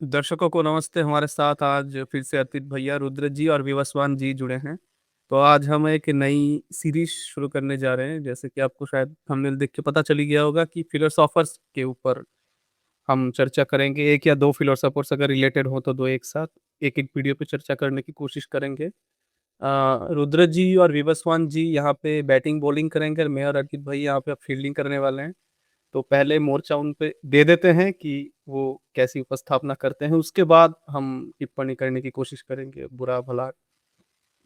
दर्शकों को नमस्ते। हमारे साथ आज फिर से अर्पित भैया, रुद्र जी और विवस्वान जी जुड़े हैं। तो आज हम एक नई सीरीज शुरू करने जा रहे हैं। जैसे कि आपको शायद थंबनेल देख के पता चली गया होगा कि फिलोसोफर्स के ऊपर हम चर्चा करेंगे। एक या दो फिलोसोफर्स अगर रिलेटेड हो तो दो एक साथ एक एक वीडियो पे चर्चा करने की कोशिश करेंगे। रुद्र जी और विवस्वान जी यहाँ पे बैटिंग बॉलिंग करेंगे, और मैं और अर्पित भाई यहाँ पे फील्डिंग करने वाले हैं। तो पहले मोर्चा उन पे दे देते हैं कि वो कैसी उपस्थापना करते हैं, उसके बाद हम टिप्पणी करने की कोशिश करेंगे, बुरा भला।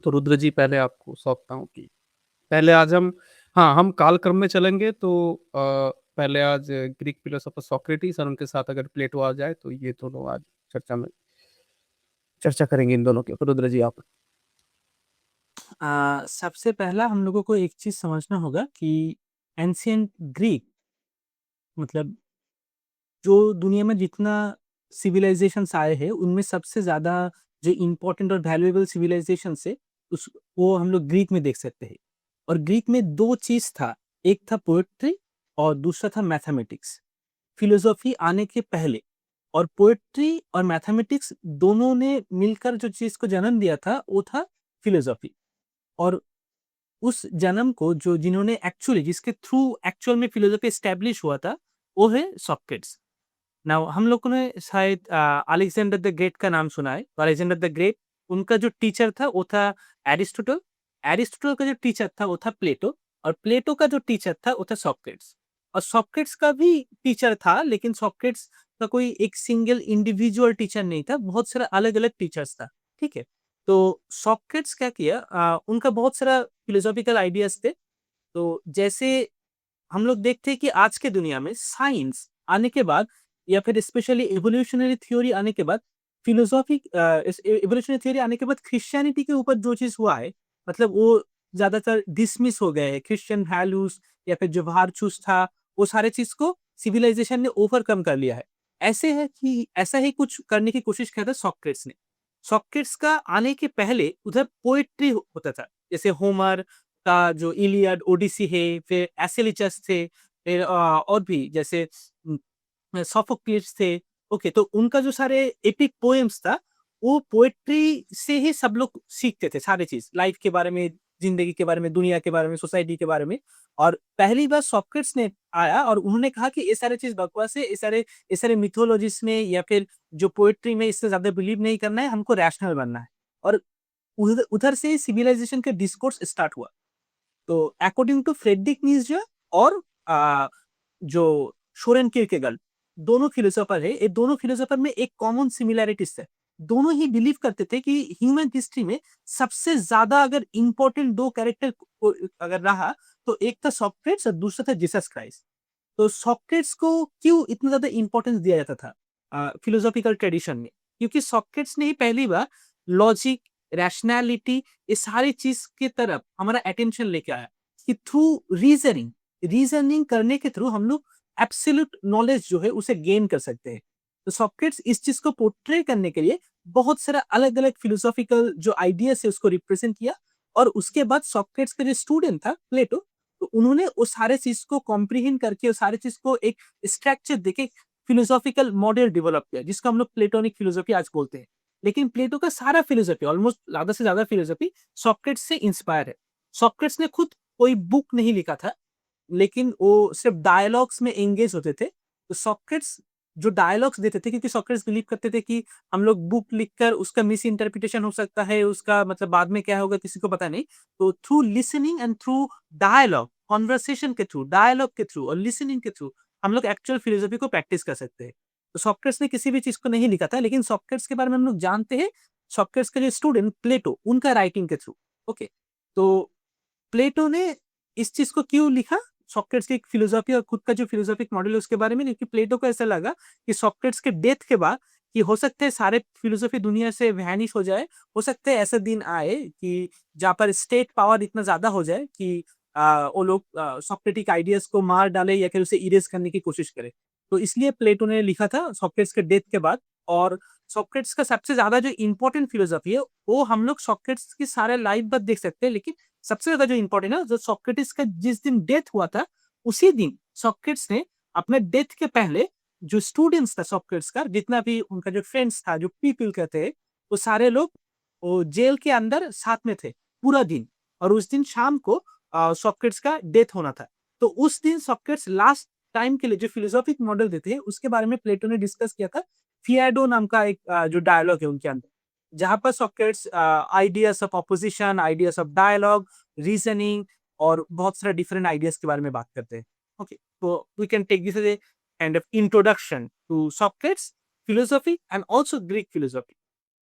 तो रुद्र जी, पहले आपको सौंपता हूँ कि पहले आज हम, हाँ, हम कालक्रम में चलेंगे। तो पहले आज ग्रीक फिलोसोफर सोक्रेटिस और उनके साथ अगर प्लेटो आ जाए तो ये दोनों आज चर्चा में चर्चा करेंगे इन दोनों के ऊपर। रुद्र जी, आप। सबसे पहला हम लोगों को एक चीज समझना होगा कि एंशियंट ग्रीक मतलब जो दुनिया में जितना सिविलाइजेशंस आए हैं उनमें सबसे ज्यादा जो इम्पोर्टेंट और वैल्यूएबल सिविलाइजेशन से उस वो हम लोग ग्रीक में देख सकते हैं। और ग्रीक में दो चीज था, एक था पोएट्री और दूसरा था मैथमेटिक्स। फिलोसॉफी आने के पहले और पोएट्री और मैथमेटिक्स दोनों ने मिलकर जो चीज को जन्म दिया था वो था फिलोसॉफी। और उस जन्म को जो जिन्होंने एक्चुअली जिसके थ्रू एक्चुअल में फिलोसफी एस्टेब्लिश हुआ था वो है सॉक्रेट्स। नाउ हम लोगों ने शायद अलेक्जेंडर द ग्रेट का नाम सुना है। तो अलेक्जेंडर द ग्रेट, उनका जो टीचर था वो था एरिस्टोटल। एरिस्टोटल का जो टीचर था वो था प्लेटो। और प्लेटो का जो टीचर था वो था सॉक्रेट्स। और सॉक्रेट्स का भी टीचर था, लेकिन सॉक्रेट्स का कोई एक सिंगल इंडिविजुअल टीचर नहीं था, बहुत सारा अलग अलग टीचर्स था। ठीक है। तो सॉक्रेट्स क्या किया, उनका बहुत सारा फिलोसॉफिकल आइडियाज थे। तो जैसे हम लोग देखते हैं कि आज के दुनिया में साइंस आने के बाद या फिर स्पेशली एवोल्यूशनरी थ्योरी आने के बाद फिलोसॉफी एवोल्यूशनरी थ्योरी आने के बाद क्रिश्चियनिटी के ऊपर जो चीज हुआ है, मतलब वो ज्यादातर डिसमिस हो गए हैं। क्रिश्चियन वैल्यूज या फिर जो वार्चूस था वो सारे चीज को सिविलाइजेशन ने ओवरकम कर लिया है। ऐसे है कि ऐसा ही कुछ करने की कोशिश किया था सॉक्रेट्स ने। सॉक्रेट्स का आने के पहले उधर पोएट्री होता था, जैसे होमर का जो इलियड ओडिसी है, फिर एसिलिचस थे, फिर और भी जैसे सोफोक्लिस थे। ओके, तो उनका जो सारे एपिक पोएम्स था वो पोएट्री से ही सब लोग सीखते थे सारी चीज, लाइफ के बारे में, जिंदगी के बारे में, दुनिया के बारे में, सोसाइटी के बारे में। और पहली बार सॉक्रेट्स ने आया और उन्होंने कहा कि ये सारे चीज बकवास है, ये सारे मिथोलॉजीज में या फिर जो पोएट्री में इससे ज्यादा बिलीव नहीं करना है, हमको रैशनल बनना है। और उधर उधर से सिविलाइजेशन का डिस्कोर्स स्टार्ट हुआ। तो अकॉर्डिंग टू फ्रेडरिक नीत्शे और जो सोरेन किरकेगार्ड, दोनों फिलोसोफर है, ये दोनों फिलोसोफर में एक कॉमन सिमिलैरिटीज है। दोनों ही बिलीव करते थे कि ह्यूमन हिस्ट्री में सबसे ज्यादा अगर इंपॉर्टेंट दो कैरेक्टर अगर रहा तो एक था सॉक्रेट्स और दूसरा था जीसस क्राइस्ट। तो सॉक्रेट्स को क्यों इतना ज्यादा इंपॉर्टेंस दिया जाता था फिलोसॉफिकल ट्रेडिशन में? क्योंकि सॉक्रेट्स ने ही पहली बार लॉजिक, रैशनैलिटी, ये सारी चीज की तरफ हमारा अटेंशन लेके आया कि थ्रू रीजनिंग रीजनिंग करने के थ्रू हम लोग एब्सोल्यूट नॉलेज जो है उसे गेन कर सकते हैं। तो सॉक्रेट्स इस चीज को पोर्ट्रे करने के लिए बहुत सारा अलग अलग फिलोसॉफिकल जो आइडियाज है उसको रिप्रेजेंट किया। और उसके बाद सॉक्रेट्स का जो स्टूडेंट था प्लेटो, तो उन्होंने उस सारे चीज को कॉम्प्रिहेंड करके उस सारे चीज को एक स्ट्रक्चर देके फिलोसॉफिकल मॉडल डेवलप किया, जिसको हम लोग प्लेटोनिक फिलोसॉफी आज बोलते हैं। लेकिन प्लेटो का सारा फिलोसॉफी, ऑलमोस्ट ज्यादा से ज्यादा फिलोसॉफी सॉक्रेट्स से इंस्पायर है। सॉक्रेट्स ने खुद कोई बुक नहीं लिखा था, लेकिन वो सिर्फ डायलॉग्स में एंगेज होते थे। तो सॉक्रेट्स जो डायलॉग्स देते थे, क्योंकि सॉक्रेट्स बिलीव करते थे कि हम लोग बुक लिखकर उसका मिस इंटरप्रिटेशन हो सकता है, उसका मतलब बाद में क्या होगा किसी को पता नहीं। तो through listening and through dialogue, conversation के थ्रू, डायलॉग के थ्रू और लिसनिंग के थ्रू हम लोग एक्चुअल फिलोसफी को प्रैक्टिस कर सकते हैं। तो सॉक्रेट्स ने किसी भी चीज को नहीं लिखा था, लेकिन सॉक्रेट्स के बारे में हम लोग जानते हैं सॉक्रेट्स का जो स्टूडेंट प्लेटो, उनका राइटिंग के थ्रू। ओके, तो प्लेटो ने इस चीज को क्यों लिखा, सॉक्रेट्स की फिलोसॉफी और खुद का जो फिलोसॉफिक मॉडल है उसके बारे में, क्योंकि प्लेटो को ऐसा लगा कि सॉक्रेट्स के डेथ के बाद कि हो सकता है सारे फिलोसॉफी दुनिया से वैनिश हो जाए। हो सकता है ऐसा दिन आए कि जहाँ पर स्टेट पावर इतना ज्यादा हो जाए कि वो लोग सॉक्रेटिक आइडियाज को मार डाले या फिर उसे इरेज करने की कोशिश करे। तो इसलिए प्लेटो ने लिखा था सॉक्रेट्स के डेथ के बाद। और सॉक्रेट्स का सबसे ज्यादा जो इंपॉर्टेंट फिलोसॉफी है वो हम लोग सॉक्रेट्स की सारे लाइफ बाद देख सकते हैं, लेकिन सबसे ज्यादा जो इंपॉर्टेंट है, जो सोक्रेटिस का जिस दिन डेथ हुआ था उसी दिन सोक्रेटिस ने अपने डेथ के पहले जो स्टूडेंट्स था सॉक्रेट्स का, जितना भी उनका जो फ्रेंड्स था, जो पीपल कहते हैं, वो सारे लोग वो जेल के अंदर साथ में थे पूरा दिन। और उस दिन शाम को सॉक्रेट्स का डेथ होना था। तो उस दिन सॉक्रेट्स लास्ट टाइम के लिए जो फिलोसॉफिक मॉडल देते हैं उसके बारे में प्लेटो ने डिस्कस किया था। फिएडो नाम का एक जो डायलॉग है उनके अंदर, जहां पर Socrates ideas of opposition, ideas of dialogue, reasoning और बहुत सारे डिफरेंट आइडियाज के बारे में बात करते हैं। ओके, तो we can take this as a kind of introduction to Socrates philosophy and also Greek philosophy.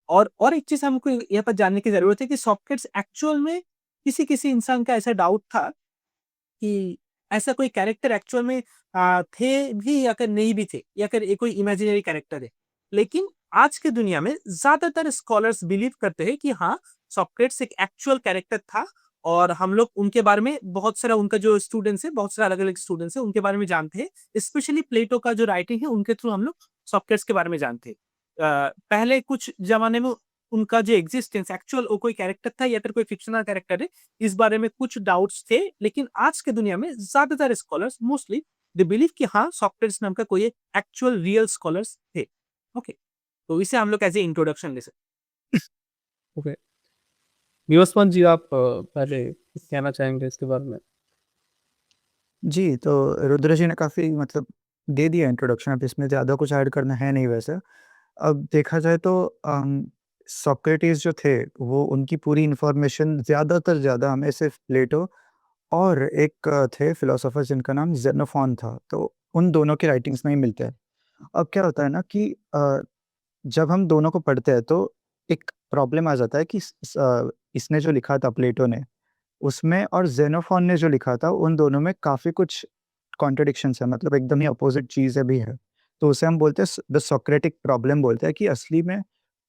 और एक चीज हमको यहाँ पर जानने की जरूरत है कि सॉक्रेट्स एक्चुअल में किसी किसी इंसान का ऐसा डाउट था कि ऐसा कोई कैरेक्टर एक्चुअल में थे भी या फिर नहीं भी थे, या फिर ये कोई इमेजिनरी कैरेक्टर है। लेकिन आज के दुनिया में ज्यादातर स्कॉलर्स बिलीव करते हैं कि हाँ, सॉक्रेट्स एक एक्चुअल कैरेक्टर था। और हम लोग उनके बारे में बहुत सारा, उनका जो स्टूडेंट्स है, बहुत सारे अलग अलग स्टूडेंट्स है, उनके बारे में जानते हैं। स्पेशली प्लेटो का जो राइटिंग है उनके थ्रू हम लोग सॉक्रेट्स के बारे में जानते हैं। पहले कुछ जमाने में उनका जो एग्जिस्टेंस एक्चुअल वो कोई कैरेक्टर था या फिर कोई फिक्शनल कैरेक्टर है, इस बारे में कुछ डाउट्स थे। लेकिन आज के दुनिया में ज्यादातर स्कॉलर्स मोस्टली दे बिलीव कि हाँ, सॉक्रेट्स नाम का कोई एक्चुअल रियल स्कॉलर्स थे। ओके, तो इसे हम लोग एज ए इंट्रोडक्शन ले सकते ओके, विवस्वान जी आप पहले कुछ कहना चाहेंगे इसके बारे में? जी, तो रुद्र जी ने काफ़ी मतलब दे दिया इंट्रोडक्शन, अब इसमें ज़्यादा कुछ ऐड करना है नहीं वैसे। अब देखा जाए तो सोक्रेटिस जो थे, वो उनकी पूरी इन्फॉर्मेशन ज़्यादातर ज़्यादा हमें सिर्फ़ प्लेटो और एक थे फिलोसोफर जिनका नाम ज़ेनोफ़ॉन था, तो उन दोनों की राइटिंग्स में ही मिलते हैं। अब क्या होता है ना कि जब हम दोनों को पढ़ते हैं तो एक प्रॉब्लम आ जाता है कि इसने जो लिखा था प्लेटो ने, उसमें और ज़ेनोफ़ॉन ने जो लिखा था, उन दोनों में काफ़ी कुछ कॉन्ट्रडिक्शंस है, मतलब एकदम ही अपोज़िट चीज़ें भी हैं। तो उसे हम बोलते हैं द सोक्रेटिक प्रॉब्लम बोलते हैं कि असली में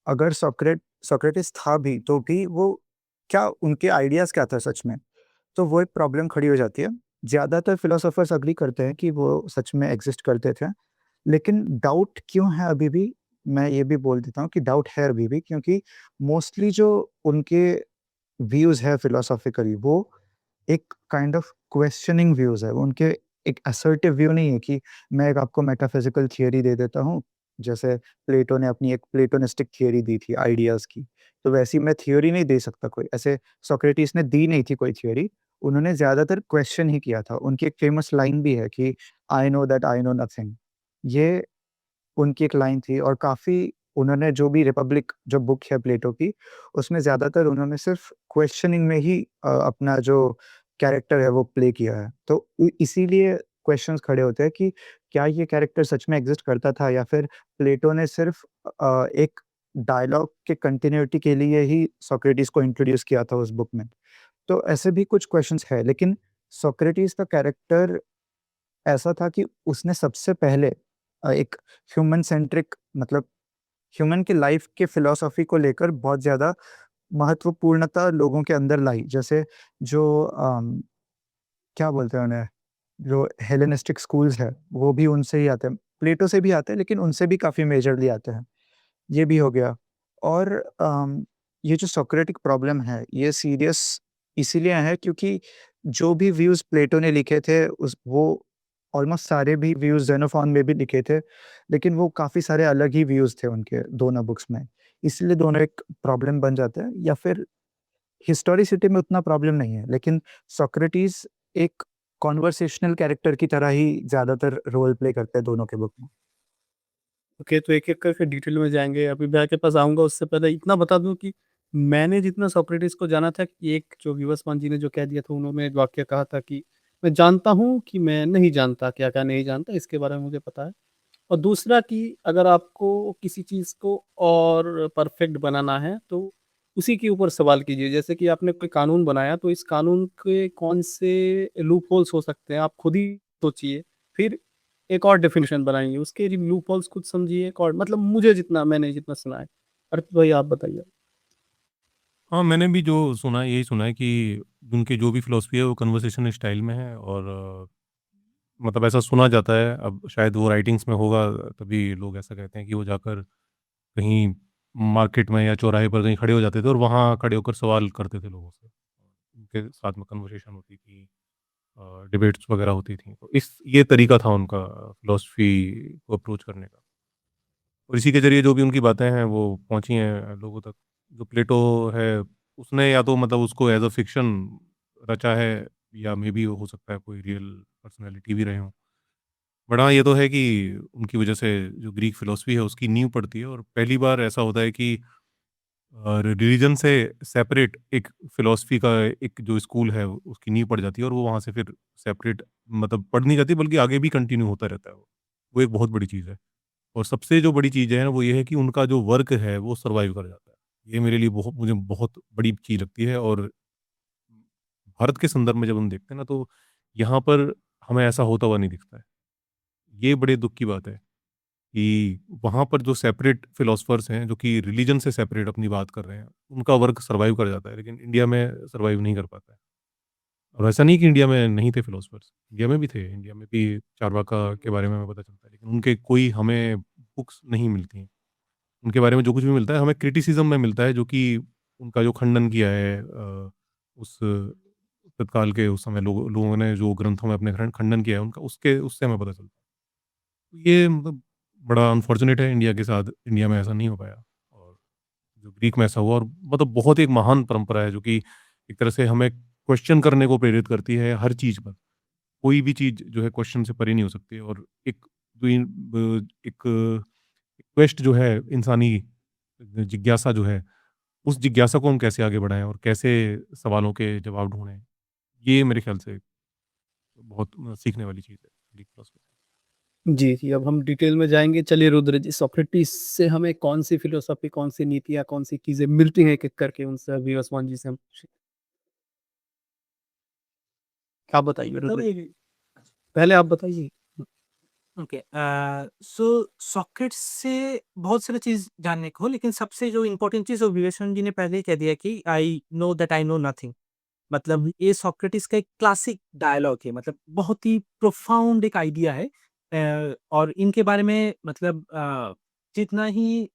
अगर सोक्रेटिस था भी, तो भी वो क्या उनके आइडियाज़ क्या था सच में? तो वो एक प्रॉब्लम खड़ी हो जाती है। ज़्यादातर फिलोसोफर्स एग्री करते हैं कि वो सच में एक्ज़िस्ट करते थे, लेकिन डाउट क्यों है अभी भी? मैं ये भी बोल देता हूँ कि डाउट है अभी भी, क्योंकि मोस्टली जो उनके व्यूज़ है फिलोसॉफिकली, वो एक काइंड ऑफ क्वेश्चनिंग व्यूज़ है। वो उनके एक असर्टिव व्यू नहीं है कि मैं एक आपको मेटाफिज़िकल थियरी दे देता हूँ, जैसे प्लेटो ने अपनी एक प्लेटोनिस्टिक थियरी दी थी आइडियाज़ की। तो वैसी मैं थियरी नहीं दे सकता कोई, ऐसे सोक्रेटिस ने दी नहीं थी कोई थियरी, उन्होंने ज़्यादातर क्वेश्चन ही किया था। उनकी एक फ़ेमस लाइन भी है कि I know that I know nothing. ये उनकी एक लाइन थी, और काफ़ी उन्होंने जो भी रिपब्लिक जो बुक है प्लेटो की, उसमें ज़्यादातर उन्होंने सिर्फ़ क्वेश्चनिंग में ही अपना जो कैरेक्टर है वो प्ले किया है। तो इ इसीलिए क्वेश्चन्स खड़े होते हैं कि क्या ये कैरेक्टर सच में एक्ज़िस्ट करता था, या फिर प्लेटो ने सिर्फ़ एक डायलॉग के कंटिन्यूटी के लिए ही सोक्रेटिस को इंट्रोड्यूस किया था उस बुक में। तो ऐसे भी कुछ क्वेश्चन्स हैं, लेकिन सोक्रेटिस का कैरेक्टर ऐसा था कि उसने सबसे पहले एक ह्यूमन सेंट्रिक, मतलब ह्यूमन की लाइफ के फिलॉसफी को लेकर बहुत ज़्यादा महत्वपूर्णता लोगों के अंदर लाई। जैसे जो क्या बोलते हैं उन्हें, जो हेलेनिस्टिक स्कूल्स है, वो भी उनसे ही आते हैं। प्लेटो से भी आते हैं, लेकिन उनसे भी काफ़ी मेजरली आते हैं। ये भी हो गया। और ये जो सोक्रेटिक प्रॉब्लम है, ये सीरियस इसीलिए है क्योंकि जो भी व्यूज़ प्लेटो ने लिखे थे, उस वो ऑलमोस्ट सारे भी व्यूज़ ज़ेनोफ़ॉन में भी लिखे थे, लेकिन वो काफ़ी सारे अलग ही व्यूज़ थे उनके दोनों बुक्स में। इसलिए दोनों एक प्रॉब्लम बन जाते हैं, या फिर हिस्टोरिसिटी में उतना प्रॉब्लम नहीं है, लेकिन सोक्रेटिस एक कन्वर्सेशनल कैरेक्टर की तरह ही ज़्यादातर रोल प्ले करते हैं दोनों के बुक में। ओके, तो एक-एक करके डिटेल में जाएँगे। अभी मैं आपके पास आऊँगा उससे पहले इतना बता दूँ कि मैंने जितना सोक्रेटिस को जाना था कि एक जो विवस्वान जी ने जो कह दिया था उन्होंने एक वाक्य कहा था कि मैं जानता हूँ कि मैं नहीं जानता, क्या-क्या नहीं जानता इसके बारे में मुझे पता है। और दूसरा कि अगर आपको किसी चीज़ को और परफेक्ट बनाना है तो उसी के ऊपर सवाल कीजिए। जैसे कि आपने कोई कानून बनाया तो इस कानून के कौन से लूप होल्स हो सकते हैं, आप खुद ही सोचिए। फिर एक और डेफिनिशन बनाइए, उसके लूप होल्स खुद समझिए एक और मतलब मुझे जितना मैंने जितना सुना है। अर्पित भाई आप बताइए? हाँ, मैंने भी जो सुना है, यही सुना है कि उनकी जो भी फ़िलॉसफ़ी है, वो कन्वर्सेशन स्टाइल में है और मतलब ऐसा सुना जाता है, अब शायद वो राइटिंग्स में होगा, तभी लोग ऐसा कहते हैं कि वो जाकर कहीं मार्केट में या चौराहे पर कहीं खड़े हो जाते थे और वहाँ खड़े होकर सवाल करते थे लोगों से। उनके साथ में कन्वर्सेशन होती थी। डिबेट्स वगैरह होती थी। तो ये तरीका था उनका फ़िलॉसफ़ी को अप्रोच करने का। और इसी के ज़रिए जो भी उनकी बातें हैं वो पहुँची हैं लोगों तक। जो प्लेटो है, उसने या तो मतलब उसको एज़ अ फ़िक्शन रचा है, या मेबी हो सकता है कोई रियल पर्सनैलिटी भी रहे हों। बट हाँ, ये तो है कि उनकी वज़ह से जो ग्रीक फ़िलॉसफ़ी है उसकी नींव पड़ती है, और पहली बार ऐसा होता है कि रिलीजन से सेपरेट एक फ़िलॉसफ़ी का एक जो स्कूल है उसकी नींव पड़ जाती है, और वो वहाँ से फिर सेपरेट मतलब पढ़ नहीं जाती, बल्कि आगे भी कंटिन्यू होता रहता है वो। वो एक बहुत बड़ी चीज़ है। और सबसे जो बड़ी चीज़ है ना वो ये है कि उनका जो वर्क है वो सर्वाइव कर जाता है। ये मेरे लिए मुझे बहुत बड़ी चीज़ लगती है। और भारत के संदर्भ में जब हम देखते हैं ना, तो यहाँ पर हमें ऐसा होता हुआ नहीं दिखता है। ये बड़े दुःख की बात है कि वहाँ पर जो सेपरेट फ़िलॉसफ़र्स हैं, जो कि रिलीजन से सेपरेट अपनी बात कर रहे हैं, उनका वर्क सर्वाइव कर जाता है, लेकिन इंडिया में सर्वाइव नहीं कर पाता है। और ऐसा नहीं कि इंडिया में नहीं थे फ़िलॉसफ़र्स, इंडिया में भी थे, इंडिया में भी चार्वाका के बारे में हमें पता चलता है, लेकिन उनके कोई हमें बुक्स नहीं मिलती हैं। उनके बारे में जो कुछ भी मिलता है, हमें क्रिटिसिज़्म में मिलता है, जो कि उनका जो खंडन किया है उस तत्काल के उस समय लोगों ने जो ग्रंथों में अपने खंडन किया है उनका, उसके उससे हमें पता चलता है। ये मतलब बड़ा अनफॉर्च्यूनेट है इंडिया के साथ, इंडिया में ऐसा नहीं हो पाया, और जो ग्रीक में ऐसा हुआ, और मतलब बहुत ही एक महान परंपरा है जो कि एक तरह से हमें क्वेश्चन करने को प्रेरित करती है हर चीज़ पर। कोई भी चीज़ जो है क्वेश्चन से परे नहीं हो सकती है, और एक एक क्वेस्ट जो है इंसानी जिज्ञासा जो है, उस जिज्ञासा को हम कैसे आगे बढ़ाएँ और कैसे सवालों के जवाब ढूँढें, ये मेरे ख़्याल से बहुत सीखने वाली चीज़ है ग्रीक फ़िलॉसफ़ी से। जी, जी, अब हम डिटेल में जाएँगे। चलिए रुद्र जी, सोक्रेटिस से हमें कौन-सी फ़िलॉसफ़ी, कौन-सी नीतियाँ, कौन-सी चीज़ें मिलती हैं एक-एक करके उनसे अभी ओसमान जी से हम पूछें। आप बताइए मतलब रुद्र जी, एक पहले आप बताइए। ओके सो सॉकेट से बहुत सारी चीज़ जानने को हो, लेकिन सबसे जो इम्पोर्टेंट चीज़ वो विवेकानंद जी ने पहले ही कह दिया कि I know that I know nothing. मतलब ये सोक्रेटिस का एक क्लासिक डायलॉग है, मतलब बहुत ही प्रोफाउंड एक आइडिया है। और इनके बारे में मतलब जितना ही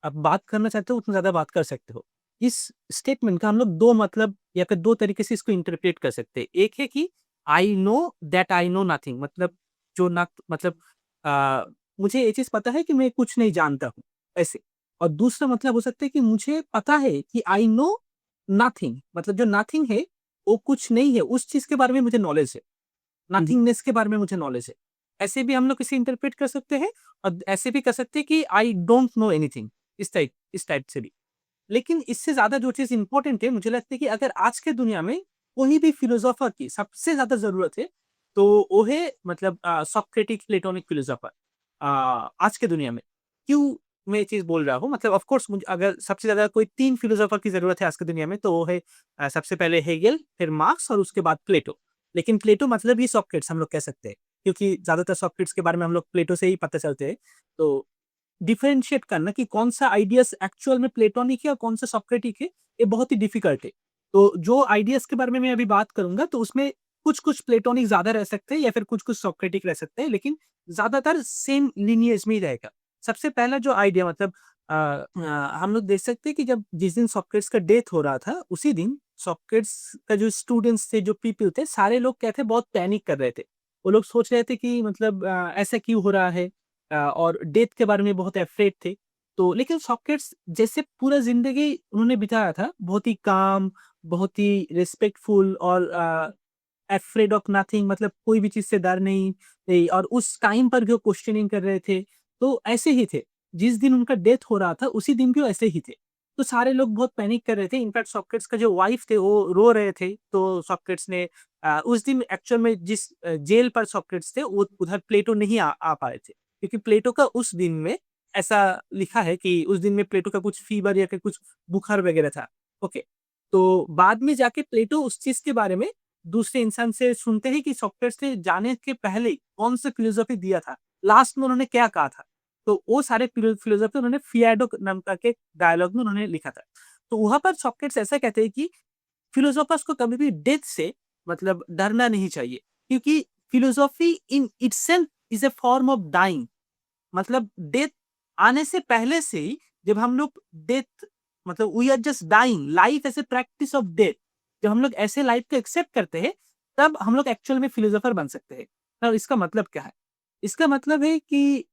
आप बात करना चाहते हो उतना ज़्यादा बात कर सकते हो। इस स्टेटमेंट का हम लोग 2 मतलब या फिर 2 तरीके से इसको इंटरप्रेट कर सकते हैं। एक है कि I know that I know nothing, मतलब जो ना मतलब अ, मुझे ये चीज़ पता है कि मैं कुछ नहीं जानता हूँ, ऐसे। और दूसरा मतलब हो सकता है कि मुझे पता है कि आई नो नथिंग, मतलब जो नथिंग है वो कुछ नहीं है, उस चीज़ के बारे में मुझे नॉलेज है। हुँ, हुँ। नथिंगनेस के बारे में मुझे नॉलेज है। ऐसे भी हम लोग इसे इंटरप्रेट कर सकते हैं, और ऐसे भी कर सकते हैं कि आई डोंट नो एनीथिंग, इस टाइप से भी। लेकिन इससे ज़्यादा जो चीज़ इम्पोर्टेंट है, मुझे लगता है कि अगर आज के दुनिया में कोई भी फिलोसोफर की सबसे ज़्यादा ज़रूरत है, तो वो है मतलब सोक्रेटिक प्लेटोनिक फिलोसोफर आज के दुनिया में। क्यों मैं ये चीज़ बोल रहा हूँ? मतलब ऑफ कोर्स मुझे अगर सबसे ज़्यादा कोई 3 फिलोसोफर की ज़रूरत है आज की दुनिया में, तो वो है सबसे पहले हेगेल, फिर मार्क्स और उसके बाद प्लेटो। लेकिन प्लेटो मतलब ही सोक्रेट्स हम लोग कह सकते हैं, क्योंकि ज़्यादातर सोक्रेट्स के बारे में हम लोग प्लेटो से ही पता चलते हैं। तो डिफरेंशिएट करना कि कौन-सा आइडियाज़ एक्चुअल में प्लेटोनिक है और कौन-सा सोक्रेटिक है, ये बहुत ही डिफ़िकल्ट है। तो जो आइडियाज़ के बारे में मैं अभी बात करूँगा, तो उसमें कुछ-कुछ प्लेटोनिक ज़्यादा रह सकते हैं या फिर कुछ-कुछ सोक्रेटिक रह सकते हैं, लेकिन ज़्यादातर सेम लिनिएज में ही रहेगा। सबसे पहला जो आइडिया मतलब हम लोग देख सकते हैं कि जब जिस दिन सोक्रेट्स का डेथ हो रहा था, उसी दिन सोक्रेट्स का जो स्टूडेंट्स थे, जो पीपल थे, सारे लोग क्या थे, बहुत पैनिक कर रहे थे। वो लोग सोच रहे थे कि मतलब ऐसा क्यों हो रहा है? और डेथ के बारे में बहुत अफ्रेड थे। तो लेकिन सॉकेट्स जैसे पूरा ज़िंदगी उन्होंने बिताया था, बहुत ही काम, बहुत ही रिस्पेक्टफुल और अफ्रेड ऑफ नथिंग, मतलब कोई भी चीज़ से डर नहीं और उस टाइम पर भी वो क्वेश्चनिंग कर रहे थे, तो ऐसे ही थे। जिस दिन उनका डेथ हो रहा था, उसी दिन भी वो ऐसे ही थे। तो सारे लोग बहुत पैनिक कर रहे थे। इनफैक्ट सॉकेट्स का जो वाइफ थे, वो रो रहे थे। तो सॉकेट्स ने उस दिन एक्चुअल में जिस जेल पर सॉकेट्स थे, वो उधर प्लेटो नहीं आ पाए थे। क्योंकि प्लेटो का उस दिन में ऐसा लिखा है कि उस दिन में प्लेटो का कुछ फीवर या फिर कुछ बुखार वगैरह था। ओके। तो बाद में जाके प्लेटो उस चीज़ के बारे में दूसरे इंसान से सुनते हैं कि सोक्रेट्स ने जाने के पहले कौन-सा फिलॉसफी दिया था। लास्ट में उन्होंने क्या कहा था। तो वो सारे फिलॉसफी उन्होंने फिएडो नाम का के डायलॉग में उन्होंने लिखा था। तो वहाँ पर सोक्रेट्स ऐसा कहते हैं कि फिलोसोफर्स को कभी भी डेथ से मतलब डरना नहीं चाहिए, क्योंकि philosophy in itself is a form of dying. मतलब डेथ आने से पहले से ही जब हम लोग डेथ मतलब we are just dying life as a practice of death, जब हम लोग ऐसे लाइफ को एक्सेप्ट करते हैं, तब हम लोग एक्चुअल में फिलोसोफर बन सकते हैं। और इसका मतलब क्या है? इसका मतलब है कि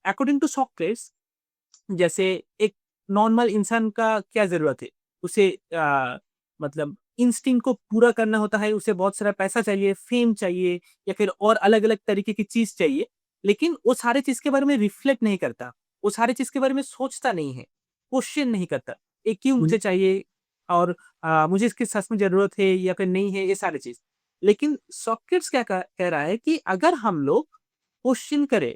अकॉर्डिंग टू सॉक्रेट्स, जैसे एक नॉर्मल इंसान का क्या ज़रूरत है? उसे मतलब इंस्टिंक्ट को पूरा करना होता है, उसे बहुत सारा पैसा चाहिए, फेम चाहिए या फिर और अलग-अलग तरीके की चीज़ चाहिए, लेकिन वो सारे चीज़ के बारे में रिफ्लेक्ट नहीं करता, वो सारे चीज़ के बारे में सोचता नहीं है, क्वेश्चन नहीं करता। ये क्यों मुझे चाहिए और मुझे इसकी सच में ज़रूरत है या फिर नहीं है, ये सारी चीज़। लेकिन सॉक्रेट्स क्या कह रहा है कि अगर हम लोग क्वेश्चन करें,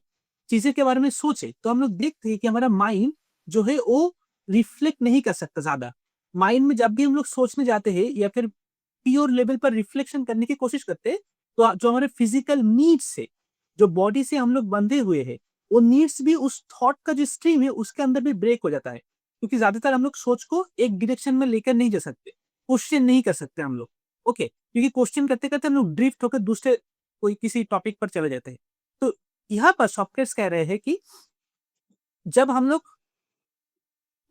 चीज़ें के बारे में सोचें, तो हम लोग देखते हैं कि हमारा माइंड जो है वो रिफ्लेक्ट नहीं कर सकता ज़्यादा। माइंड में जब भी हम लोग सोचने जाते हैं या फिर प्योर लेवल पर रिफ्लेक्शन करने की कोशिश करते हैं, तो जो हमारे फिजिकल नीड्स है, जो बॉडी से हम लोग बंधे हुए हैं, वो नीड्स भी उस थॉट का जो स्ट्रीम है, उसके अंदर भी ब्रेक हो जाता है। क्योंकि ज़्यादातर हम लोग सोच को एक डायरेक्शन में लेकर नहीं जा सकते, क्वेश्चन नहीं कर सकते हम लोग, ओके? क्योंकि क्वेश्चन करते-करते हम लोग ड्रिफ्ट होकर दूसरे कोई किसी टॉपिक पर चले जाते हैं। तो यहाँ पर सॉक्रेट्स कह रहे हैं कि जब हम लोग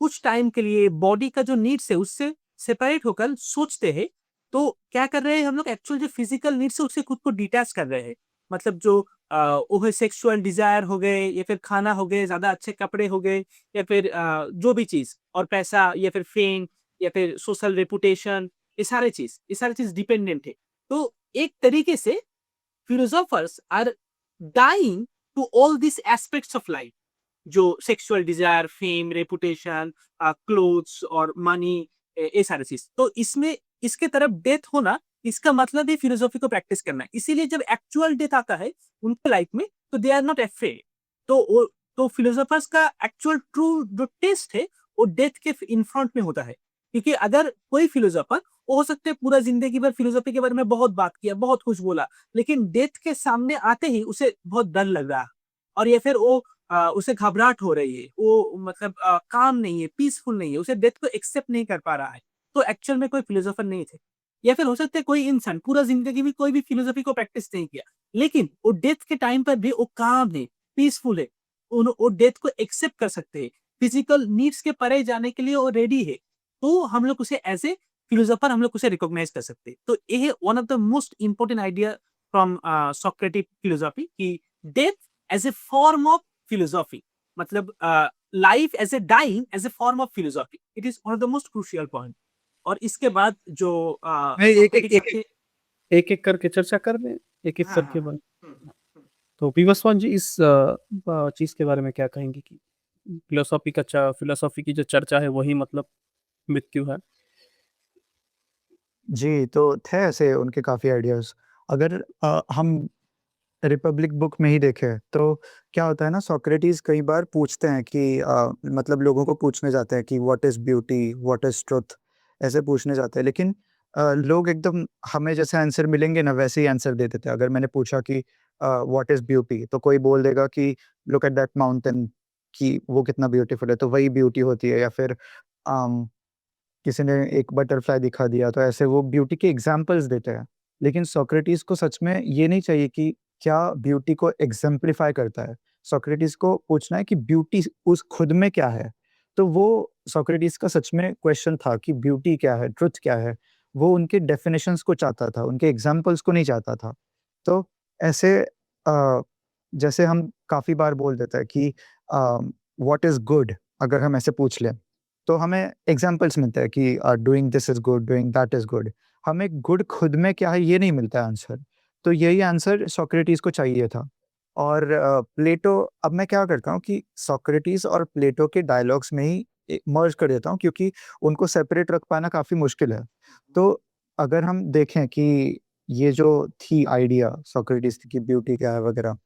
कुछ टाइम के लिए बॉडी का जो नीड्स है उससे सेपरेट होकर सोचते हैं, तो क्या कर रहे हैं हम लोग एक्चुअल जो फिजिकल नीड्स है उससे खुद को डिटैच कर रहे हैं। मतलब जो वो है सेक्सुअल डिज़ायर हो गए या फिर खाना हो गए, ज़्यादा अच्छे कपड़े हो गए या फिर जो भी चीज़ और पैसा या फिर फेम या फिर सोशल रेपुटेशन, ये सारे चीज़ डिपेंडेंट है। तो एक तरीके से philosophers are dying to all these aspects of life, जो sexual desire, fame, reputation, clothes और मनी, ये सारी चीज। तो इसमें इसके तरफ डेथ होना, इसका मतलब ही फिलोसॉफी को प्रैक्टिस करना है। इसीलिए जब एक्चुअल डेथ आता है उनके लाइफ में, तो दे आर नॉट अफ्रेड। तो फिलोसोफर्स का एक्चुअल ट्रू जो टेस्ट है वो डेथ के इन फ्रंट में होता है। क्योंकि अगर कोई फिलोसोफर, हो सकते है पूरा जिंदगी भर फिलोसॉफी के बारे में बहुत बात किया, बहुत कुछ बोला, लेकिन डेथ के सामने आते ही उसे बहुत डर लग रहा है और या फिर वो उसे घबराहट हो रही है, वो मतलब काम नहीं है, पीसफुल नहीं है, उसे डेथ को एक्सेप्ट नहीं कर पा रहा है, तो एक्चुअल में कोई फिलोसोफर नहीं थे। या फिर हो सकता है कोई इंसान पूरा जिंदगी में कोई भी फिलोसॉफी को प्रैक्टिस नहीं किया, लेकिन वो डेथ के टाइम पर भी वो काम है, पीसफुल है, वो डेथ को एक्सेप्ट कर सकते हैं, फिजिकल नीड्स के परे जाने के लिए वो रेडी है, तो हम लोग उसे एज ए फिलोसोफर हम लोग उसे रिकॉग्नाइज कर सकते हैं। तो ये है one of the most important idea from Socratic philosophy कि death as a form of philosophy, मतलब life as a dying as a form of philosophy, it is one of the most crucial point. और इसके बाद जो नहीं, एक एक Socratic एक के, एक एक करके चर्चा कर लें, एक एक हाँ करके हाँ बात। हम्म, हम्म। तो विवस्वान जी इस चीज के बारे में क्या कहेंगे कि फिलोसॉफी की जो चर्चा है वही मतलब मृत्यु है? जी, तो थे ऐसे उनके काफ़ी आइडियाज़। अगर हम रिपब्लिक बुक में ही देखें, तो क्या होता है ना, सोक्रेटिस कई बार पूछते हैं कि मतलब लोगों को पूछने जाते हैं कि what is beauty, what is truth, ऐसे पूछने जाते हैं। लेकिन लोग एकदम हमें जैसे आंसर मिलेंगे ना, वैसे ही आंसर दे देते हैं। अगर मैंने पूछा कि व्हाट इज़ ब्यूटी, तो कोई बोल देगा कि लुक एट दैट माउंटेन, कि वो कितना ब्यूटीफुल है, तो वही ब्यूटी होती है। या फिर अम किसी ने एक बटरफ्लाई दिखा दिया, तो ऐसे वो ब्यूटी के एग्ज़ाम्पल्स देते हैं। लेकिन सोक्रेटिस को सच में ये नहीं चाहिए कि क्या ब्यूटी को एग्ज़ेम्प्लिफ़ाई करता है। सोक्रेटिस को पूछना है कि ब्यूटी उस खुद में क्या है? तो वो सोक्रेटिस का सच में क्वेश्चन था कि ब्यूटी क्या है? ट्रुथ क्या है? वो उनके डेफिनिशंस को चाहता था, उनके एग्ज़ाम्पल्स को नहीं चाहता था। तो ऐसे जैसे हम काफ़ी बार बोल देते हैं कि व्हाट इज़ गुड, अगर हम ऐसे पूछ लें, तो हमें एग्ज़ाम्पल्स मिलते हैं कि doing this is good, doing that is good. हमें गुड खुद में क्या है, ये नहीं मिलता है आंसर। तो यही आंसर सोक्रेटिस को चाहिए था। और प्लेटो, अब मैं क्या करता हूँ कि सोक्रेटिस और प्लेटो के डायलॉग्स में ही मर्ज कर देता हूँ, क्योंकि उनको सेपरेट रख पाना काफ़ी मुश्किल है। तो अगर हम देखें कि ये जो थी आइडिया सोक्रेटिस की ब्यूटी क्या है वगैरह,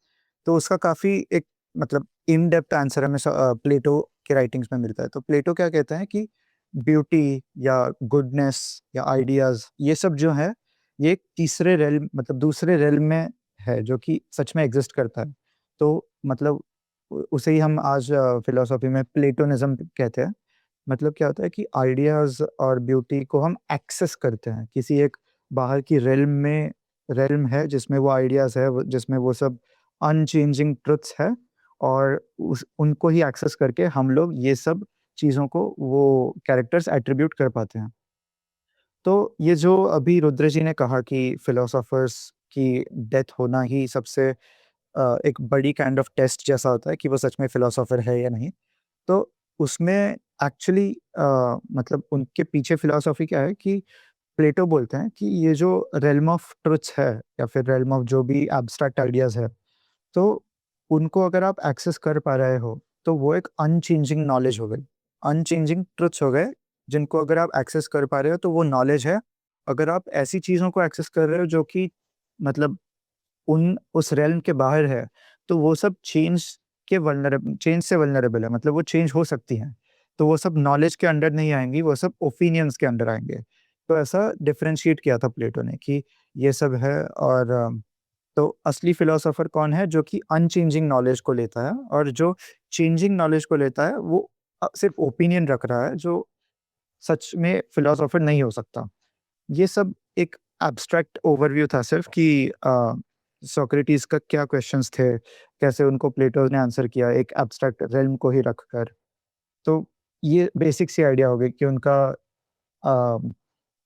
तो उसका काफ़ी एक मतलब इन डेप्थ आंसर हमें प्लेटो के राइटिंग्स में मिलता है। तो प्लेटो क्या कहता है कि ब्यूटी या गुडनेस या आइडियाज़, ये सब जो है, ये एक तीसरे रेल्म, मतलब दूसरे रेल्म में है, जो कि सच में एग्ज़िस्ट करता है। तो मतलब उसे ही हम आज फ़िलॉसफ़ी में प्लेटोनिज़्म कहते हैं। मतलब क्या होता है कि आइडियाज़ और ब्यूटी को हम एक्सेस करते हैं, किसी एक बाहर की रेल्म है जिसमें वो आइडियाज़ है, वो जिसमें वो सब अनचेंजिंग ट्रुथ्स है, और उस उनको ही एक्सेस करके हम लोग ये सब चीज़ों को, वो कैरेक्टर्स एट्रिब्यूट कर पाते हैं। तो ये जो अभी रुद्र जी ने कहा कि फिलोसोफर्स की डेथ होना ही सबसे एक बड़ी काइंड ऑफ टेस्ट जैसा होता है कि वो सच में फिलोसोफर है या नहीं। तो उसमें एक्चुअली मतलब उनके पीछे फिलॉसफी क्या है कि प्लेटो बोलते हैं कि ये जो रेल्म ऑफ ट्रुथ्स है या फिर रेल्म ऑफ जो भी एब्स्ट्रैक्ट आइडियाज़ है, तो उनको अगर आप एक्सेस कर पा रहे हो, तो वो एक अनचेंजिंग नॉलेज हो गई। अनचेंजिंग ट्रुथ्स हो गए, जिनको अगर आप एक्सेस कर पा रहे हो, तो वो नॉलेज है। अगर आप ऐसी चीज़ों को एक्सेस कर रहे हो जो कि मतलब उन उस रेल्म के बाहर है, तो वो सब चेंज से वल्नरेबल है, मतलब वो चेंज हो सकती हैं। तो वो सब नॉलेज के अंडर नहीं आएँगी, वो सब ओपिनियंस के अंडर आएँगे। तो ऐसा डिफरेंशिएट किया था प्लेटो ने कि ये सब है और तो असली फिलोसोफर कौन है जो कि अनचेंजिंग नॉलेज को लेता है और जो चेंजिंग नॉलेज को लेता है वो सिर्फ़ ओपिनियन रख रहा है जो सच में फिलोसोफर नहीं हो सकता। ये सब एक एब्स्ट्रैक्ट ओवरव्यू था सिर्फ कि सोक्रेटिस का क्या क्वेश्चंस थे, कैसे उनको प्लेटो ने आंसर किया एक एब्स्ट्रैक्ट रिल्म को ही रखकर। तो ये बेसिक सी आइडिया हो गई कि उनका अ,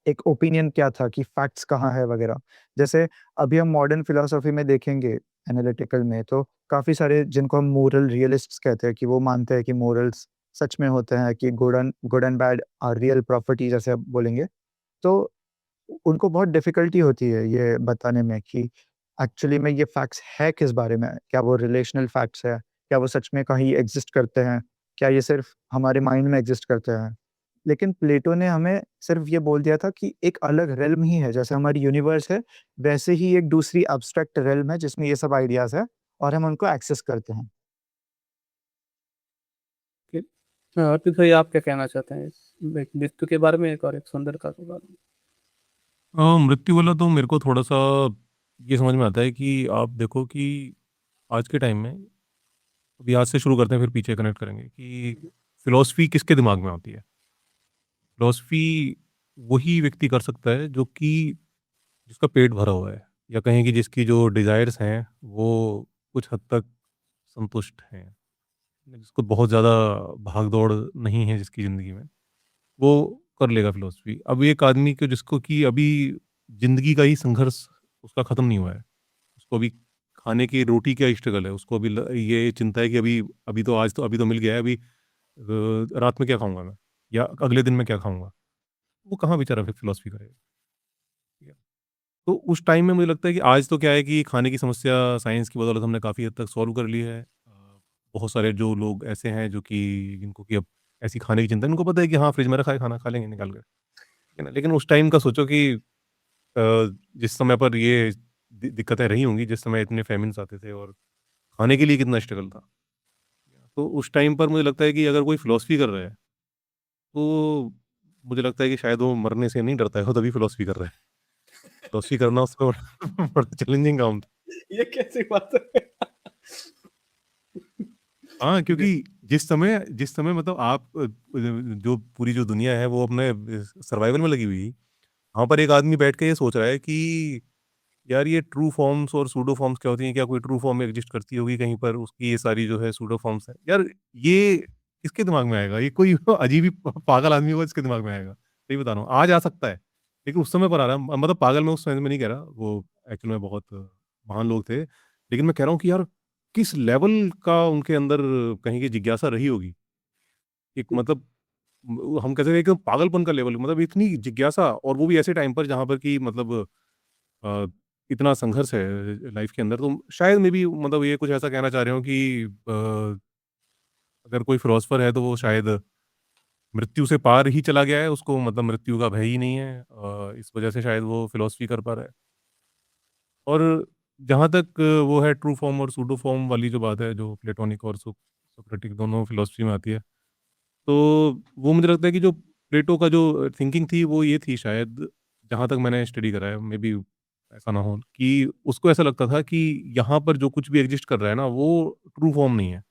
एक ओपिनियन क्या था कि फैक्ट्स कहाँ है वगैरह। जैसे अभी हम मॉडर्न फिलॉसफी में देखेंगे एनालिटिकल में तो काफ़ी सारे जिनको हम मोरल रियलिस्ट्स कहते हैं कि वो मानते हैं कि मोरल्स सच में होते हैं कि good and bad are real property जैसे आप बोलेंगे। तो उनको बहुत डिफ़िकल्टी होती है ये बताने में कि एक्चुअली में ये फैक्ट्स है किस बारे में? क्या वो रिलेशनल फैक्ट्स है? क्या वो सच में कहीं एग्ज़िस्ट करते हैं? क्या ये सिर्फ़ हमारे माइंड में एग्ज़िस्ट करते हैं? लेकिन प्लेटो ने हमें सिर्फ़ ये बोल दिया था कि एक अलग रिल्म ही है, जैसे हमारी यूनिवर्स है, वैसे ही एक दूसरी एब्स्ट्रैक्ट रिल्म है जिसमें ये सब आइडियाज़ हैं और हम उनको एक्सेस करते हैं। कि अर्पित भाई आप क्या कहना चाहते हैं इस एक मृत्यु के बारे में एक और एक सुंदरता के बारे में? मृत्यु वाला तो मेरे को थोड़ा-सा ये समझ में आता है कि आप देखो कि आज के टाइम में अभी आज से शुरू करते हैं फिर पीछे कनेक्ट करेंगे कि फ़िलॉसफ़ी किसके दिमाग में आती है? फ़िलॉसफ़ी वही व्यक्ति कर सकता है जो कि जिसका पेट भरा हुआ है या कहें कि जिसकी जो डिज़ायर्स हैं वो कुछ हद तक संतुष्ट हैं। जिसको बहुत ज़्यादा भाग-दौड़ नहीं है जिसकी ज़िंदगी में, वो कर लेगा फ़िलॉसफ़ी। अब एक आदमी को जिसको कि अभी ज़िंदगी का ही संघर्ष उसका ख़त्म नहीं हुआ है। उसको अभी खाने की रोटी का स्ट्रगल है। उसको अभी ये चिंता है कि अभी तो मिल गया है, अभी रात में क्या खाऊँगा मैं? या अगले दिन मैं क्या खाऊँगा? वो कहाँ बेचारा फिर फ़िलॉसफ़ी करेगा? ठीक है। तो उस टाइम में मुझे लगता है कि आज तो क्या है कि खाने की समस्या साइंस की बदौलत हमने काफ़ी हद तक सॉल्व कर ली है। बहुत सारे जो लोग ऐसे हैं जो कि जिनको कि अब ऐसी खाने की चिंता है, उनको पता है कि हाँ, फ्रिज में रखा है खाना, खा लेंगे निकाल कर। ठीक है ना? लेकिन उस टाइम का सोचो कि जिस समय पर ये दिक्कतें रही होंगी, जिस समय इतने फ़ेमिन्स आते थे और खाने के लिए कितना स्ट्रगल था। तो उस टाइम पर मुझे लगता है कि अगर कोई फ़िलॉसफ़ी कर रहा है, तो मुझे लगता है कि शायद वो मरने से नहीं डरता है, वो तभी फ़िलॉसफ़ी कर रहा है। फ़िलॉसफ़ी करना उसका बड़ा बड़ा चैलेंजिंग काम था। ये कैसी बात है? हाँ, जी। क्योंकि जिस समय मतलब आप जो पूरी जो दुनिया है वो अपने सर्वाइवल में लगी हुई है। वहाँ पर एक आदमी बैठ के ये सोच रहा है कि यार ये ट्रू फॉर्म्स और सूडो फॉर्म्स क्या होती हैं? क्या कोई ट्रू फॉर्म एग्ज़िस्ट करती होगी कहीं पर? उसकी ये सारी जो है सूडो फॉर्म्स हैं। यार ये किसके दिमाग में आएगा? ये कोई अजीब ही पागल आदमी होगा जिसके दिमाग में आएगा। सही बता रहा हूँ। आज आ सकता है, लेकिन उस समय पर आ रहा है। मतलब पागल मैं उस सेंस में नहीं कह रहा। वो एक्चुअल में बहुत महान लोग थे। लेकिन मैं कह रहा हूँ कि यार किस लेवल का उनके अंदर कहीं की जिज्ञासा रही होगी। एक मतलब हम कह सकते हैं कि पागलपन का लेवल मतलब इतनी जिज्ञासा और वो भी ऐसे टाइम पर जहाँ पर कि मतलब अ, इतना संघर्ष है लाइफ के अंदर तो शायद मे बी मतलब ये कुछ ऐसा कहना चाह रहे हो कि अगर कोई फिलोसोफर है तो वो शायद मृत्यु से पार ही चला गया है, उसको मतलब मृत्यु का भय ही नहीं है। इस वजह से शायद वो फिलॉसफी कर पा रहा है। और जहाँ तक वो है ट्रू फॉर्म और सूडो फॉर्म वाली जो बात है, जो प्लेटोनिक और सोक्रेटिक दोनों फिलॉसफी में आती है। तो वो मुझे लगता है कि जो प्लेटो का जो थिंकिंग थी वो ये थी शायद, जहाँ तक मैंने स्टडी करा है, मे बी ऐसा ना हो, कि उसको ऐसा लगता था कि यहाँ पर जो कुछ भी एग्ज़िस्ट कर रहा है ना, वो ट्रू फॉर्म नहीं है।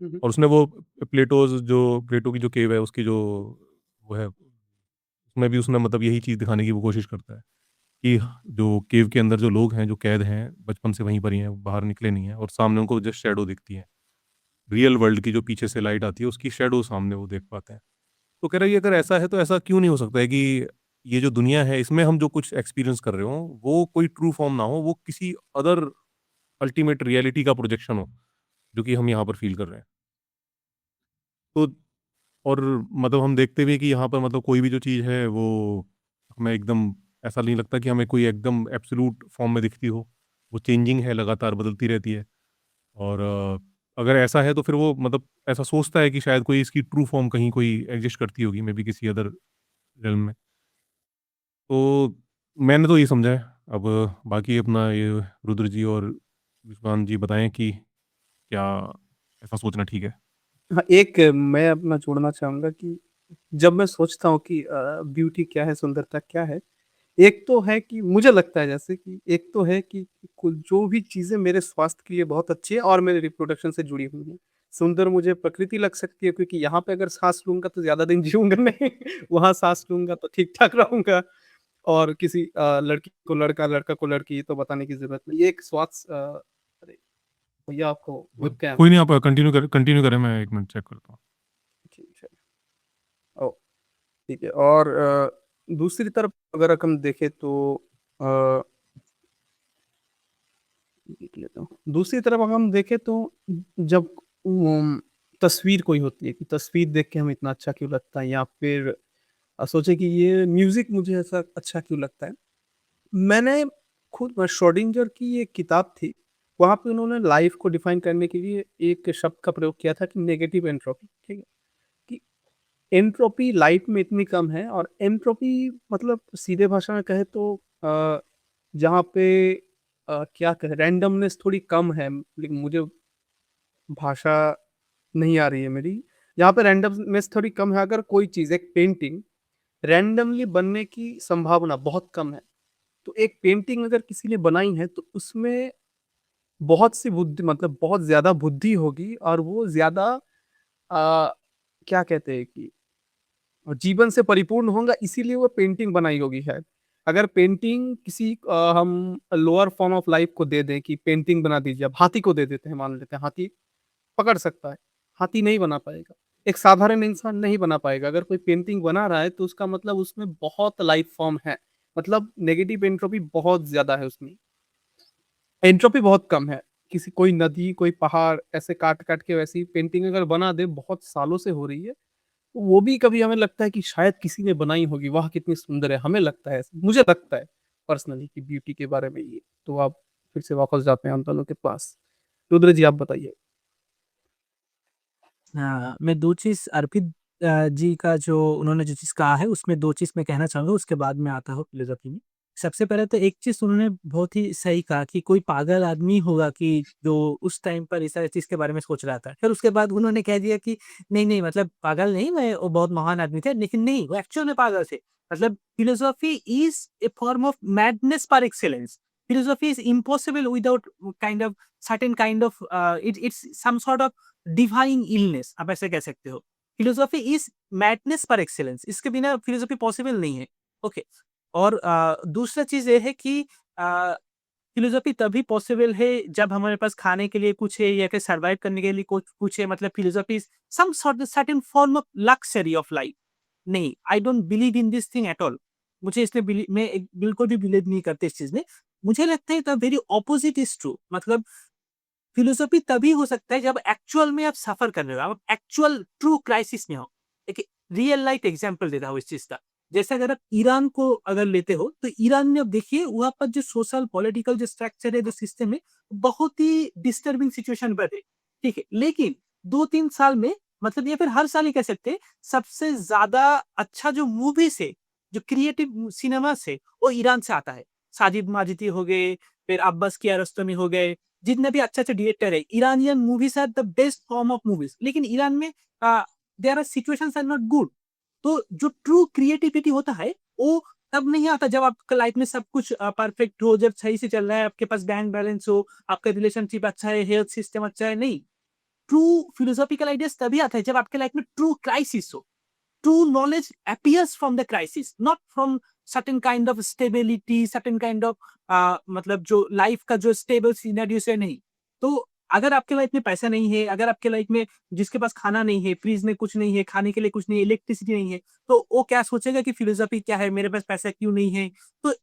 हुँ, हुँ। और उसने वो प्लेटो की जो केव है उसकी जो वो है, उसमें भी उसने मतलब यही चीज़ दिखाने की वो कोशिश करता है, कि जो केव के अंदर जो लोग हैं, जो कैद हैं, बचपन से वहीं पर ही हैं, बाहर निकले नहीं हैं और सामने उनको जस्ट शैडो दिखती है। रियल वर्ल्ड की जो पीछे से लाइट आती है, उसकी शैडो सामने वो देख पाते हैं। तो कह रहा है ये अगर ऐसा है तो ऐसा क्यों नहीं हो सकता है कि ये जो दुनिया है इसमें हम जो कुछ एक्सपीरियंस कर रहे हो वो कोई ट्रू फॉर्म ना हो, वो किसी अदर अल्टीमेट रियलिटी का प्रोजेक्शन हो, जो कि हम यहाँ पर फ़ील कर रहे हैं। तो और मतलब हम देखते भी हैं कि यहाँ पर मतलब कोई भी जो चीज़ है वो हमें एकदम ऐसा नहीं लगता कि हमें कोई एकदम एब्सोल्यूट फॉर्म में दिखती हो। वो चेंजिंग है, लगातार बदलती रहती है। और अगर ऐसा है तो फिर वो मतलब ऐसा सोचता है कि शायद कोई इसकी ट्रू फॉर्म कहीं कोई एग्ज़िस्ट करती होगी, मे बी किसी अदर रियल्म में। तो मैंने तो ये समझा है। अब बाकी अपना ये रुद्र जी और विश्वान जी बताएँ कि क्या ऐसा सोचना ठीक है? हाँ, एक मैं अपना जोड़ना चाहूँगा कि जब मैं सोचता हूँ कि ब्यूटी क्या है, सुंदरता क्या है, एक तो है कि मुझे लगता है जैसे कि एक तो है कि कुल जो भी चीज़ें मेरे स्वास्थ्य के लिए बहुत अच्छी है और मेरे रिप्रोडक्शन से जुड़ी हुई हैं। सुंदर मुझे प्रकृति लग सकती है क्योंकि यहाँ पे अगर साँस लूँगा तो ज़्यादा दिन जिऊँगा नहीं, वहाँ साँस लूँगा तो ठीक-ठाक रहूँगा और किसी लड़की को लड़का, लड़का को लड़की तो बताने की ज़रूरत नहीं। ये एक अरे! भैया आपको वेबकैम कोई नहीं, आप कंटिन्यू करें, मैं 1 मिनट चेक करता हूँ। ठीक है। ओह! ठीक है और दूसरी तरफ अगर हम देखें तो अ, देख लेता हूँ। दूसरी तरफ अगर हम देखें तो जब तस्वीर कोई होती है कि तस्वीर देख के हमें इतना अच्छा क्यों लगता है या फिर सोचे कि ये म्यूज़िक मुझे ऐसा अच्छा क्यों लगता है। मैंने खुद श्रोडिंगर की एक किताब थी, वहाँ पे उन्होंने लाइफ़ को डिफ़ाइन करने के लिए एक शब्द का प्रयोग किया था कि नेगेटिव एंट्रोपी, ठीक है? कि एंट्रोपी लाइफ में इतनी कम है और एंट्रोपी मतलब सीधे भाषा में कहें तो जहाँ पे क्या कहें रैंडमनेस थोड़ी कम है लेकिन मुझे भाषा नहीं आ रही है मेरी। जहाँ पे रैंडमनेस थोड़ी कम है अगर कोई चीज़ एक पेंटिंग रैंडमली बनने की संभावना बहुत कम है। तो एक पेंटिंग अगर किसी ने बनाई है तो उसमें बहुत सी बुद्धि मतलब बहुत ज़्यादा बुद्धि होगी और वो ज़्यादा क्या कहते हैं कि और जीवन से परिपूर्ण होगा इसीलिए वो पेंटिंग बनाई होगी शायद। अगर पेंटिंग किसी हम लोअर फॉर्म ऑफ लाइफ को दे दें कि पेंटिंग बना दीजिए, अब हाथी को दे देते हैं मान लेते हैं, हाथी पकड़ सकता है, हाथी नहीं बना पाएगा। एक साधारण इंसान नहीं बना पाएगा, अगर कोई पेंटिंग बना रहा है तो उसका मतलब उसमें बहुत लाइफ फॉर्म है, मतलब नेगेटिव एंट्रोपी बहुत ज़्यादा है उसमें। एंट्रोपी बहुत कम है, किसी कोई नदी, कोई पहाड़ ऐसे काट-काट के वैसी पेंटिंग अगर बना दे बहुत सालों से हो रही है वो भी कभी हमें लगता है कि शायद किसी ने बनाई होगी, वाह! कितनी सुंदर है, हमें लगता है ऐसा, मुझे लगता है पर्सनली कि ब्यूटी के बारे में ये। तो आप फिर से वापस जाते हैं हम दोनों के पास। रुद्र जी आप बताइए? हाँ, मैं 2 चीज़ अर्पित जी का जो उन्होंने जो चीज़ कहा है उसमें 2 चीज़ मैं कहना चाहूँगा उसके बाद मैं आता हूँ फिलॉसफी में। सबसे पहले तो एक चीज़ उन्होंने बहुत ही सही कहा कि कोई पागल आदमी होगा कि जो उस टाइम पर इस चीज़ के बारे में सोच रहा था। फिर उसके बाद उन्होंने कह दिया कि नहीं मतलब पागल नहीं मैं वो बहुत महान आदमी थे, लेकिन नहीं वो एक्चुअल में पागल थे। मतलब philosophy is a form of madness par excellence. Philosophy is impossible without kind of certain kind of it's some sort of divine illness आप ऐसे कह सकते हो। Philosophy is madness par excellence इसके बिना फिलोसॉफी पॉसिबल नहीं है। ओके और दूसरा चीज़ ये है कि फिलोसॉफी तभी पॉसिबल है जब हमारे पास खाने के लिए कुछ है या फिर सर्वाइव करने के लिए कुछ है मतलब philosophy is some sort certain form of luxury of life. नहीं, I don't believe in this thing at all. मुझे इसमें मैं बिल्कुल भी बिलीव नहीं करता इस चीज़ में। मुझे लगता है the very opposite is true मतलब फिलोसॉफी तभी हो सकता है जब एक्चुअल में आप सफर कर रहे हो, आप एक्चुअल ट्रू क्राइसिस में हो। एक रियल लाइफ एग्जांपल देता हूँ इस चीज़ का। जैसे अगर आप ईरान को अगर लेते हो, तो ईरान में अब देखिए वहाँ पर जो सोशल पॉलिटिकल जो स्ट्रक्चर है, जो सिस्टम है, बहुत ही डिस्टर्बिंग सिचुएशन पर है। ठीक है? लेकिन 2-3 साल में मतलब या फिर हर साल ही कह सकते हैं, सबसे ज़्यादा अच्छा जो मूवीज़ है, जो क्रिएटिव सिनेमास है, वो ईरान से आता है। साजिद माजिदी हो गए, फिर अब्बास कियारोस्तमी हो गए, जितने भी अच्छे-अच्छे डायरेक्टर है, Iranian movies are the best form of movies लेकिन ईरान में there are situations are not good. तो जो ट्रू क्रिएटिविटी होता है, वो तब नहीं आता जब आपका लाइफ में सब कुछ परफेक्ट हो, जब सही से चल रहा है, आपके पास बैंक बैलेंस हो, आपका रिलेशनशिप अच्छा है, हेल्थ सिस्टम अच्छा है, नहीं। ट्रू फिलोसॉफिकल आइडियाज़ तभी आता है जब आपके लाइफ में ट्रू क्राइसिस हो। True knowledge appears from the crisis, not from certain kind of stability, certain kind of मतलब जो लाइफ का जो स्टेबल सिनेरियो से नहीं। तो अगर आपके लाइफ में पैसा नहीं है, अगर आपके लाइफ में जिसके पास खाना नहीं है, फ्रिज में कुछ नहीं है, खाने के लिए कुछ नहीं है, इलेक्ट्रिसिटी नहीं है, तो वो क्या सोचेगा कि फिलोसॉफी क्या है, मेरे पास पैसा क्यों नहीं है? तो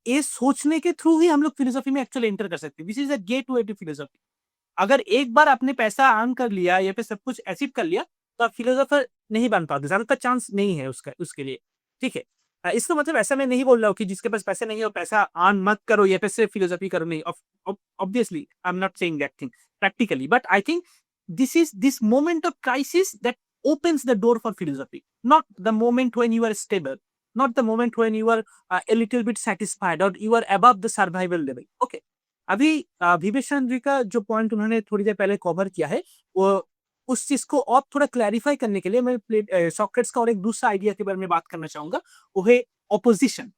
ये सोचने के थ्रू ही हम लोग फिलोसॉफी में एक्चुअली एंटर कर सकते हैं। This is a gateway to philosophy. अगर एक बार आपने पैसा अर्न कर लिया या फिर सब कुछ अचीव कर लिया, तो आप फिलोसोफर नहीं बन पाते, ज़्यादातर चांस नहीं है उसका उसके लिए, ठीक है? इसका मतलब ऐसा मैं नहीं बोल रहा हूँ कि जिसके पास पैसे नहीं है वो पैसा अर्न मत करो या फिर सिर्फ फिलोसॉफी करो, नहीं। Obviously I am not saying that thing practically, but I think this moment of crisis that opens the door for philosophy, not the moment when you are stable, not the moment when you are a little bit satisfied or you are above the survival level. Okay, अभी विवेकानंद जी का जो point उन्होंने थोड़ी देर पहले cover किया है, वो उस चीज को और थोड़ा क्लैरिफाई करने के लिए मैं सॉक्रेट्स का और एक दूसरा आइडिया के बारे में बात करना चाहूंगा। वो है ऑपोजिशन,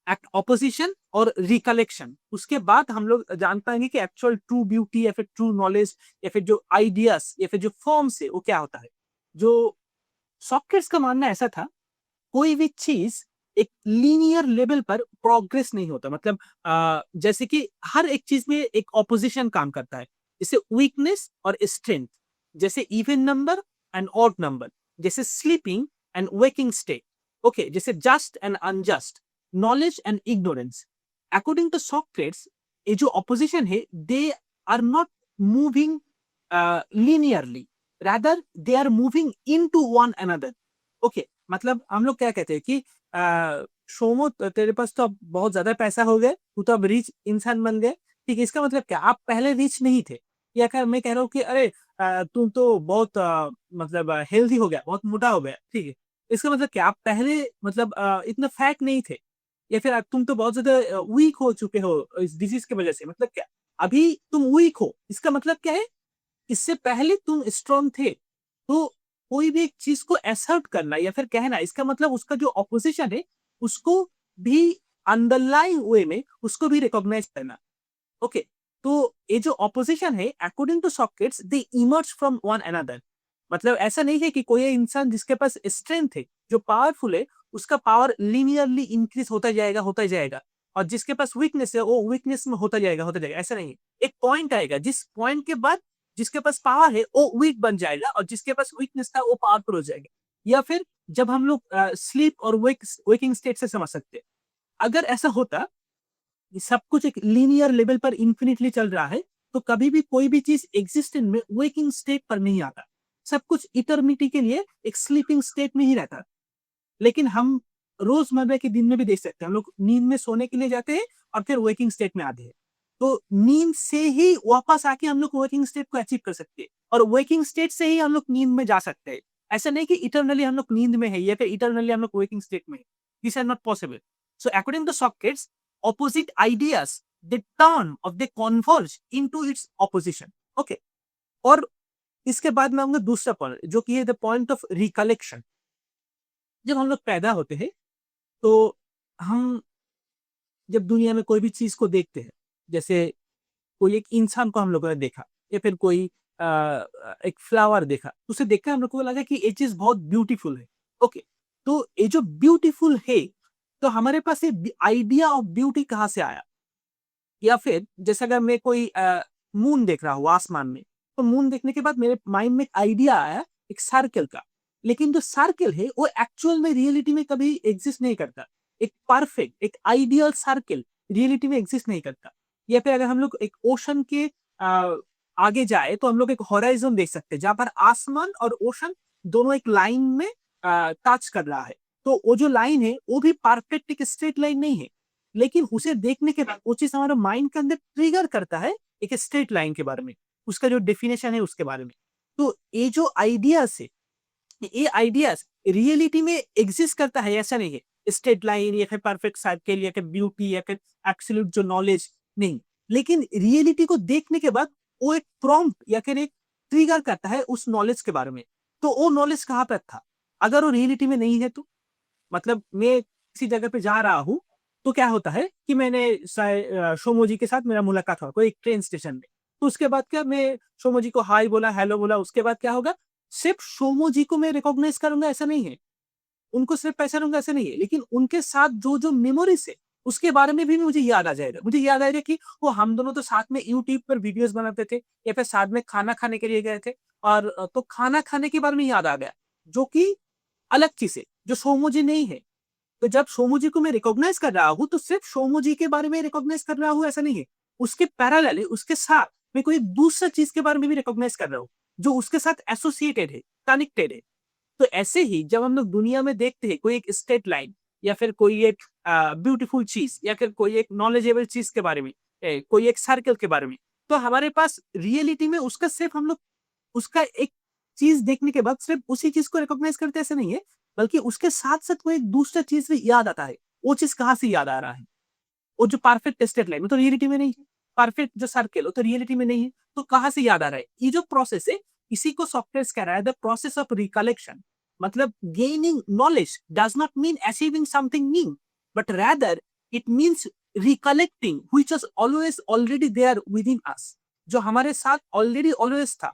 एक्ट ऑपोजिशन और रिकलेक्शन। उसके बाद हम लोग जान पाएंगे कि एक्चुअल ट्रू ब्यूटी या फिर ट्रू नॉलेज या फिर जो आइडियाज या फिर जो फॉर्म्स है वो क्या होता है। जो सॉक्रेट्स का मानना ऐसा था, कोई भी चीज एक लीनियर लेवल पर प्रोग्रेस नहीं होता। मतलब जैसे कि हर एक चीज में एक ऑपोजिशन काम करता है, जैसे वीकनेस और स्ट्रेंथ, जैसे even number and odd number, जैसे sleeping and waking state, okay, जैसे just and unjust, knowledge and ignorance. According to Socrates, ये जो ऑपोजिशन है, they are not moving linearly, rather they are moving into one another. Okay, मतलब हम लोग क्या कहते हैं कि सोमो तेरे पास तो अब बहुत ज्यादा पैसा हो गया, तू तो अब रिच इंसान बन गए, ठीक है। इसका मतलब क्या, आप पहले रिच नहीं थे। या क्या मैं कह रहा हूँ कि अरे तुम तो बहुत मतलब हेल्दी हो गया, बहुत मोटा हो गया, ठीक है। इसका मतलब क्या, आप पहले मतलब इतना फैट नहीं थे। या फिर तुम तो बहुत ज्यादा वीक हो चुके हो इस डिजीज की वजह से। मतलब क्या, अभी तुम वीक हो, इसका मतलब क्या है, इससे पहले तुम स्ट्रांग थे। तो कोई भी एक चीज को असर्ट करना या फिर कहना, इसका मतलब उसका जो ऑपोजिशन है उसको भी अंडरलाइंग वे में उसको भी रिकॉग्नाइज करना। ओके, तो ये जो ऑपोजिशन है, according to Socrates, they emerge from one another. मतलब ऐसा नहीं है कि कोई इंसान जिसके पास स्ट्रेंथ है, जो पावरफुल है, उसका पावर लीनियरली इंक्रीज होता जाएगा, और जिसके पास वीकनेस है वो वीकनेस में होता जाएगा, ऐसा नहीं है। एक पॉइंट आएगा जिस पॉइंट के बाद जिसके पास पावर है वो वीक बन जाएगा, और जिसके पास वीकनेस था वो पावरफुल हो जाएगा। या फिर जब हम लोग स्लीप और वेकिंग स्टेट से समझ सकते हैं, अगर ऐसा होता कि सब कुछ एक लीनियर लेवल पर इंफिनिटली चल रहा है, तो कभी भी कोई भी चीज एग्जिस्टेंस में वेकिंग स्टेट पर नहीं आता। सब कुछ इटर्निटी के लिए एक स्लीपिंग स्टेट में ही रहता। लेकिन हम रोजमर्रा के दिन में भी देख सकते हैं, हम लोग नींद में सोने के लिए जाते हैं और फिर वेकिंग स्टेट में आते हैं। तो नींद से ही वापस आके हम लोग वेकिंग स्टेट को अचीव कर सकते हैं, और वेकिंग स्टेट से ही हम लोग नींद में जा सकते हैं। ऐसा नहीं कि इटरनली हम लोग नींद में है या फिर इटरनली हम लोग वेकिंग स्टेट में है। This are not possible. So according to Socrates, opposite ideas, they turn or they converge into its opposition. Okay, और इसके बाद में आऊंगा दूसरा पॉइंट, जो कि है द पॉइंट ऑफ रिकलेक्शन। जब हम लोग पैदा होते हैं, तो हम जब दुनिया में कोई भी चीज को देखते हैं, जैसे कोई एक इंसान को हम लोगों ने देखा, या फिर कोई एक फ्लावर देखा, उसे देखकर हम लोग को लगा कि ये चीज बहुत ब्यूटीफुल है। ओके, तो ये जो ब्यूटीफुल है, तो हमारे पास ये आइडिया ऑफ ब्यूटी कहाँ से आया? या फिर जैसे अगर मैं कोई मून देख रहा हूँ आसमान में, तो मून देखने के बाद मेरे माइंड में एक आइडिया आया एक सर्कल का। लेकिन जो सर्कल है वो एक्चुअल में रियलिटी में कभी एग्जिस्ट नहीं करता। एक परफेक्ट, एक आइडियल सर्कल रियलिटी में एग्जिस्ट नहीं करता। या फिर अगर हम लोग एक ओशन के आगे जाए, तो हम लोग एक होराइजन देख सकते हैं जहां पर आसमान और ओशन दोनों एक लाइन में टच कर रहा है। तो वो जो लाइन है वो भी परफेक्ट एक स्ट्रेट लाइन नहीं है, लेकिन उसे देखने के बाद वो चीज हमारे माइंड के अंदर ट्रिगर करता है एक स्ट्रेट लाइन के बारे में, उसका जो डेफिनेशन है उसके बारे में। तो ये जो आइडियाज है, ये आइडियाज रियलिटी में एग्जिस्ट करता है ऐसा नहीं है। स्ट्रेट लाइन या फिर परफेक्ट सर्कल या फिर ब्यूटी या फिर एब्सोल्यूट जो नॉलेज, नहीं। लेकिन रियलिटी को देखने के बाद वो एक प्रॉम्प्ट या फिर एक ट्रिगर करता है उस नॉलेज के बारे में। तो वो नॉलेज कहाँ पर था, अगर वो रियलिटी में नहीं है तो? मतलब मैं किसी जगह पे जा रहा हूँ, तो क्या होता है कि मैंने शोमो जी के साथ मेरा मुलाकात हुआ कोई एक ट्रेन स्टेशन में, तो उसके बाद क्या, मैं शोमो जी को हाय बोला, हेलो बोला, उसके बाद क्या होगा, सिर्फ शोमो जी को मैं रिकॉग्नाइज करूंगा ऐसा नहीं है, उनको सिर्फ पैसा दूंगा ऐसा नहीं है, लेकिन उनके साथ जो जो मेमोरीज है उसके बारे में भी मुझे याद आ जाएगा। मुझे याद आएगा कि वो हम दोनों तो साथ में यूट्यूब पर वीडियोज़ बनाते थे या फिर साथ में खाना खाने के लिए गए थे और तो खाना खाने के बारे में याद आ गया, जो कि अलग चीज़ है, जो सोमू नहीं है। तो जब सोमू को मैं रिकॉग्नाइज़ कर रहा हूँ, तो सिर्फ़ सोमू के बारे में रिकॉग्नाइज़ कर रहा हूँ ऐसा नहीं है। उसके पैरेलल है, उसके साथ मैं कोई दूसरा चीज़ के बारे में भी रिकॉग्नाइज़ कर रहा हूँ, जो उसके साथ एसोसिएटेड है, कनेक्टेड है। तो ऐसे ही जब हम लोग दुनिया में देखते हैं कोई एक स्ट्रेट लाइन या फिर कोई एक ब्यूटीफुल चीज़ या फिर कोई एक नॉलेजेबल चीज़ के बारे में, कोई एक सर्कल के बारे में, तो हमारे पास रियलिटी में उसका सिर्फ़ हम लोग उसका एक चीज़ देखने के बाद सिर्फ़ उसी चीज़ को रिकॉग्नाइज़ करते हैं ऐसा नहीं है, बल्कि उसके साथ-साथ कोई एक दूसरा चीज़ भी याद आता है। वो चीज़ कहाँ से याद आ रहा है? वो जो परफेक्ट स्ट्रेट लाइन वो तो रियलिटी में नहीं है। परफेक्ट जो सर्कल वो तो रियलिटी में नहीं है। तो कहाँ से याद आ रहा है? ये जो प्रोसेस है, इसी को सॉफ्टवेयर्स कह रहा है द प्रोसेस ऑफ रिकलेक्शन। मतलब gaining knowledge does not mean achieving something new, but rather it means recollecting which was always already there within us. जो हमारे साथ ऑलरेडी ऑलवेज़ था।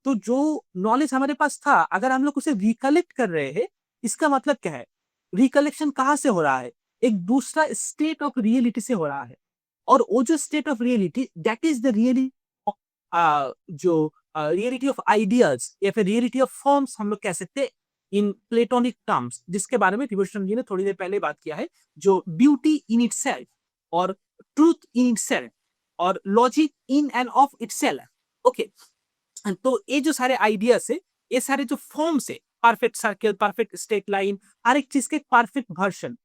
तो जो नॉलेज हमारे पास था, अगर हम लोग उसे रिकलेक्ट कर रहे हैं, इसका मतलब क्या है? रिकलेक्शन कहाँ से हो रहा है? एक दूसरा स्टेट ऑफ रियलिटी से हो रहा है। और वो जो state of reality that is the reality of ideas या फिर रियलिटी ऑफ फॉर्म्स हम लोग कह सकते हैं इन प्लेटोनिक टर्म्स, जिसके बारे में विभूषण जी ने थोड़ी देर पहले बात किया है, जो ब्यूटी इन इटसेल्फ और ट्रुथ इन इटसेल्फ और logic in end of itself. Okay. तो ये जो सारे आइडियाज़ है, ये सारे जो फॉर्म्स है, perfect circle, perfect straight line, हर एक चीज़ का एक परफेक्ट वर्ज़न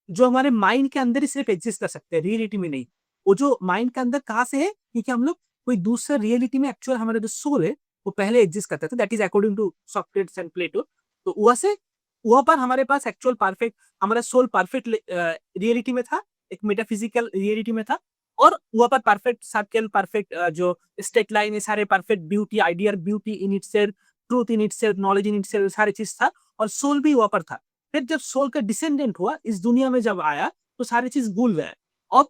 जो हमारे माइंड के अंदर ही सिर्फ एग्जिस्ट कर सकते हैं, रियलिटी में नहीं। वो जो माइंड के अंदर कहाँ से है? क्योंकि हम लोग कोई दूसरा रियलिटी में एक्चुअल हमारा जो सोल है, वो पहले एग्जिस्ट करता था। That is according to Socrates and Plato. तो वहाँ पर हमारे पास एक्चुअल परफेक्ट हमारा सोल परफेक्ट रियलिटी में था, एक मेटाफिज़िकल रियलिटी में था और वहाँ पर परफेक्ट सर्कल, परफेक्ट जो स्ट्रेट लाइन, ये सारे perfect beauty, ideal beauty in itself, truth in itself, knowledge in itself, सारी चीज़ था और सोल भी वहाँ पर था। फिर जब सोल का डिसेंडेंट हुआ, इस दुनिया में जब आया, तो सारी चीज़ भूल गया। और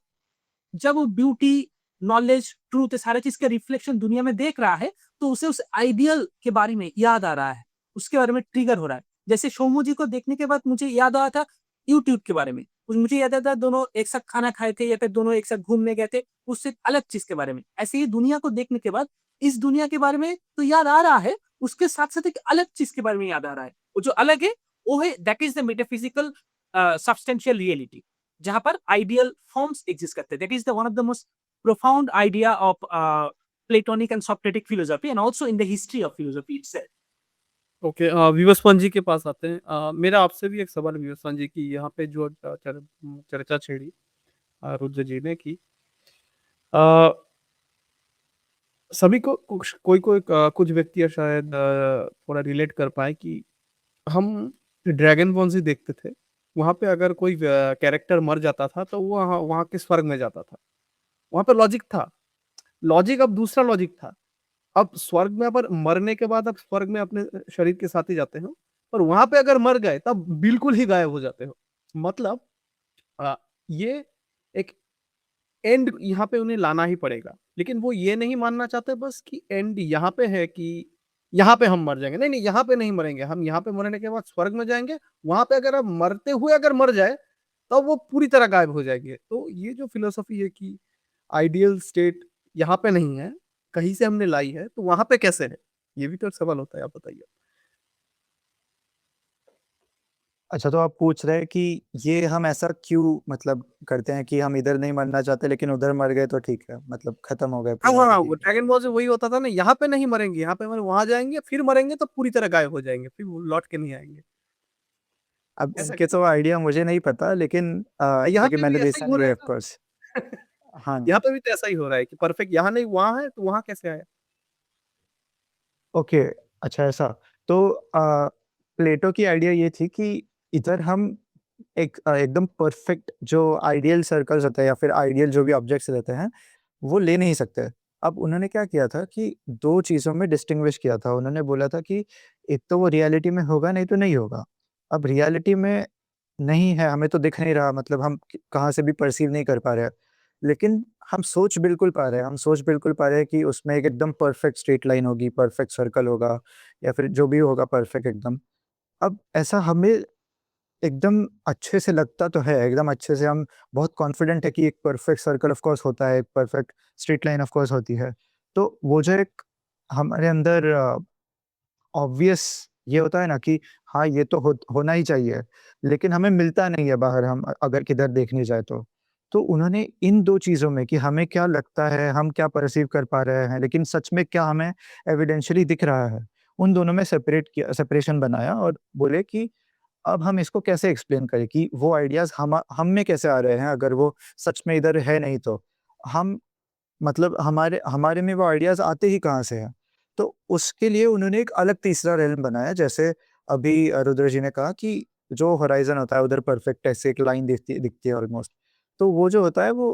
जब वो ब्यूटी, नॉलेज, ट्रूथ ये सारी चीज़ का रिफ्लेक्शन दुनिया में देख रहा है, तो उसे उस आइडियल के बारे में याद आ रहा है। उसके बारे में ट्रिगर हो रहा है। जैसे सोमू जी को देखने के बाद मुझे याद आया था यूट्यूब के बारे में। मुझे याद आता दोनों एक साथ खाना खाए थे या फिर दोनों एक साथ घूमने गए थे, उससे एक अलग चीज़ के बारे में। ऐसे ही दुनिया को देखने के बाद इस दुनिया के बारे में तो याद आ रहा है, उसके साथ-साथ एक अलग चीज़ के बारे में याद आ रहा है। वो जो अलग है, वो है that is the metaphysical substantial reality. जहाँ पर आइडियल फॉर्म्स एग्जिस्ट करते हैं। That is the one of the most profound idea of Platonic and Socratic philosophy and also in the history of philosophy itself. Okay, Vivaswan ji के पास आते हैं। मेरा आपसे भी एक सवाल विवस्वान जी की यहाँ पे जो चर्चा छेड़ी रुद्र जी ने की, अ, सभी को कुछ व्यक्ति शायद थोड़ा रिलेट कर पाए कि हम ड्रैगन बॉल जी देखते थे। वहाँ पे अगर कोई कैरेक्टर मर जाता था तो वो वहाँ वहाँ के स्वर्ग में जाता था। वहाँ पे लॉजिक था। लॉजिक अब दूसरा लॉजिक था। अब स्वर्ग में अगर मरने के बाद आप स्वर्ग में अपने शरीर के साथ ही जाते हो और वहाँ पे अगर मर गए तब बिल्कुल ही गायब हो जाते हो। मतलब अ, ये एक एंड यहाँ पे उन्हें लाना ही पड़ेगा। लेकिन वो ये नहीं मानना चाहते बस कि एंड यहाँ पे है कि यहाँ पे हम मर जाएँगे। नहीं, नहीं, यहाँ पे नहीं मरेंगे। हम यहाँ पे मरने के बाद स्वर्ग में जाएँगे। वहाँ पे अगर आप मरते हुए अगर मर जाए, तब वो पूरी तरह गायब हो जाएँगे। तो ये जो फ़िलॉसफ़ी है कि आइडियल स्टेट यहाँ पे नहीं है, कहीं से हमने लाई है, तो वहाँ पे कैसे है? ये भी तो एक सवाल होता है, आप बताइए? अच्छा, तो आप पूछ रहे हैं कि ये हम ऐसा क्यों मतलब करते हैं कि हम इधर नहीं मरना चाहते लेकिन उधर मर गए तो ठीक है, मतलब खत्म हो गए हाँ, पूरा हाँ, तो हाँ, वो ठीक है। ड्रैगन बॉल से वही होता था ना, यहाँ पे नहीं मरेंगे, यहाँ पे वहाँ जाएँगे, फिर मरेंगे तो पूरी तरह गायब हो जाएँगे, फिर वो लौट के नहीं आएँगे। अब ऐसा इसके तो आइडिया मुझे नहीं पता लेकिन यहाँ क्योंकि पे मैंने भी ऐसा ही हो रिसेंटली रहा है ऑफ कोर्स ना। हाँ, यहाँ पे भी तो ऐसा ही हो रहा है कि परफेक्ट यहाँ नहीं वहाँ है, तो वहाँ कैसे आया? ओके, अच्छा ऐसा। तो प्लेटो की आइडिया ये थी कि इधर हम एकदम परफेक्ट जो आइडियल सर्कल्स होते हैं या फिर आइडियल जो भी ऑब्जेक्ट्स रहते हैं, वो ले नहीं सकते। अब उन्होंने क्या किया था कि 2 चीज़ों में डिस्टिंग्विश किया था। उन्होंने बोला था कि एक तो वो रियलिटी में होगा, नहीं तो नहीं होगा। अब रियलिटी में नहीं है, हमें तो दिख नहीं रहा मतलब हम क कहाँ से भी पर्सीव नहीं कर पा रहे हैं। लेकिन हम सोच बिल्कुल पा रहे हैं, हम सोच बिल्कुल पा रहे हैं कि उसमें एक एकदम परफेक्ट स्ट्रेट लाइन होगी, परफेक्ट सर्कल होगा या फिर जो भी होगा परफेक्ट एकदम। अब ऐसा हमें एकदम अच्छे से लगता तो है, एकदम अच्छे से हम बहुत कॉन्फिडेंट है कि एक परफेक्ट सर्कल ऑफ कोर्स होता है, एक perfect straight line of course होती है। तो वो जो एक हमारे अंदर ऑब्वियस ये होता है ना कि हाँ, ये तो होना ही चाहिए, लेकिन हमें मिलता नहीं है बाहर, हम अगर किधर देखने जाएँ तो। तो उन्होंने इन 2 चीज़ों में कि हमें क्या लगता है, हम क्या परसीव कर पा रहे हैं, लेकिन सच में क्या हमें एविडेंशियली दिख रहा है, उन दोनों में सेपरेशन बनाया और बोले कि अब हम इसको कैसे एक्सप्लेन करें कि वो आइडियाज़ हम में कैसे आ रहे हैं, अगर वो सच में इधर है नहीं तो। हम मतलब हमारे हमारे में वो आइडियाज़ आते ही कहाँ से हैं? तो उसके लिए उन्होंने एक अलग तीसरा रेल्म बनाया, जैसे अभी रुद्र जी ने कहा कि जो होराइज़न होता है उधर परफेक्ट ऐसे एक लाइन दिखती दिखती है ऑलमोस्ट। तो वो जो होता है वो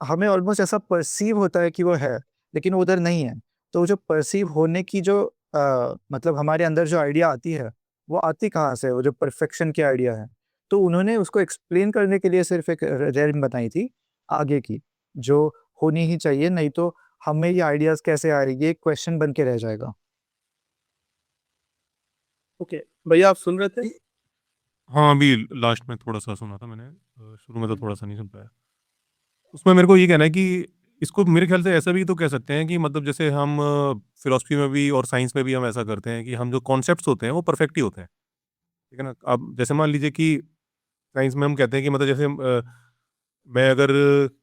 हमें ऑलमोस्ट ऐसा पर्सीव होता है कि वो है, लेकिन वो उधर नहीं है। तो वो जो पर्सीव होने की जो मतलब हमारे अंदर जो आइडिया आती है, वो आती कहाँ से है? वो जो परफेक्शन की आइडिया है। तो उन्होंने उसको एक्सप्लेन करने के लिए सिर्फ़ एक रेल्म बताई थी आगे की, जो होनी ही चाहिए, नहीं तो हमें ये आइडियाज़ कैसे आ रही है, ये एक क्वेश्चन बन के रह जाएगा। ओके, भैया आप सुन रहे थे? हाँ, अभी लास्ट में थोड़ा-सा सुना था मैंने, शुरू में तो थोड़ा-सा नहीं सुन पाया। उसमें मेरे को ये कहना है कि इसको मेरे ख्याल से ऐसा भी तो कह सकते हैं कि मतलब जैसे हम फ़िलॉसफ़ी में भी और साइंस में भी हम ऐसा करते हैं कि हम जो कॉन्सेप्ट्स होते हैं वो परफ़ेक्ट ही होते हैं। ठीक है ना? अब जैसे मान लीजिए कि साइंस में हम कहते हैं कि मतलब जैसे मैं अगर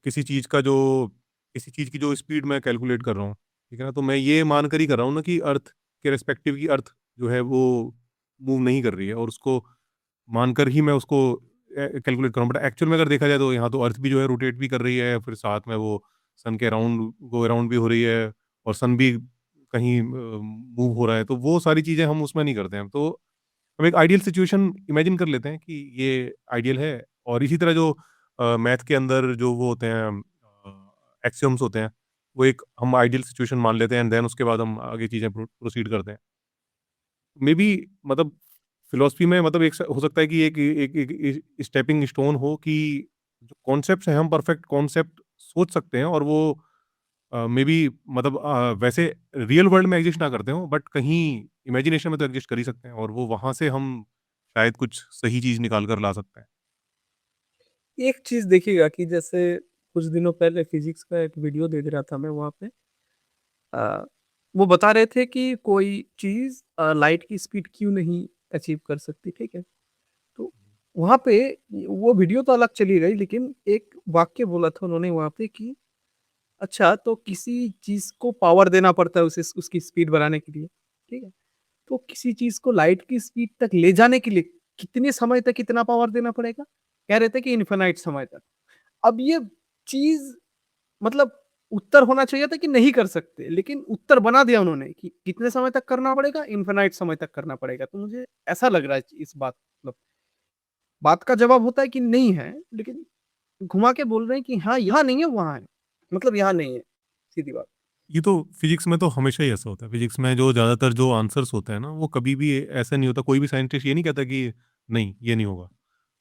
किसी चीज़ का जो किसी चीज़ की जो स्पीड मैं कैलकुलेट कर रहा हूँ, ठीक है ना? तो मैं ये मान कर ही कर रहा हूँ ना कि अर्थ के रिस्पेक्टिव की अर्थ जो है वो मूव नहीं कर रही है और उसको मानकर ही मैं उसको कैलकुलेट कर रहा हूँ। बट एक्चुअल में अगर देखा जाए तो यहाँ तो अर्थ भी जो है रोटेट भी कर रही है, फिर साथ में वो सन के अराउंड गो अराउंड भी हो रही है और सन भी कहीं मूव हो रहा है। तो वो सारी चीज़ें हम उसमें नहीं करते हैं। तो हम एक आइडियल सिचुएशन इमेजिन कर लेते हैं कि ये आइडियल है और इसी तरह जो मैथ के अंदर जो वो होते हैं एक्सियोम्स होते हैं, वो एक हम आइडियल सिचुएशन मान लेते हैं एंड देन उसके बाद हम आगे चीज़ें प्रोसीड करते हैं। मेबी मतलब फ़िलॉसफ़ी में मतलब एक हो सकता है कि एक एक एक स्टेपिंग स्टोन हो कि जो कॉन्सेप्ट्स हैं हम परफेक्ट कॉन्सेप्ट सोच सकते हैं और वो मेबी मतलब वैसे रियल वर्ल्ड में एग्ज़िस्ट ना करते हों बट कहीं इमेजिनेशन में तो एग्ज़िस्ट कर ही सकते हैं और वो वहाँ से हम शायद कुछ सही चीज़ निकाल कर ला सकते हैं। एक चीज़ देखिएगा कि जैसे कुछ दिनों पहले फिज़िक्स का एक वीडियो देख रहा था मैं वहाँ पे अ, वो बता रहे थे कि कोई चीज़ लाइट की स्पीड क्यों नहीं अचीव कर सकती, ठीक है? तो वहाँ पे वो वीडियो तो अलग चली गई लेकिन एक वाक्य बोला था उन्होंने वहाँ पे कि अच्छा तो किसी चीज़ को पावर देना पड़ता है उसे उसकी स्पीड बढ़ाने के लिए, ठीक है? तो किसी चीज़ को लाइट की स्पीड तक ले जाने के लिए कितने समय तक कितना पावर देना पड़ेगा? कह रहे थे कि इनफ़ाइनाइट समय तक। अब ये चीज़ मतलब उत्तर होना चाहिए था कि नहीं कर सकते, लेकिन उत्तर बना दिया उन्होंने कि कितने समय तक करना पड़ेगा? इनफ़ाइनाइट समय तक करना पड़ेगा। तो मुझे ऐसा लग रहा है इस बात मतलब बात का जवाब होता है कि नहीं है, लेकिन घुमा के बोल रहे हैं कि हाँ, यहाँ नहीं है, वहाँ है। मतलब यहाँ नहीं है, सीधी बात। ये तो फिज़िक्स में तो हमेशा ही ऐसा होता है। फिज़िक्स में जो ज़्यादातर जो आंसर्स होते हैं ना, वो कभी भी ऐसा नहीं होता, कोई भी साइंटिस्ट ये नहीं कहता कि नहीं, ये नहीं होगा।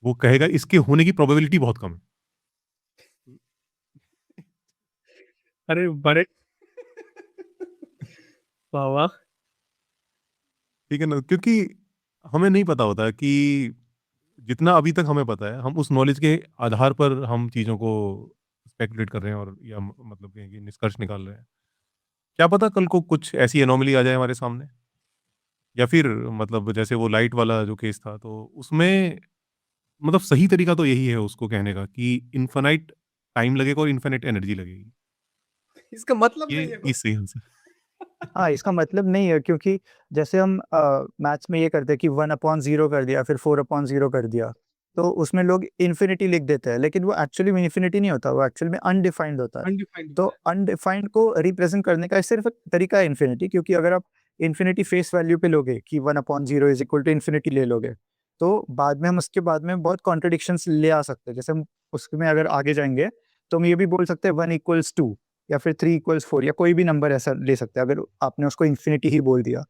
वो कहेगा इसके होने की प्रोबेबिलिटी बहुत कम है। अरे बड़े वाह, वाह! ठीक है ना? क्योंकि हमें नहीं पता होता कि जितना अभी तक हमें पता है, हम उस नॉलेज के आधार पर हम चीज़ों को स्पेकुलेट कर रहे हैं और या मतलब कहें कि निष्कर्ष निकाल रहे हैं। क्या पता कल को कुछ ऐसी एनोमली आ जाए हमारे सामने या फिर मतलब जैसे वो लाइट वाला जो केस था, तो उसमें मतलब सही तरीका तो यही है उसको कहने का कि इनफ़ाइनाइट टाइम लगेगा और इनफ़ाइनाइट एनर्जी लगेगी। इसका मतलब नहीं है ये सही आंसर। हाँ, इसका मतलब नहीं है, क्योंकि जैसे हम मैथ्स में ये करते हैं कि 1/0 कर दिया, फिर 4/0 कर दिया, तो उसमें लोग इन्फिनिटी लिख देते हैं, लेकिन वो एक्चुअली में इन्फिनिटी नहीं होता, वो एक्चुअली में अनडिफाइंड होता है। अनडिफाइंड तो होता है। अनडिफाइंड को रिप्रेज़ेंट करने का सिर्फ़ एक तरीका है इन्फिनिटी, क्योंकि अगर आप इन्फिनिटी फेस वैल्यू पे लोगे कि 1/0 इज़ इक्वल टू इन्फिनिटी ले लोगे, तो बाद में हम उसके बाद में बहुत कॉन्ट्रडिक्शंस ले आ सकते हैं। जैसे हम उसमें अगर आगे जाएँगे, तो हम ये भी बोल सकते हैं 1 इक्वल्स 2 या फिर 3 इक्वल्स 4 या कोई भी नंबर ऐसा ले सकते हैं, अगर आपने उसको इन्फिनिटी ही बोल दिया।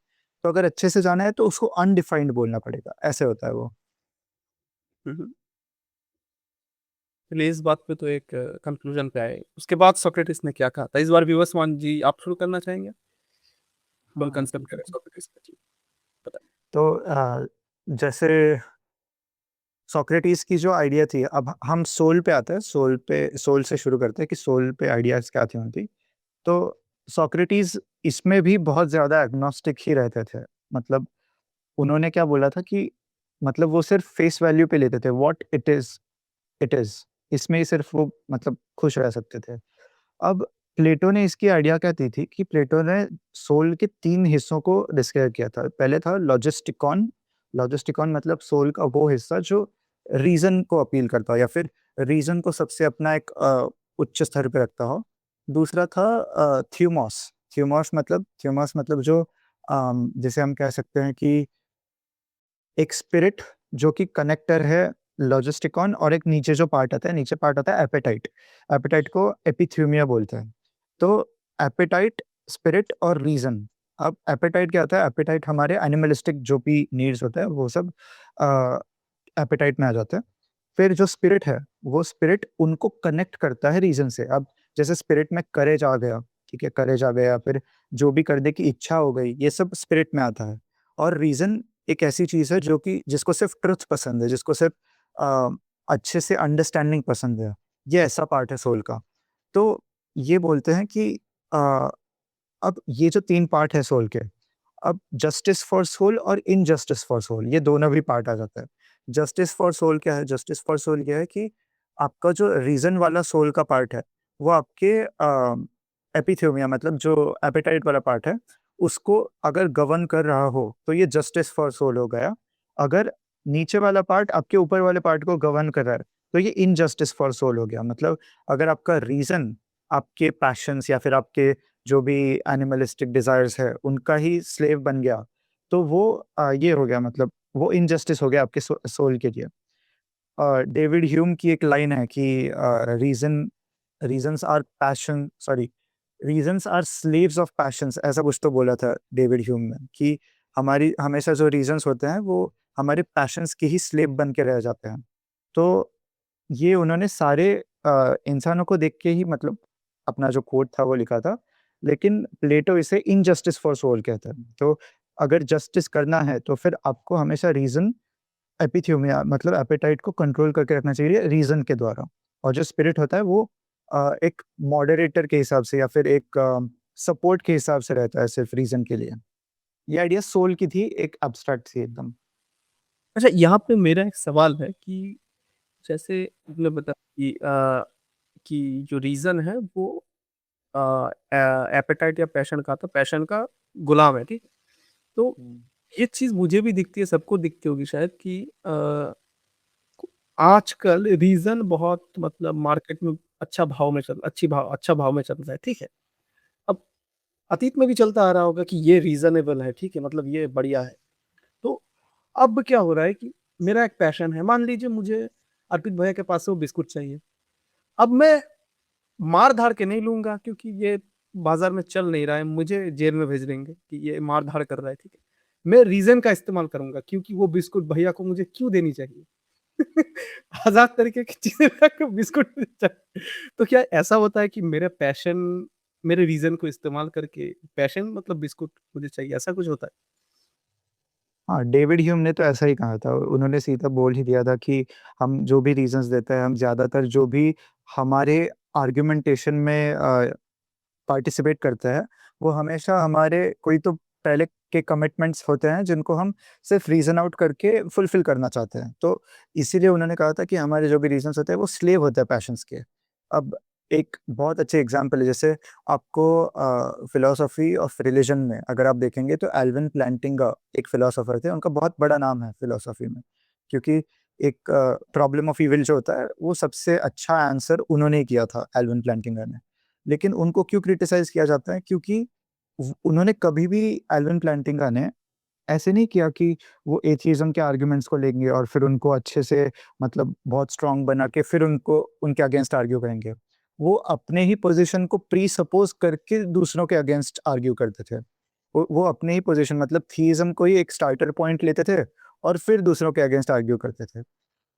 तो अगर अच्छे से जाना है तो उसको अनडिफाइंड बोलना पड़ेगा, ऐसे होता है वो। हुँ, हुँ। चलिए इस बात पे तो एक कंक्लूज़न पे आए। उसके बाद सोक्रेटिस ने क्या कहा था? इस बार विवस्वान जी आप शुरू करना चाहेंगे? बल हाँ, कंसेप्ट करें सोक्रेटिस का जी, बताइए। तो जैसे सोक्रेटिस की जो आइडिया थी, अब हम सोल पे आते हैं, सोल से शुरू करते हैं कि सोल पे आइडियाज़ क्या थी उनकी। तो सोक्रेटिस इसमें भी बहुत ज़्यादा एग्नोस्टिक ही रहते थे। मतलब उन्होंने क्या बोला था कि मतलब वो सिर्फ़ फेस वैल्यू पे लेते थे, व्हाट इट इज़। इसमें ही सिर्फ़ वो मतलब खुश रह सकते थे। अब प्लेटो ने इसकी आइडिया क्या दी थी कि प्लेटो ने सोल के 3 हिस्सों को डिस्क्राइब किया था। पहले था लॉजिस्टिकॉन, लॉजिस्टिकॉन मतलब सोल का वो हिस्सा जो रीज़न को अपील करता हो या फिर रीज़न को सबसे अपना एक उच्च स्तर पे रखता हो। दूसरा था थ्यूमॉस, थ्यूमॉस मतलब जो जिसे हम कह सकते हैं कि एक स्पिरिट जो कि कनेक्टर है लॉजिस्टिकॉन, और एक नीचे जो पार्ट आता है, नीचे पार्ट आता है एपेटाइट। एपेटाइट को एपिथ्यूमिया बोलते हैं। तो एपेटाइट, स्पिरिट और रीज़न। अब एपेटाइट क्या होता है? एपेटाइट हमारे एनिमलिस्टिक जो भी नीड्स होते हैं वो सब एपेटाइट में आ जाते हैं। फिर जो स्पिरिट है, वो स्पिरिट उनको कनेक्ट करता है रीज़न से। अब जैसे स्पिरिट में करेज आ गया, ठीक है? करेज आ गया, फिर जो भी करने की इच्छा हो गई, ये सब स्पिरिट में आता है। और रीज़न एक ऐसी चीज़ है जो कि जिसको सिर्फ़ ट्रुथ पसंद है, जिसको सिर्फ़ अच्छे से अंडरस्टैंडिंग पसंद है। ये ऐसा पार्ट है सोल का। तो ये बोलते हैं कि अ, अब ये जो 3 पार्ट है सोल के, अब जस्टिस फॉर सोल और इनजस्टिस फॉर सोल, ये दोनों भी पार्ट आ जाता है। जस्टिस फॉर सोल क्या है? जस्टिस फॉर सोल ये है कि आपका जो रीज़न वाला सोल का पार्ट है, वो आपके एपिथ्यूमिया मतलब जो एपेटाइट वाला पार्ट है, उसको अगर गवर्न कर रहा हो, तो ये जस्टिस फॉर सोल हो गया। अगर नीचे वाला पार्ट आपके ऊपर वाले पार्ट को गवर्न कर रहा है, तो ये इनजस्टिस फॉर सोल हो गया। मतलब अगर आपका रीज़न आपके पैशंस या फिर आपके जो भी एनिमलिस्टिक डिज़ायर्स है, उनका ही स्लेव बन गया, तो वो ये हो गया, मतलब वो इनजस्टिस हो गया आपके सोल के लिए। डेविड ह्यूम की एक लाइन है कि reasons are passion sorry reasons are slaves of passions, ऐसा कुछ तो बोला था डेविड ह्यूम ने कि हमारी हमेशा जो रीज़न्स होते हैं, वो हमारे पैशंस के ही स्लेव बन के रह जाते हैं। तो ये उन्होंने सारे इंसानों को देख के ही मतलब अपना जो कोट था वो लिखा था, लेकिन प्लेटो इसे इनजस्टिस फॉर सोल कहता है। तो अगर जस्टिस करना है तो फिर आपको हमेशा रीज़न एपिथ्यूमिया मतलब एपेटाइट को कंट्रोल करके रखना चाहिए रीज़न के द्वारा, और जो स्पिरिट होता है वो एक मॉडरेटर के हिसाब से या फिर एक सपोर्ट के हिसाब से रहता है सिर्फ रीज़न के लिए। ये आइडिया सोल की थी, एक एब्स्ट्रैक्ट थी एकदम। अच्छा, यहाँ पे मेरा एक सवाल है कि जैसे आपने बताया कि जो रीज़न है वो एपेटाइट या पैशन का था, पैशन का गुलाम है, ठीक है? तो ये चीज़ मुझे भी दिखती है, सबको दिखती होगी शायद कि आजकल रीज़न बहुत मतलब मार्केट में अच्छा भाव में चल रहा है, ठीक है? अब अतीत में भी चलता आ रहा होगा कि ये रीज़नेबल है, ठीक है? मतलब ये बढ़िया है। तो अब क्या हो रहा है कि मेरा एक पैशन है, मान लीजिए मुझे अर्पित भैया के पास से वो बिस्कुट चाहिए। अब मैं मार-धाड़ के नहीं लूँगा क्योंकि ये बाज़ार में चल नहीं रहा है, मुझे जेल में भेज देंगे कि ये मार-धाड़ कर रहा है, ठीक है? मैं रीज़न का इस्तेमाल करूँगा क्योंकि वो बिस्कुट भैया को मुझे क्यों देनी चाहिए? आज़ाद तरीके की चीज़ें लाके बिस्कुट तो क्या ऐसा होता है कि मेरे रीज़न को इस्तेमाल करके पैशन मतलब बिस्कुट मुझे चाहिए, ऐसा कुछ होता है? हाँ, डेविड ह्यूम ने तो ऐसा ही कहा था। उन्होंने सीधा बोल ही दिया था कि हम जो भी रीज़न्स देते हैं, हम ज़्यादातर जो भी हमारे आर्गुमेंटेशन में पार्टिसिपेट करते हैं, वो हमेशा हमारे कोई तो पहले के कमिटमेंट्स होते हैं, जिनको हम सिर्फ़ रीज़न आउट करके फुलफ़िल करना चाहते हैं। तो इसीलिए उन्होंने कहा था कि हमारे जो भी रीज़न्स होते हैं, वो स्लेव होते हैं पैशन्स के। अब एक बहुत अच्छे एग्ज़ाम्पल है, जैसे आपको फ़िलॉसफ़ी ऑफ रिलिजन में अगर आप देखेंगे तो एल्विन प्लैंटिंगा एक फ़िलॉसफ़र थे, उनका बहुत बड़ा नाम है फ़िलॉसफ़ी में। क्योंकि एक प्रॉब्लम ऑफ इविल जो होता है, वो सबसे अच्छा आंसर उन्होंने ही किया था एल्विन प्लैंटिंगा ने। लेकिन उनको क्यों क्रिटिसाइज़ किया जाता है? क्योंकि उन्होंने कभी भी एल्विन प्लैंटिंगा ने ऐसे नहीं किया कि वो एथियज़्म के आर्गुमेंट्स को लेंगे और फिर उनको अच्छे से मतलब बहुत स्ट्रॉन्ग बना के फिर उनको उनके अगेंस्ट आर्ग्यू करेंगे। वो अपने ही पोज़ीशन को प्री-सपोज़ करके दूसरों के अगेंस्ट आर्ग्यू करते थे। वो अपने ही पोज़ीशन मतलब थीइज़्म को ही एक स्टार्टर पॉइंट लेते थे और फिर दूसरों के अगेंस्ट आर्ग्यू करते थे।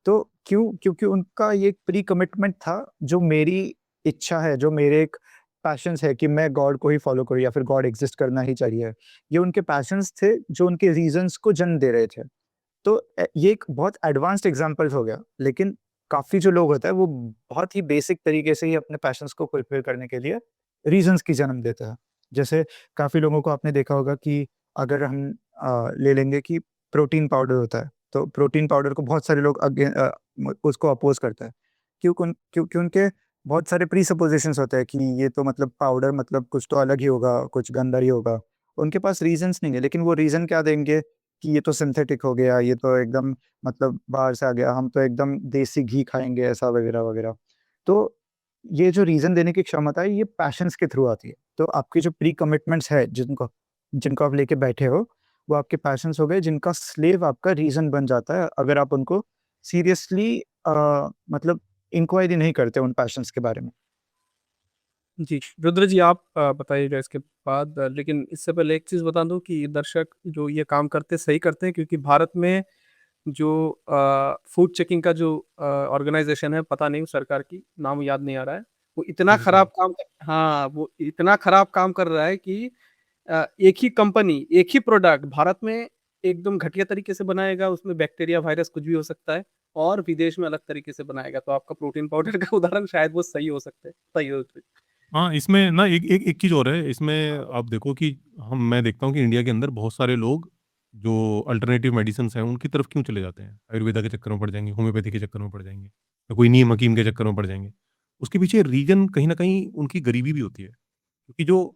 तो क्यों? क्योंकि उनका ये एक प्री कमिटमेंट था, जो मेरी इच्छा है, जो मेरे एक पैशन्स है कि मैं गॉड को ही फ़ॉलो करूँ या फिर गॉड एक्सिस्ट करना ही चाहिए। ये उनके पैशन्स थे जो उनके रीज़न्स को जन्म दे रहे थे। तो ये एक बहुत एडवांस्ड एग्जांपल्स हो गया, लेकिन काफ़ी जो लोग होता है वो बहुत ही बेसिक तरीके से ही अपने पैशन्स को फुलफिल करने के लिए रीज़न्स की जन्म देता है। जैसे काफ़ी लोगों को आपने देखा होगा कि अगर हम ले लेंगे कि प्रोटीन पाउडर होता है, तो प्रोटीन पाउडर को बहुत सारे लोग उसको अपोज़ करते हैं। क्योंकि उनके बहुत सारे प्रीसपोज़िशंस होते हैं कि ये तो मतलब पाउडर मतलब कुछ तो अलग ही होगा, कुछ गंदा ही होगा। उनके पास रीज़न्स नहीं है, लेकिन वो रीज़न क्या देंगे कि ये तो सिंथेटिक हो गया, ये तो एकदम मतलब बाहर से आ गया, हम तो एकदम देसी घी खाएँगे ऐसा वगैरह-वगैरह। तो ये जो रीज़न देने की क्षमता है, ये पैशन्स के थ्रू आती है। तो आपकी जो प्री कमिटमेंट्स है जिनको जिनको आप लेके बैठे हो, वो आपके पैशन्स हो गए जिनका स्लेव आपका रीज़न बन जाता है, अगर आप उनको सीरियसली मतलब इंक्वायरी नहीं करते उन पैशन्स के बारे में। जी, रुद्र जी आप बताइएगा इसके बाद, लेकिन इससे पहले एक चीज़ बता दूँ कि दर्शक जो ये काम करते सही करते हैं, क्योंकि भारत में जो फूड चेकिंग का जो ऑर्गेनाइज़ेशन है, पता नहीं सरकार की, नाम याद नहीं आ रहा है, वो इतना खराब काम कर, हाँ, वो इतना खराब काम कर रहा है कि एक ही कंपनी, एक ही प्रोडक्ट भारत में एकदम घटिया तरीके से बनाएगा, उसमें बैक्टीरिया, वायरस कुछ भी हो सकता है, और विदेश में अलग तरीके से बनाएगा। तो आपका प्रोटीन पाउडर का उदाहरण शायद वो सही हो सकता है। सही हो तो। हाँ, इसमें ना एक एक एक चीज़ और है, इसमें आप देखो कि मैं देखता हूँ कि इंडिया के अंदर बहुत सारे लोग जो अल्टरनेटिव मेडिसिन्स हैं, उनकी तरफ क्यों चले जाते हैं? आयुर्वेदा के चक्कर में पड़ जाएँगे, होम्योपैथी के चक्कर में पड़ जाएँगे, या कोई नीम हकीम के चक्कर में पड़ जाएँगे। उसके पीछे रीज़न कहीं न कहीं उनकी गरीबी भी होती है। क्योंकि जो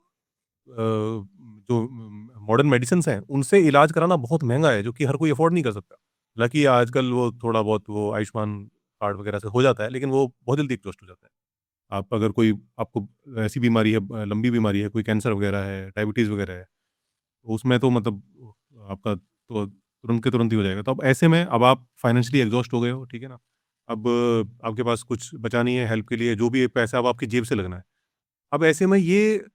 मॉडर्न मेडिसिन्स हैं, उनसे इलाज कराना बहुत महँगा है, जो कि हर कोई अफ़ोर्ड नहीं कर सकता। हालाँकि आजकल वो थोड़ा बहुत वो आयुष्मान कार्ड वगैरह से हो जाता है, लेकिन वो बहुत जल्दी एग्ज़ॉस्ट हो जाता है। आप अगर कोई आपको ऐसी बीमारी है, लंबी बीमारी है, कोई कैंसर वगैरह है, डायबिटीज़ वगैरह है, तो उसमें तो मतलब आपका तो तुरंत के तुरंत ही हो जाएगा। तो अब ऐसे में अब आप फाइनेंशियली एग्ज़ॉस्ट हो गए हो, ठीक है ना? अब आपके पास कुछ बचा नहीं है हेल्प के लिए, जो भी पैसा अब आपकी जेब से लगना है। अब ऐसे में ये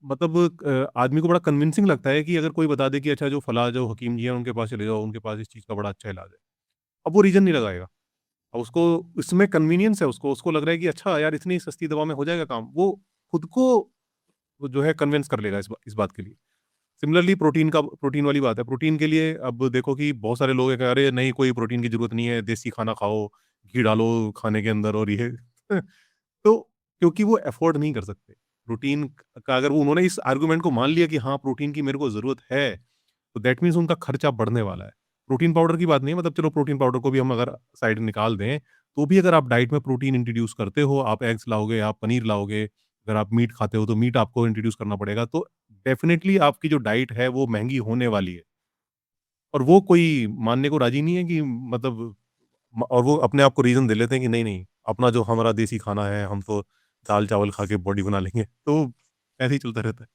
मतलब आदमी को बड़ा कन्विंसिंग लगता है कि अगर कोई बता दे कि अच्छा जो फलाँ जो हकीम जी हैं, उनके पास चले जाओ, उनके पास इस चीज़ का बड़ा अच्छा इलाज है। अब वो रीज़न नहीं लगाएगा। अब उसको इसमें कन्वीनियंस है उसको, उसको लग रहा है कि अच्छा यार इतनी सस्ती दवा में हो जाएगा काम। वो खुद को वो जो है कन्विंस कर लेगा इस बात के लिए। सिमिलरली प्रोटीन वाली बात है। प्रोटीन के लिए अब देखो कि बहुत सारे लोग हैं कि अरे नहीं कोई प्रोटीन की ज़रूरत नहीं है, देसी खाना खाओ, घी डालो खाने के अंदर और ये तो क्योंकि वो अफ़ोर्ड नहीं कर सकते। प्रोटीन का अगर उन्होंने इस आर्गुमेंट को मान लिया कि हाँ, प्रोटीन की मेरे को ज़रूरत है, तो दैट मीन्स उनका खर्चा बढ़ने वाला है। प्रोटीन पाउडर की बात नहीं है, मतलब चलो प्रोटीन पाउडर को भी हम अगर साइड निकाल दें, तो भी अगर आप डाइट में प्रोटीन इंट्रोड्यूस करते हो, आप एग्स लाओगे, आप पनीर लाओगे, अगर आप मीट खाते हो, तो मीट आपको इंट्रोड्यूस करना पड़ेगा। तो डेफ़िनिटली आपकी जो डाइट है, वो महँगी होने वाली है। और वो कोई मानने को राज़ी नहीं है कि मतलब और वो अपने आप को रीज़न दे लेते हैं कि नहीं, अपना जो हमारा देसी खाना है, हम तो दाल-चावल खा के बॉडी बना लेंगे। तो ऐसे ही चलता रहता है।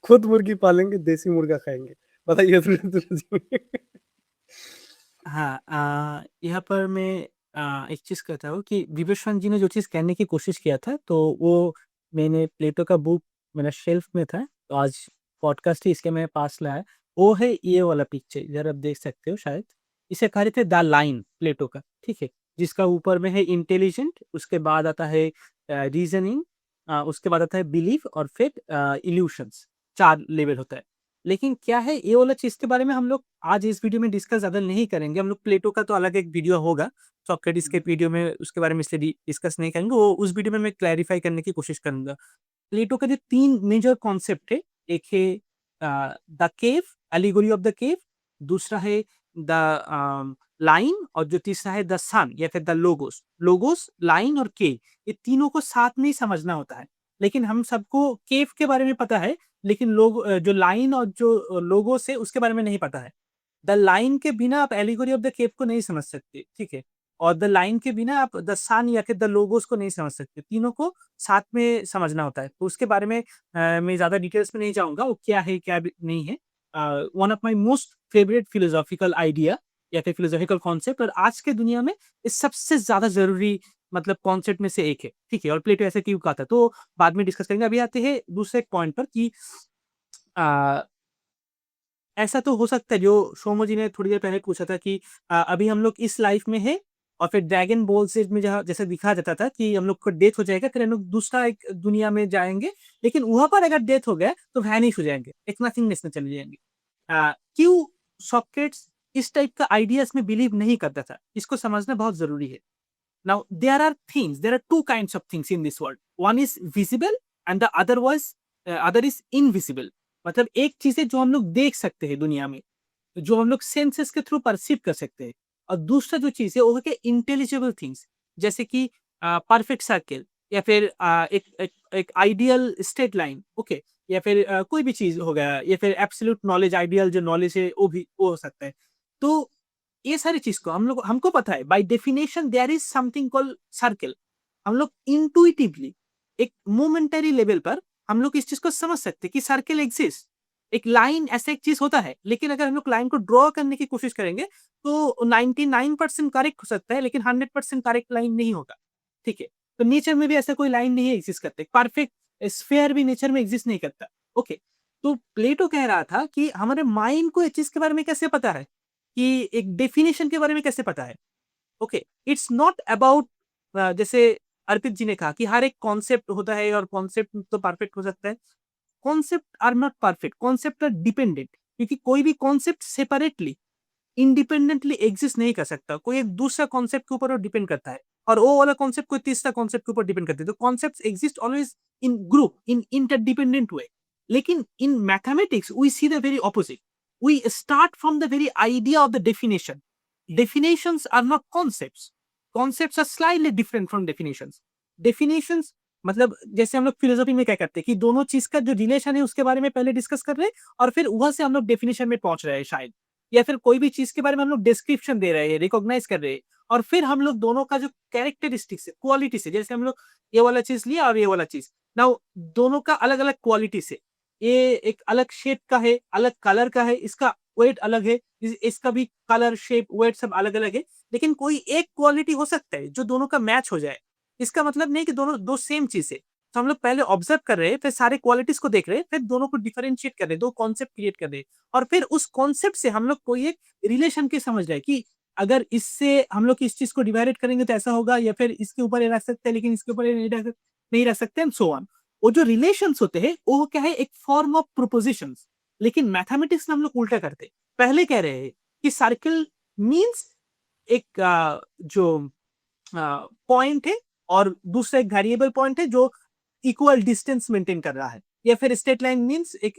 खुद मुर्गी पालेंगे, देसी मुर्गा खाएँगे। बताइए रुद्र जी। हाँ, यहाँ पर मैं एक चीज़ कहता हूँ कि विवेस्वान जी ने जो चीज़ कहने की कोशिश किया था, तो वो मैंने प्लेटो का बुक मेरा शेल्फ में था, तो आज पॉडकास्ट ही इसके मेरे पास लाया। वो है ये वाला पिक्चर, इधर आप देख सकते हो शायद। इसे कहा थे द लाइन प्लेटो का, ठीक है? जिसका ऊपर में है इंटेलिजेंट, उसके बाद आता है रीज़निंग, उसके बाद आता है बिलीफ और फिर इल्यूशंस, 4 लेवल होता है। लेकिन क्या है ये वाला चीज़ के बारे में हम लोग आज इस वीडियो में डिस्कस ज़्यादा नहीं करेंगे। हम लोग प्लेटो का तो अलग एक वीडियो होगा, सोक्रेटिस के वीडियो में उसके बारे में इसलिए डिस्कस नहीं करेंगे। वो उस वीडियो में मैं क्लैरिफाई करने की कोशिश करूँगा। प्लेटो के जो 3 मेजर कॉन्सेप्ट है, एक है the cave, allegory of the cave, दूसरा है द लाइन, और जो तीसरा है द सन या फिर द लोगोस। लोगोस, लाइन और केव, ये तीनों को साथ में ही समझना होता है। लेकिन हम सबको केव के बारे में पता है, लेकिन जो लाइन और जो लोगोस है उसके बारे में नहीं पता है। द लाइन के बिना आप एलिगोरी ऑफ द केव को नहीं समझ सकते, ठीक है? और द लाइन के बिना आप द सन या फिर द लोगोस को नहीं समझ सकते। तीनों को साथ में समझना होता है। तो उसके बारे में मैं ज़्यादा डिटेल्स में नहीं जाऊँगा, वो क्या है, क्या नहीं है। One of my most favourite philosophical idea या फिर फिलोसॉफिकल कॉन्सेप्ट, और आज के दुनिया में ये सबसे ज़्यादा ज़रूरी मतलब कॉन्सेप्ट में से एक है, ठीक है? और प्लेटो ऐसे क्यों कहा था, तो बाद में डिस्कस करेंगे। अभी आते हैं दूसरे पॉइंट पर कि अ ऐसा तो हो सकता है जो सोमो जी ने थोड़ी देर पहले पूछा था कि अभी हम लोग इस लाइफ में हैं और फिर ड्रैगन बॉल से में जहाँ जैसे दिखाया जाता था कि हम लोग को डेथ हो जाएगा, फिर हम लोग दूसरा एक दुनिया में जाएँगे, लेकिन वहाँ पर अगर डेथ हो गया तो वैनिश हो जाएँगे, एक नथिंगनेस में चले जाएँगे। क्यों सॉक्रेट्स इस टाइप का आइडियाज में बिलीव नहीं करता था। इसको समझना बहुत जरूरी है। Now, there are two kinds of things in this world. One is visible and the other is invisible. मतलब एक चीज है जो हम लोग देख सकते हैं दुनिया में, जो हम लोग सेंसेस के थ्रू परसीव कर सकते हैं, और दूसरा जो चीज है वो है इंटेलिजिबल थिंग्स, जैसे कि परफेक्ट सर्कल, या फिर एक आइडियल स्ट्रेट लाइन, ओके, या फिर कोई भी चीज हो गया, या फिर एब्सोल्यूट नॉलेज, आइडियल जो नॉलेज है वो हो सकता है। तो ये सारी चीज को हमको पता है, by definition there is something called circle. हम लोग इंटुइटिवली एक मोमेंटरी लेवल पर हम लोग इस चीज को समझ सकते हैं कि सर्कल एग्जिस्ट। एक लाइन ऐसा एक चीज होता है, लेकिन अगर हम लोग लाइन को ड्रॉ करने की कोशिश करेंगे तो 99% करेक्ट हो सकता है, लेकिन 100% करेक्ट लाइन नहीं होगा। ठीक है, तो नेचर में भी ऐसा कोई लाइन नहीं एग्जिस्ट करते, परफेक्ट स्फेयर भी नेचर में एग्जिस्ट नहीं करता। ओके, तो प्लेटो कह रहा था कि हमारे माइंड को इस चीज के बारे में कैसे पता है, कि एक डेफिनेशन के बारे में कैसे पता है। ओके, इट्स नॉट अबाउट, जैसे अर्पित जी ने कहा कि हर एक कॉन्सेप्ट होता है और कॉन्सेप्ट तो परफेक्ट हो सकता है। Concept are not perfect, concept are dependent, क्योंकि कोई भी कॉन्सेप्ट सेपरेटली इंडिपेंडेंटली एग्जिस्ट नहीं कर सकता। कोई एक दूसरा कॉन्सेप्ट के ऊपर वो डिपेंड करता है, और वो वाला कॉन्सेप्ट कोई तीसरा कॉन्सेप्ट के ऊपर डिपेंड करता है। तो concepts exist always in group, in interdependent way. लेकिन in mathematics we see the very opposite. We start from the very idea of the definition. Definitions are not concepts. Concepts are slightly different from definitions. Definitions मतलब जैसे हम लोग philosophy में क्या करते हैं कि दोनों चीज का जो रिलेशन है उसके बारे में पहले डिस्कस कर रहे हैं, और फिर वहां से हम लोग डेफिनेशन में पहुंच रहे हैं शायद, या फिर कोई भी चीज के बारे में हम लोग डिस्क्रिप्शन दे रहे हैं, रिकॉग्नाइज कर रहे हैं, और फिर हम लोग दोनों का जो कैरेक्टरिस्टिक्स है, क्वालिटी से, जैसे हम लोग ये वाला चीज लिया और ये वाला चीज, ना दोनों का अलग अलग क्वालिटी से, ये एक अलग शेप का है, अलग कलर का है, इसका वेट अलग है, इसका भी कलर शेप वेट सब अलग अलग है, लेकिन कोई एक क्वालिटी हो सकता है जो दोनों का मैच हो जाए। इसका मतलब नहीं कि दोनों दो सेम चीज है। तो हम लोग पहले ऑब्जर्व कर रहे हैं, फिर सारे क्वालिटीज को देख रहे हैं, फिर दोनों को डिफरेंशिएट कर रहे हैं, दो कॉन्सेप्ट क्रिएट कर रहे हैं, और फिर उस कॉन्सेप्ट से हम लोग कोई एक रिलेशन की समझ रहे हैं कि अगर इससे हम लोग इस चीज को डिवाइड करेंगे तो ऐसा होगा, या फिर इसके ऊपर ये रख सकते हैं लेकिन इसके ऊपर ये नहीं रख सकते, एंड सो ऑन। वो जो रिलेशंस होते हैं वो क्या है, एक फॉर्म ऑफ प्रोपोजिशंस। लेकिन मैथमेटिक्स में हम लोग उल्टा करते हैं। पहले कह रहे हैं कि सर्कल मींस एक जो पॉइंट है, और दूसरा एक वेरिएबल पॉइंट है जो इक्वल डिस्टेंस मेंटेन कर रहा है, या फिर स्ट्रेट लाइन मींस एक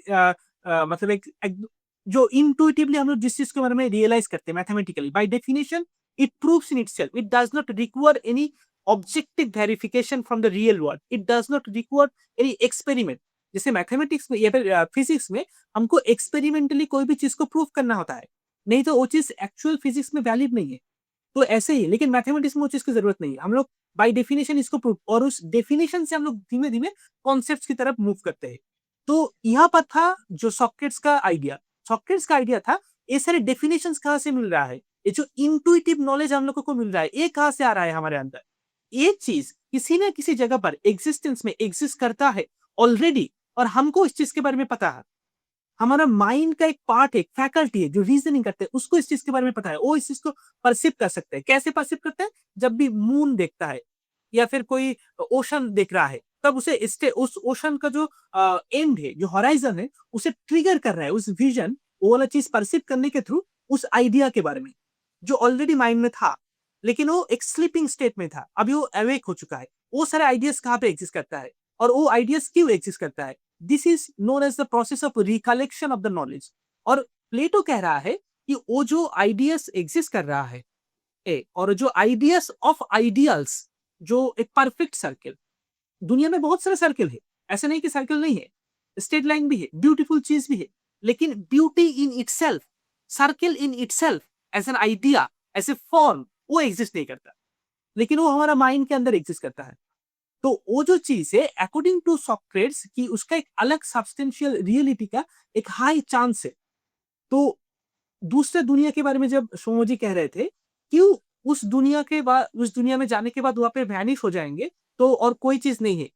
मतलब एक जो इंटुइटिवली हम लोग जिस चीज के बारे में रियलाइज करते हैं mathematically, by definition it proves in itself, it does not require any objective verification from the real world, it does not require any experiment. जैसे मैथमेटिक्स में या फिर फिजिक्स में हमको एक्सपेरिमेंटली कोई भी चीज को प्रूव करना होता है, नहीं तो वो चीज एक्चुअल फिजिक्स में वैलिड नहीं है। तो ऐसे ही लेकिन मैथमेटिक्स में वो चीज की जरूरत नहीं है, हम लोग बाय डेफिनेशन इसको प्रूव, और उस डेफिनेशन से हम लोग धीमे धीमे कॉन्सेप्ट्स की तरफ मूव करते हैं। तो यहाँ पर था जो सॉक्रेट्स का आइडिया। सॉक्रेट्स का आइडिया था ये सारे डेफिनेशंस कहाँ से मिल रहा है, ये जो इंटुइटिव नॉलेज हम लोगों को मिल रहा है ये कहाँ से आ रहा है हमारे अंदर। ये चीज किसी ना किसी जगह पर एग्जिस्टेंस में एग्जिस्ट करता है ऑलरेडी, और हमको इस चीज के बारे में पता है। हमारा माइंड का एक पार्ट है, एक फैकल्टी है जो रीजनिंग करते हैं, उसको इस चीज के बारे में पता है, वो इस चीज को परसीव कर सकते हैं। कैसे परसीव करते हैं, जब भी मून देखता है या फिर कोई ओशन देख रहा है, तब उसे उस ओशन का जो एंड है, जो हॉराइजन है, उसे ट्रिगर कर रहा है, उस विजन, वो वाला चीज परसीव करने के थ्रू उस आइडिया के बारे में जो ऑलरेडी माइंड में था, लेकिन वो एक स्लीपिंग स्टेट में था, अभी वो अवेक हो चुका है। वो सारे आइडियाज कहाँ पे एग्जिस्ट करता है, और वो आइडियाज क्यों एग्जिस्ट करता है, this is known as the process of recollection of the knowledge. और प्लेटो कह रहा है कि वो जो आइडियाज एग्जिस्ट कर रहा है, और जो आइडियाज ऑफ आइडियल्स, जो एक परफेक्ट सर्कल, दुनिया में बहुत सारे सर्कल है, ऐसा नहीं कि सर्कल नहीं है, स्ट्रेट लाइन भी है, ब्यूटीफुल चीज भी है, लेकिन beauty in itself, circle in itself as an idea, as a form, वो एग्जिस्ट नहीं करता, लेकिन वो हमारा माइंड के अंदर एग्जिस्ट करता है। तो वो जो चीज है अकॉर्डिंग टू सॉक्रेट्स की उसका एक अलग सब्सटेंशियल रियलिटी का एक हाई चांस है। तो दूसरे दुनिया के बारे में जब सोमो कह रहे थे कि उस दुनिया के बाद, उस दुनिया में जाने के बाद वहां पे वैनिश हो जाएंगे तो और कोई चीज नहीं है,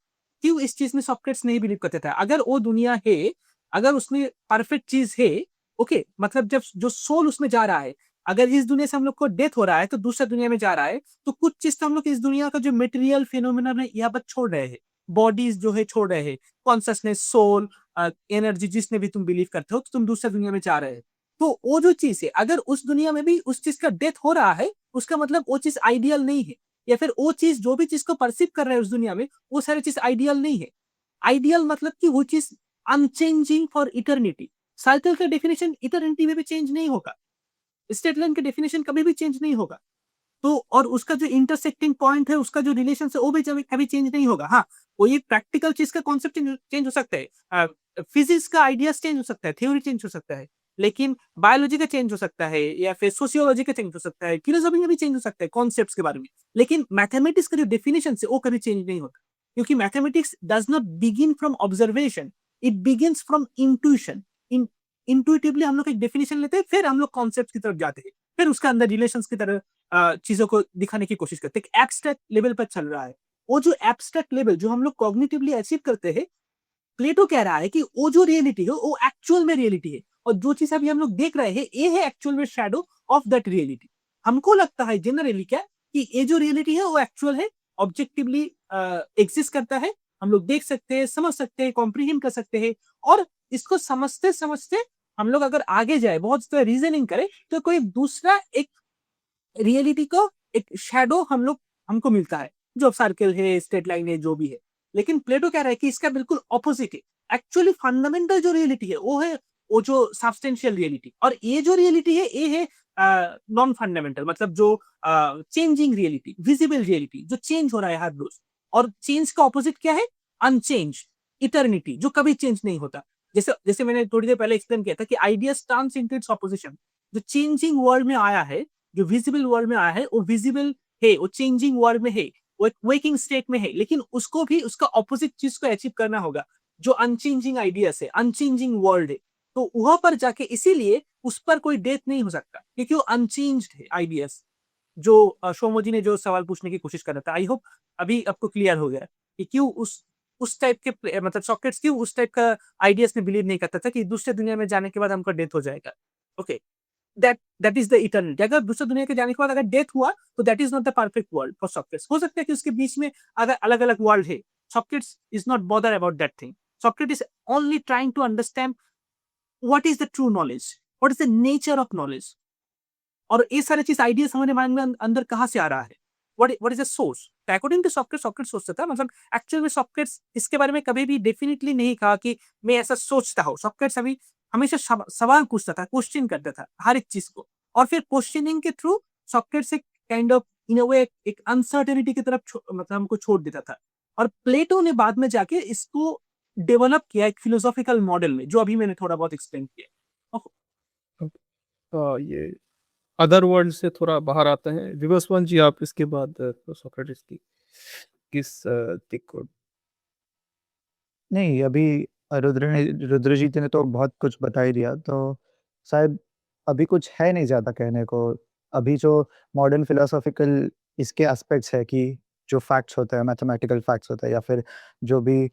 क्यों इस चीज में सॉक्रेट्स नहीं बिलीव करते थे। अगर वो दुनिया है, अगर उसमें परफेक्ट चीज है, ओके, मतलब जब जो सोल उसमें जा रहा है, अगर इस दुनिया से हम लोग को डेथ हो रहा है तो दूसरा दुनिया में जा रहा है, तो कुछ चीज तो हम लोग इस दुनिया का जो मेटेरियल फिनोमिना है यहाँ पर छोड़ रहे हैं, बॉडीज जो है छोड़ रहे हैं, कॉन्सियसनेस, सोल, एनर्जी, जिसने भी तुम बिलीव करते हो, तो तुम दूसरे दुनिया में जा रहे हैं। तो वो जो चीज़ है, अगर उस दुनिया में भी उस चीज़ का डेथ हो रहा है, उसका मतलब वो चीज़ आइडियल नहीं है, या फिर वो चीज़ जो भी चीज़ को परसीव कर रहा है उस दुनिया में, वो सारी चीज़ आइडियल नहीं है। आइडियल मतलब कि वो चीज़ अनचेंजिंग फॉर इटर्निटी। साइकिल का डेफिनिशन इटर्निटी में भी चेंज नहीं होगा। स्ट्रेट लाइन का डेफिनिशन कभी भी चेंज नहीं होगा। तो और उसका जो इंटरसेक्टिंग पॉइंट है, उसका जो रिलेशन है, वो भी कभी कभी चेंज नहीं होगा। हाँ, कोई एक प्रैक्टिकल चीज का कॉन्सेप्ट चेंज हो सकता है, फिजिक्स का आइडियाज चेंज हो सकता है, थ्योरी चेंज हो सकता है, लेकिन बायोलॉजी का चेंज हो सकता है, या फिर सोशियोलॉजी का चेंज हो सकता है, फिलोसफी में भी चेंज हो सकता है कॉन्सेप्ट्स के बारे में। लेकिन मैथमेटिक्स का जो डेफिनेशन है वो कभी चेंज नहीं होता, क्योंकि mathematics does not begin from observation, it begins from intuition. Intuitively हम लोग एक डेफिनेशन लेते हैं, फिर हम लोग कॉन्सेप्ट की तरफ जाते हैं, फिर उसका अंदर रिलेशंस की तरह चीजों को दिखाने की कोशिश करते हैं। एब्स्ट्रैक्ट लेवल पर चल रहा है। वो जो एब्स्ट्रैक्ट लेवल जो हम लोग कॉग्निटिवली अचीव करते हैं, प्लेटो कह रहा है कि वो जो रियलिटी है वो एक्चुअल में रियलिटी है, और जो चीज अभी हम लोग देख रहे हैं ये है एक्चुअल में शैडो ऑफ दैट रियलिटी। हमको लगता है जनरली क्या कि ये जो रियलिटी है वो एक्चुअल है, ऑब्जेक्टिवली एग्जिस्ट करता है, हम लोग देख सकते हैं, समझ सकते हैं, कॉम्प्रिहेंड कर सकते हैं। और इसको समझते समझते हम लोग अगर आगे जाए, बहुत रीजनिंग करें, तो कोई दूसरा एक रियलिटी को एक शैडो हमको मिलता है, जो सर्कल है, स्ट्रेट लाइन है, जो भी है। लेकिन प्लेटो कह रहा है कि इसका बिल्कुल ऑपोजिट है। एक्चुअली फंडामेंटल जो रियलिटी है वो है वो जो सब्सटेंशियल रियलिटी, और ये जो रियलिटी है ये है नॉन फंडामेंटल, मतलब जो चेंजिंग रियलिटी, विजिबल रियलिटी, जो चेंज हो रहा है हर रोज। और चेंज का ऑपोजिट क्या है? अनचेंज, इटर्निटी, जो कभी चेंज नहीं होता। जैसे जैसे मैंने थोड़ी देर पहले एक्सप्लेन किया था कि idea turns into its opposition. जो चेंजिंग वर्ल्ड में आया है, जो विजिबल वर्ल्ड में आया है, वो विजिबल है, वो चेंजिंग वर्ल्ड में है, वो एक वेकिंग स्टेट में है, लेकिन उसको भी उसका ऑपोजिट चीज को अचीव करना होगा, जो अनचेंजिंग आइडियाज है, अनचेंजिंग वर्ल्ड है। तो वहां पर जाके इसीलिए उस पर कोई डेथ नहीं हो सकता, क्योंकि वो अनचेंज्ड है आइडियाज। जो शोमो जी ने जो सवाल पूछने की कोशिश कर रहा था, आई होप अभी आपको क्लियर हो गया कि क्यों उस टाइप के, मतलब सॉकेट्स क्यों उस टाइप का आइडियाज में बिलीव नहीं करता था कि दूसरे दुनिया में जाने के बाद हमका डेथ हो जाएगा। Okay, that is the eternity. अगर दूसरे दुनिया के जाने के बाद अगर डेथ हुआ, तो that is not the perfect world for Socrates. हो सकता है कि उसके बीच में अगर अलग अलग वर्ल्ड है, Socrates is not bother about that thing. Socrates is only trying to understand what is the true knowledge, what is the nature of knowledge. और ये सारी चीज आइडियाज हमारे माइंड में अंदर कहाँ से आ रहा है, what is the source. According to Socrates, Socrates सोचता था, मतलब एक्चुअल में सॉक्रेट्स इसके बारे में कभी भी डेफिनेटली नहीं कहा कि मैं ऐसा सोचता हूँ। सॉक्रेट्स अभी हमेशा सवाल पूछता था, क्वेश्चन करता था हर एक चीज को, और फिर क्वेश्चनिंग के थ्रू सॉक्रेट्स एक काइंड ऑफ इन अ वे एक अनसर्टेनिटी की तरफ मतलब हमको छोड़ देता था। और प्लेटो ने बाद में जाके इसको डेवलप किया एक फिलोसॉफिकल मॉडल में, जो अभी मैंने थोड़ा बहुत एक्सप्लेन किया। ये अदर वर्ल्ड से थोड़ा बाहर आते हैं। विवस्वान जी, आप इसके बाद सोक्रेटिस की किस दिक को? नहीं, अभी रुद्र जी ने तो बहुत कुछ बता ही दिया, तो शायद अभी कुछ है नहीं ज़्यादा कहने को। अभी जो मॉडर्न फिलोसॉफिकल इसके एस्पेक्ट्स है कि जो फैक्ट्स होते हैं, मैथमेटिकल फैक्ट्स होते हैं, या फिर जो भी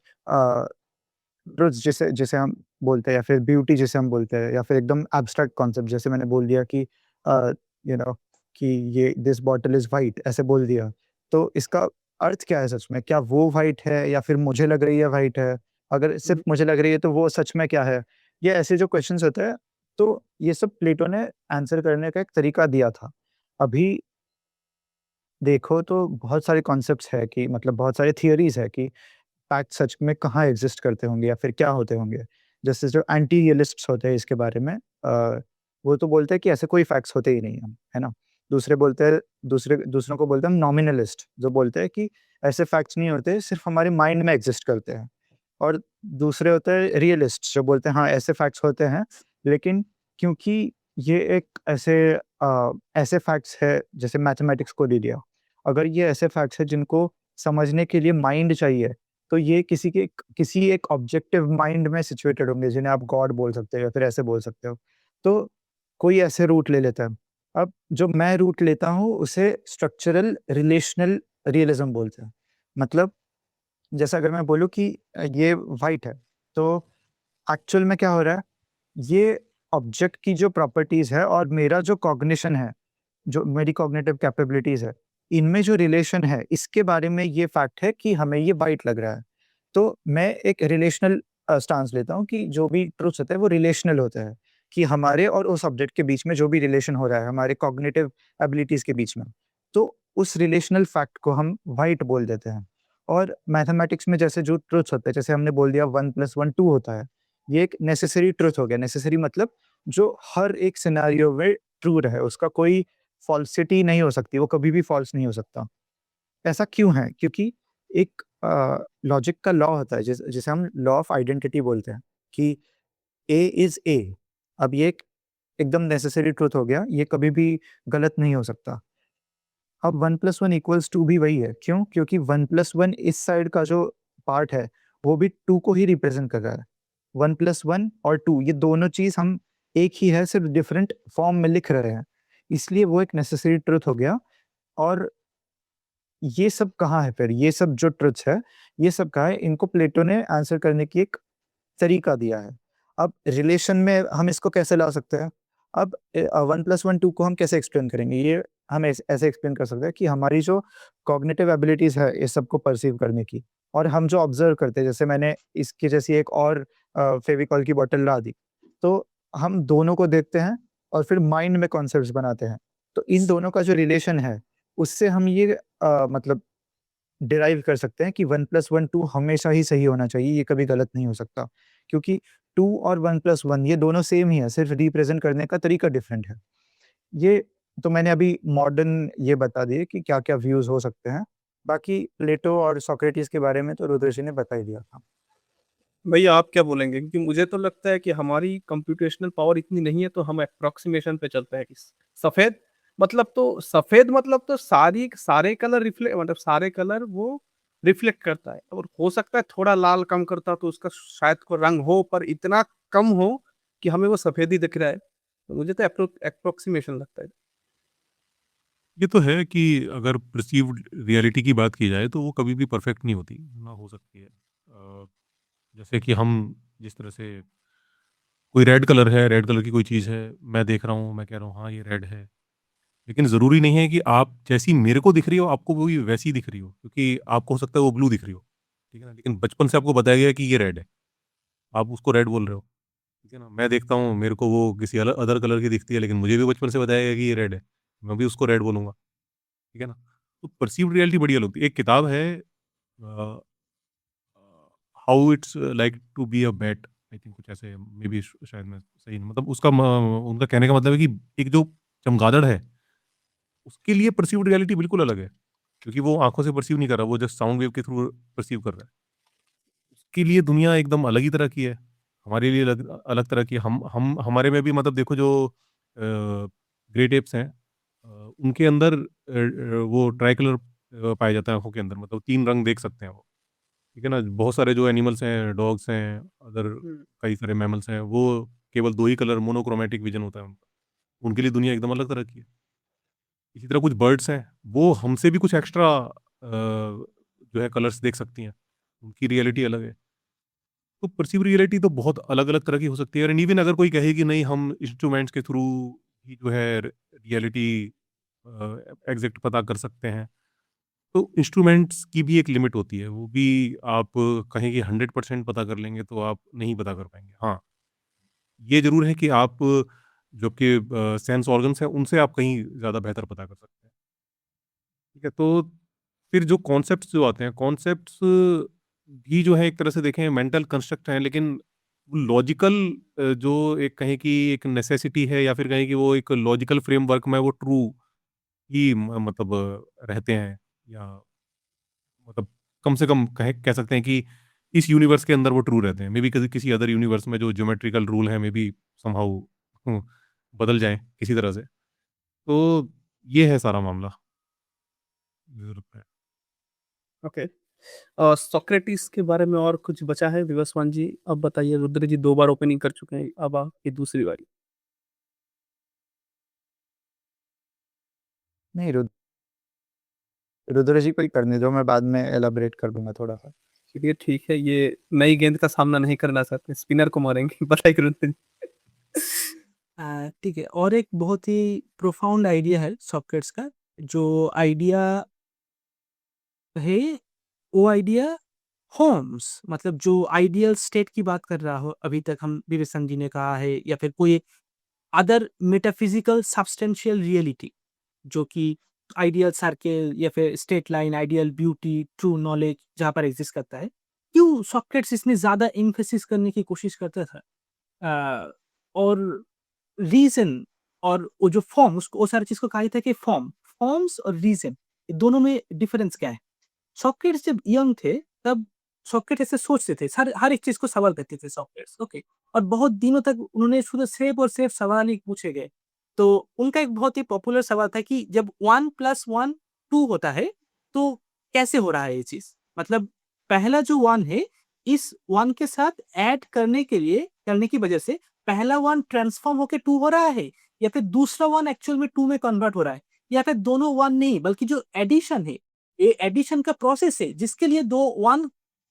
ट्रुथ्स जिसे जिसे हम बोलते हैं, या फिर ब्यूटी जिसे हम बोलते हैं, या फिर एकदम एब्स्ट्रैक्ट कॉन्सेप्ट, जैसे मैंने बोल दिया कि यू नो कि ये दिस बॉटल इज़ व्हाइट, ऐसे बोल दिया। तो इसका अर्थ क्या है सच में? क्या वो व्हाइट है, या फिर मुझे लग रही है व्हाइट है? अगर सिर्फ़ मुझे लग रही है तो वो सच में क्या है? ये ऐसे जो क्वेश्चन्स होते हैं, तो ये सब प्लेटो ने आंसर करने का एक तरीका दिया था। अभी देखो तो बहुत सारे कॉन्सेप्ट्स हैं कि मतलब बहुत सारी थियरीज़ है कि फैक्ट सच में कहाँ एग्ज़िस्ट करते होंगे, या फिर क्या होते होंगे। जैसे जो एंटी रियलिस्ट्स होते हैं इसके बारे में, वो तो बोलते हैं कि ऐसे कोई फैक्ट्स होते ही नहीं हैं, है ना? दूसरे बोलते हैं, दूसरों को बोलते हैं हम नॉमिनलिस्ट, जो बोलते हैं कि ऐसे फैक्ट्स नहीं होते, सिर्फ़ हमारे माइंड में एग्ज़िस्ट करते हैं। और दूसरे होते हैं रियलिस्ट, जो बोलते हैं हाँ, ऐसे फैक्ट्स होते हैं, लेकिन क्योंकि ये एक ऐसे फैक्ट्स है, जैसे मैथमेटिक्स को ले लिया। अगर ये ऐसे फैक्ट्स हैं जिनको समझने के लिए माइंड चाहिए, तो ये किसी एक ऑब्जेक्टिव माइंड में सिचुएटेड होंगे, जिन्हें आप गॉड बोल सकते हो, या फिर ऐसे बोल सकते हो। तो कोई ऐसे रूट ले लेता है। अब जो मैं रूट लेता हूँ उसे स्ट्रक्चरल रिलेशनल रियलिज़्म बोलते हैं। मतलब जैसे अगर मैं बोलूँ कि ये व्हाइट है, तो एक्चुअल में क्या हो रहा है? ये ऑब्जेक्ट की जो प्रॉपर्टीज़ है और मेरा जो कॉग्निशन है, जो मेरी कॉग्निटिव कैपेबिलिटीज़ है, इनमें जो रिलेशन है, इसके बारे में ये फैक्ट है कि हमें ये व्हाइट लग रहा है। तो मैं एक रिलेशनल स्टांस लेता हूँ कि जो भी ट्रुथ्स होते हैं वो रिलेशनल होते हैं। कि हमारे और उस ऑब्जेक्ट के बीच में जो भी रिलेशन हो रहा है, हमारे कॉग्निटिव एबिलिटीज़ के बीच में, तो उस रिलेशनल फैक्ट को हम व्हाइट बोल देते हैं। और मैथमेटिक्स में जैसे जो ट्रुथ्स होते हैं, जैसे हमने बोल दिया 1 + 1 2 होता है, ये एक नेसेसरी ट्रुथ हो गया। नेसेसरी मतलब जो हर एक सिनेरियो में ट्रू रहे, उसका कोई फ़ॉल्सिटी नहीं हो सकती, वो कभी भी फ़ॉल्स नहीं हो सकता। ऐसा क्यों है? क्योंकि एक लॉजिक का लॉ होता है जिसे हम लॉ ऑफ आइडेंटिटी बोलते हैं कि ए इज़ ए। अब ये एक एकदम नेसेसरी ट्रुथ हो गया, ये कभी भी गलत नहीं हो सकता। अब 1 + 1 = 2 भी वही है, क्यों? क्योंकि 1 + 1 इस साइड का जो पार्ट है, वो भी 2 को ही रिप्रेज़ेंट कर रहा है। 1 + 1 और 2 ये दोनों चीज़ हम एक ही है, सिर्फ़ डिफरेंट फ़ॉर्म में लिख रहे हैं। इसलिए वो एक नेसेसरी ट्रुथ हो गया। और ये सब कहाँ है फिर? ये सब जो ट्रुथ्स है, ये सब कहाँ है? इनको प्लेटो ने आंसर करने की एक तरीका दिया है। अब रिलेशन में हम इसको कैसे ला सकते हैं? अब 1 + 1 2 को हम कैसे एक्सप्लेन करेंगे? ये हम ऐसे एक्सप्लेन कर सकते हैं कि हमारी जो कॉग्निटिव एबिलिटीज़ है इस सब को परसीव करने की, और हम जो ऑब्ज़र्व करते हैं, जैसे मैंने इसकी जैसी एक और फेविकॉल की बॉटल ला दी, तो हम दोनों को देखते हैं और फिर माइंड में कॉन्सेप्ट्स बनाते हैं। तो इन दोनों का जो रिलेशन है, उससे हम ये मतलब डिराइव कर सकते हैं कि 1 + 1 2 हमेशा ही सही होना चाहिए, ये कभी गलत नहीं हो सकता। क्योंकि 2 और 1 + 1 ये दोनों सेम ही है, सिर्फ़ रिप्रेज़ेंट करने का तरीका डिफरेंट है। ये तो मैंने अभी मॉडर्न ये बता दिए कि क्या-क्या व्यूज़ हो सकते हैं। बाकी प्लेटो और सोक्रेटिस के बारे में तो रुद्रऋषि ने बता ही दिया था। भैया आप क्या बोलेंगे? क्योंकि मुझे तो लगता है कि हमारी कंप्यूटेशनल पावर इतनी नहीं है, तो हम एप्रोक्सीमेशन पे चलते हैं कि सफ़ेद सफ़ेद मतलब तो सारे कलर मतलब सारे कलर वो रिफ्लेक्ट करता है, और हो सकता है थोड़ा लाल कम करता तो उसका शायद को रंग हो, पर इतना कम हो कि हमें वो सफ़ेद ही दिख रहा है। तो मुझे तो एप्रोक्सीमेशन लगता है। ये तो है कि अगर परसीव्ड रियलिटी की बात की जाए तो वो कभी भी परफेक्ट नहीं होती, ना हो सकती है। जैसे कि हम जिस तरह से कोई रेड कलर है, रेड कलर की कोई चीज़ है, मैं देख रहा हूँ, मैं कह रहा हूँ हाँ, ये रेड है। लेकिन ज़रूरी नहीं है कि आप जैसी मेरे को दिख रही हो, आपको वो भी वैसी दिख रही हो, क्योंकि आपको हो सकता है वो ब्लू दिख रही हो, ठीक है ना? लेकिन बचपन से आपको बताया गया है कि ये रेड है, आप उसको रेड बोल रहे हो, ठीक है ना? मैं देखता हूँ, मेरे को वो किसी अदर कलर की दिखती है, लेकिन मुझे भी बचपन से बताया गया कि ये रेड है, मैं भी उसको रेड बोलूँगा, ठीक है ना? तो परसीव्ड रियलिटी बड़ी अलग होती है। एक किताब है a how it's like to be a bat, I think कुछ ऐसे, मे बी शायद मैं सही नहीं, मतलब उसका उनका कहने का मतलब है कि एक जो चमगादड़ है, उसके लिए परसीव्ड रियलिटी बिल्कुल अलग है, क्योंकि वो आंखों से परसीव नहीं कर रहा, वो जस्ट साउंड वेव के थ्रू परसीव कर रहा है। उसके लिए दुनिया एकदम अलग ही तरह की है, हमारे लिए अलग अलग तरह की है। हम हमारे में भी मतलब देखो जो ग्रेट एप्स हैं, उनके अंदर वो ट्राई कलर पाया जाता है आंखों के अंदर, मतलब तीन रंग देख सकते हैं वो, ठीक है ना? बहुत सारे जो एनिमल्स हैं, डॉग्स हैं, अदर हुँ। कई सारे मैमल्स हैं, वो केवल 2 ही कलर मोनोक्रोमैटिक विज़न होता है उनका। उनके लिए दुनिया एकदम अलग तरह की है। इसी तरह कुछ बर्ड्स हैं, वो हमसे भी कुछ एक्स्ट्रा जो है कलर्स देख सकती हैं। उनकी रियलिटी अलग है। तो पर्सीव रियलिटी तो बहुत अलग-अलग तरह की हो सकती है, और इवन अगर कोई कहे कि नहीं हम इंस्ट्रूमेंट्स के थ्रू ही जो है रियलिटी एग्ज़ैक्ट पता कर सकते हैं। तो इंस्ट्रूमेंट्स की भी एक लिमिट होती है, वो भी आप कहें कि 100% पता कर लेंगे तो आप नहीं पता कर पाएँगे। हाँ, ये ज़रूर है कि आप जो आपके सेंस ऑर्गन्स हैं, उनसे आप कहीं ज़्यादा बेहतर पता कर सकते हैं। ठीक है, तो फिर जो कॉन्सेप्ट्स जो आते हैं, कॉन्सेप्ट्स भी जो है एक तरह से देखें मेंटल कंस्ट्रक्ट हैं, लेकिन लॉजिकल जो एक कहें कि एक नेसेसिटी है, या फिर कहें कि वो एक लॉजिकल फ्रेमवर्क में वो ट्रू ही मतलब रहते हैं, या मतलब कम से कम कह सकते हैं कि इस यूनिवर्स के अंदर वो ट्रू रहते हैं। मेबी किसी किसी अदर यूनिवर्स में जो ज्योमेट्रिकल रूल है, मेबी समहाउ बदल जाएँ किसी तरह से। तो ये है सारा मामला, मुझे लगता है। ओके। सोक्रेटिस के बारे में और कुछ बचा है विवस्वान जी? अब बताइए, रुद्र जी 2 बार ओपनिंग कर चुके हैं, अब आपकी दूसरी बारी। नहीं, रुद्र जी को ही करने दो, मैं बाद में एलाबोरेट कर दूँगा थोड़ा-सा। चलिए ठीक है, ये नई गेंद का सामना नहीं करना चाहते, स्पिनर को मारेंगे। बताइए रुद्र जी। ठीक है, और एक बहुत ही प्रोफाउंड आइडिया है सॉक्रेट्स का, जो आइडिया है, वो आइडिया फॉर्म्स मतलब जो आइडियल स्टेट की बात कर रहा हो अभी तक हम विवेचन जी ने कहा है या फिर कोई अदर मेटाफिजिकल सब्सटेंशियल रियलिटी जो कि आइडियल सर्किल या फिर state line, ideal beauty, true knowledge जहाँ पर एग्जिस्ट करता है, क्यों सॉक्रेट्स इसमें ज़्यादा एम्फेसिस करने की कोशिश करता था? और रीज़न और वो जो फॉर्म उसको वो सारी चीज़ को कहा जाता है कि फॉर्म्स और रीज़न दोनों में डिफरेंस क्या है? सॉक्रेट्स जब यंग थे तब सॉक्रेट्स ऐसे सोचते थे, हर हर एक चीज़ को सवाल करते थे सॉक्रेट्स, ओके। और बहुत दिनों तक उन्होंने शुरू सिर्फ़ और सिर्फ़ सवाल ही पूछे गए। तो उनका एक बहुत ही पॉपुलर सवाल था कि जब 1 + 1 2 होता है, तो कैसे हो रहा है ये चीज़? मतलब पहला जो 1 है, इस 1 के साथ ऐड करने की वजह से पहला 1 ट्रांसफ़ॉर्म होके 2 हो रहा है या फिर दूसरा 1 एक्चुअल में 2 में कन्वर्ट हो रहा है या फिर दोनों 1 नहीं बल्कि जो एडिशन है ये एडिशन का प्रोसेस है जिसके लिए 2 1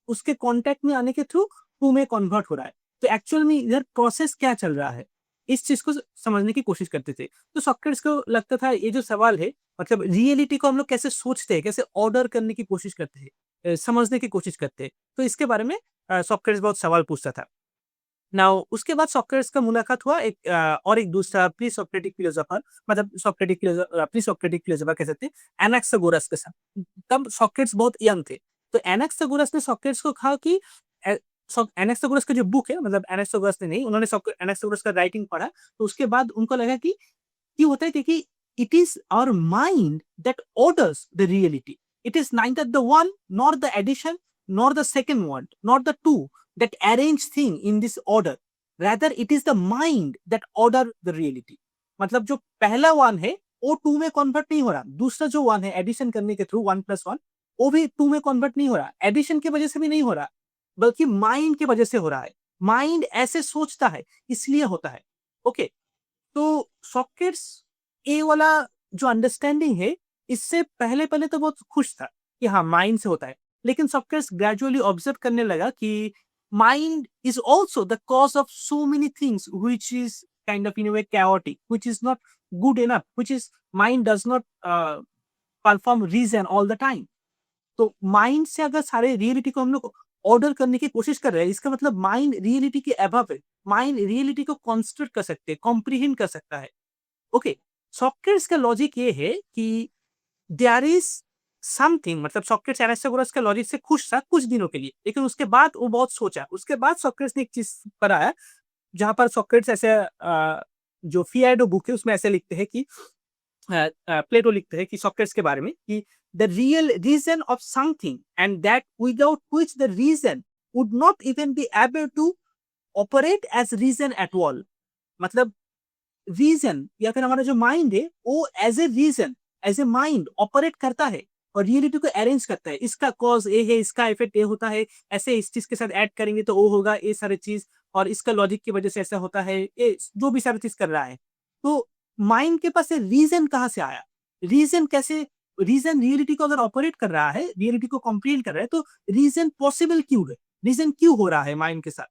उसके कॉन्टैक्ट में आने के थ्रू 2 में कन्वर्ट हो रहा है। तो एक्चुअल में इधर प्रोसेस क्या चल रहा है? इस चीज़ को समझने की कोशिश करते थे। तो सॉक्रेटिस को लगता था ये जो सवाल है मतलब रियलिटी को हम लोग कैसे सोचते हैं, कैसे ऑर्डर करने की कोशिश करते हैं, समझने की कोशिश करते हैं। तो इसके बारे में सॉक्रेटिस बहुत सवाल पूछता था। नाउ उसके बाद सोक्रेटिस का मुलाकात हुआ और एक दूसरा प्री सोक्रेटिक फिलोसोफर मतलब प्री सोक्रेटिक फिलोसोफर कह सकते हैं एनाक्सागोरस के साथ। तब सोक्रेटिस बहुत यंग थे। तो एनाक्सागोरस ने सोक्रेटिस को कहा कि ए एनाक्सागोरस का जो बुक है मतलब एनाक्सागोरस ने नहीं उन्होंने एनाक्सागोरस का राइटिंग पढ़ा तो उसके बाद उनको लगा कि क्यों होता है क्योंकि it is our mind that orders the reality. It is neither the one nor the addition nor the second one nor the two that arrange thing in this order rather it is the mind that order the reality। मतलब जो पहला one है वो to में convert नहीं हो रहा, दूसरा जो वन है एडिशन करने के थ्रू 1 + 1 वो भी टू में कन्वर्ट नहीं हो रहा, एडिशन की वजह से भी नहीं हो रहा बल्कि माइंड की वजह से हो रहा है। माइंड ऐसे सोचता है इसलिए होता है। ओके, तो सॉकेट्स ए वाला जो अंडरस्टैंडिंग है इससे पहले पहले तो बहुत खुश था कि हाँ माइंड से होता है, लेकिन सॉकेट्स ग्रेजुअली ऑब्जर्व करने लगा कि mind is also the cause of so many things which is kind of in a way chaotic, which is not good enough, which is mind does not perform reason all the time। तो mind से अगर सारे reality को हम लोग order करने की कोशिश कर रहे हैं इसका मतलब माइंड रियलिटी के अबव है, माइंड रियलिटी को कंस्ट्रक्ट कर सकते हैं, कॉम्प्रिहेंड कर सकता है। ओके, सॉक्रेटिस का लॉजिक ये है कि देयर इज समथिंग मतलब सॉक्रेटिस एनाक्सागोरस के लॉजिक से खुश था कुछ दिनों के लिए, लेकिन उसके बाद वो बहुत सोचा। उसके बाद सॉक्रेटिस ने एक चीज पर आया जहां पर सॉक्रेटिस ऐसे जो फिएडो बुक है उसमें ऐसे लिखते हैं कि प्लेटो लिखते हैं कि सॉक्रेटिस के बारे में कि the real reason of something and that without which the reason would not even be able to operate as reason at all. मतलब रीजन या फिर हमारा जो माइंड है वो as a reason as a mind operate करता है और रियलिटी को अरेंज करता है। इसका कॉज ए है, इसका इफेक्ट ए होता है, ऐसे इस चीज के साथ ऐड करेंगे तो वो होगा ये सारी चीज, और इसका लॉजिक की वजह से ऐसा होता है, ये जो भी सारी चीज कर रहा है। तो माइंड के पास रीजन कहाँ से आया, रीजन कैसे, रीजन रियलिटी को अगर ऑपरेट कर रहा है, रियलिटी को कॉम्प्रीहेंड कर रहा है, तो रीजन पॉसिबल क्यों है, रीजन क्यों हो रहा है माइंड के साथ।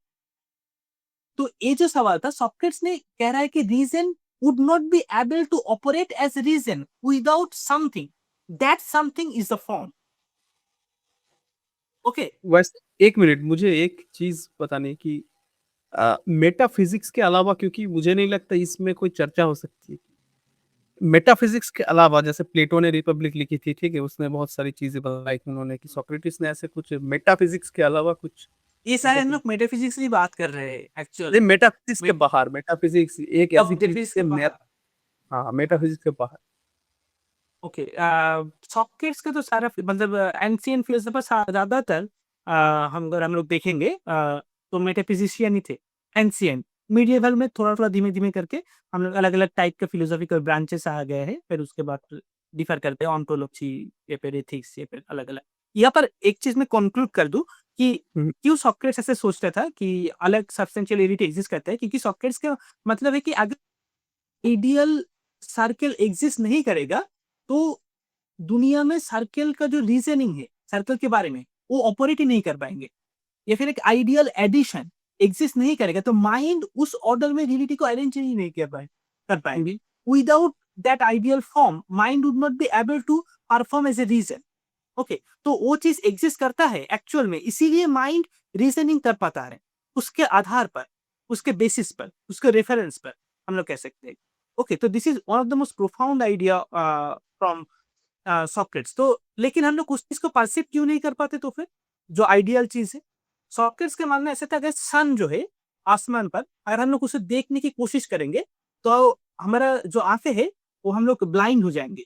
तो ये जो सवाल था सॉक्रेटिस ने कह रहा है कि reason would not be able to operate as reason without something, that something is the form। Okay, वैसे एक मिनट मुझे एक चीज बताने की मेटाफिजिक्स के अलावा, क्योंकि मुझे नहीं लगता इसमें कोई चर्चा हो सकती है। मेटाफिजिक्स के अलावा जैसे प्लेटो ने रिपब्लिक लिखी थी, ठीक है, उसने बहुत सारी चीजें बताई थी उन्होंने, कि सोक्रेटिस ने ऐसे कुछ मेटाफिजिक्स के अलावा कुछ ये सारे हम लोग मेटाफिजिक्स की बात कर रहे हैं एक्चुअली। नहीं, मेटाफिजिक्स के बाहर, मेटाफिजिक्स एक ऐसी चीज मेटाफिजिक्स के है बाहर। हाँ, मेटाफिजिक्स के बाहर। ओके, सॉक्रेटिस का तो सारा मतलब एंशिएंट फिलोसोफर ज्यादातर हम अगर हम लोग देखेंगे तो मेटाफिजिशियन ही थे। एंशिएंट मीडिएवल में थोड़ा थोड़ा धीमे धीमे करके हम लोग अलग अलग टाइप के फिलोसॉफिकल ब्रांचेस आ गए हैं, फिर उसके बाद डिफर करते हैं ऑन्टोलॉजी या फिर एथिक्स या फिर अलग अलग। यहाँ पर एक चीज मैं कंक्लूड कर दूं कि हम्म, क्यों सॉक्रेटिस ऐसे सोचता था कि अलग सब्सटेंशियल यूनिटी एग्जिस्ट करता है, क्योंकि सॉक्रेटिस का मतलब है कि अगर आइडियल सर्कल एग्जिस्ट नहीं करेगा तो दुनिया में सर्कल का जो रीजनिंग है सर्कल के बारे में वो ऑपरेट ही नहीं कर पाएंगे, या फिर एक आइडियल एडिशन एग्जिस्ट नहीं करेगा तो माइंड उस ऑर्डर में रियलिटी को अरेंज ही नहीं कर पाएंगे। Without that ideal form mind would not be able to perform as a reason. Okay, तो वो चीज़ एग्ज़िस्ट करता है एक्चुअल में, इसीलिए माइंड रीज़निंग कर पाता है। उसके आधार पर, उसके बेसिस पर, उसके रेफरेंस पर हम लोग कह सकते हैं। ओके, तो this is one of the most profound idea from Socrates. तो लेकिन हम लोग उस चीज़ को परसीव क्यों नहीं कर पाते तो फिर? जो आइडियल चीज़ है। सॉक्रेट्स का मानना ऐसा था, अगर सन जो है आसमान पर, अगर हम लोग उसे देखने की कोशिश करेंगे, तो हमारा जो आँखें हैं, वो हम लोग ब्लाइंड हो जाएँगे।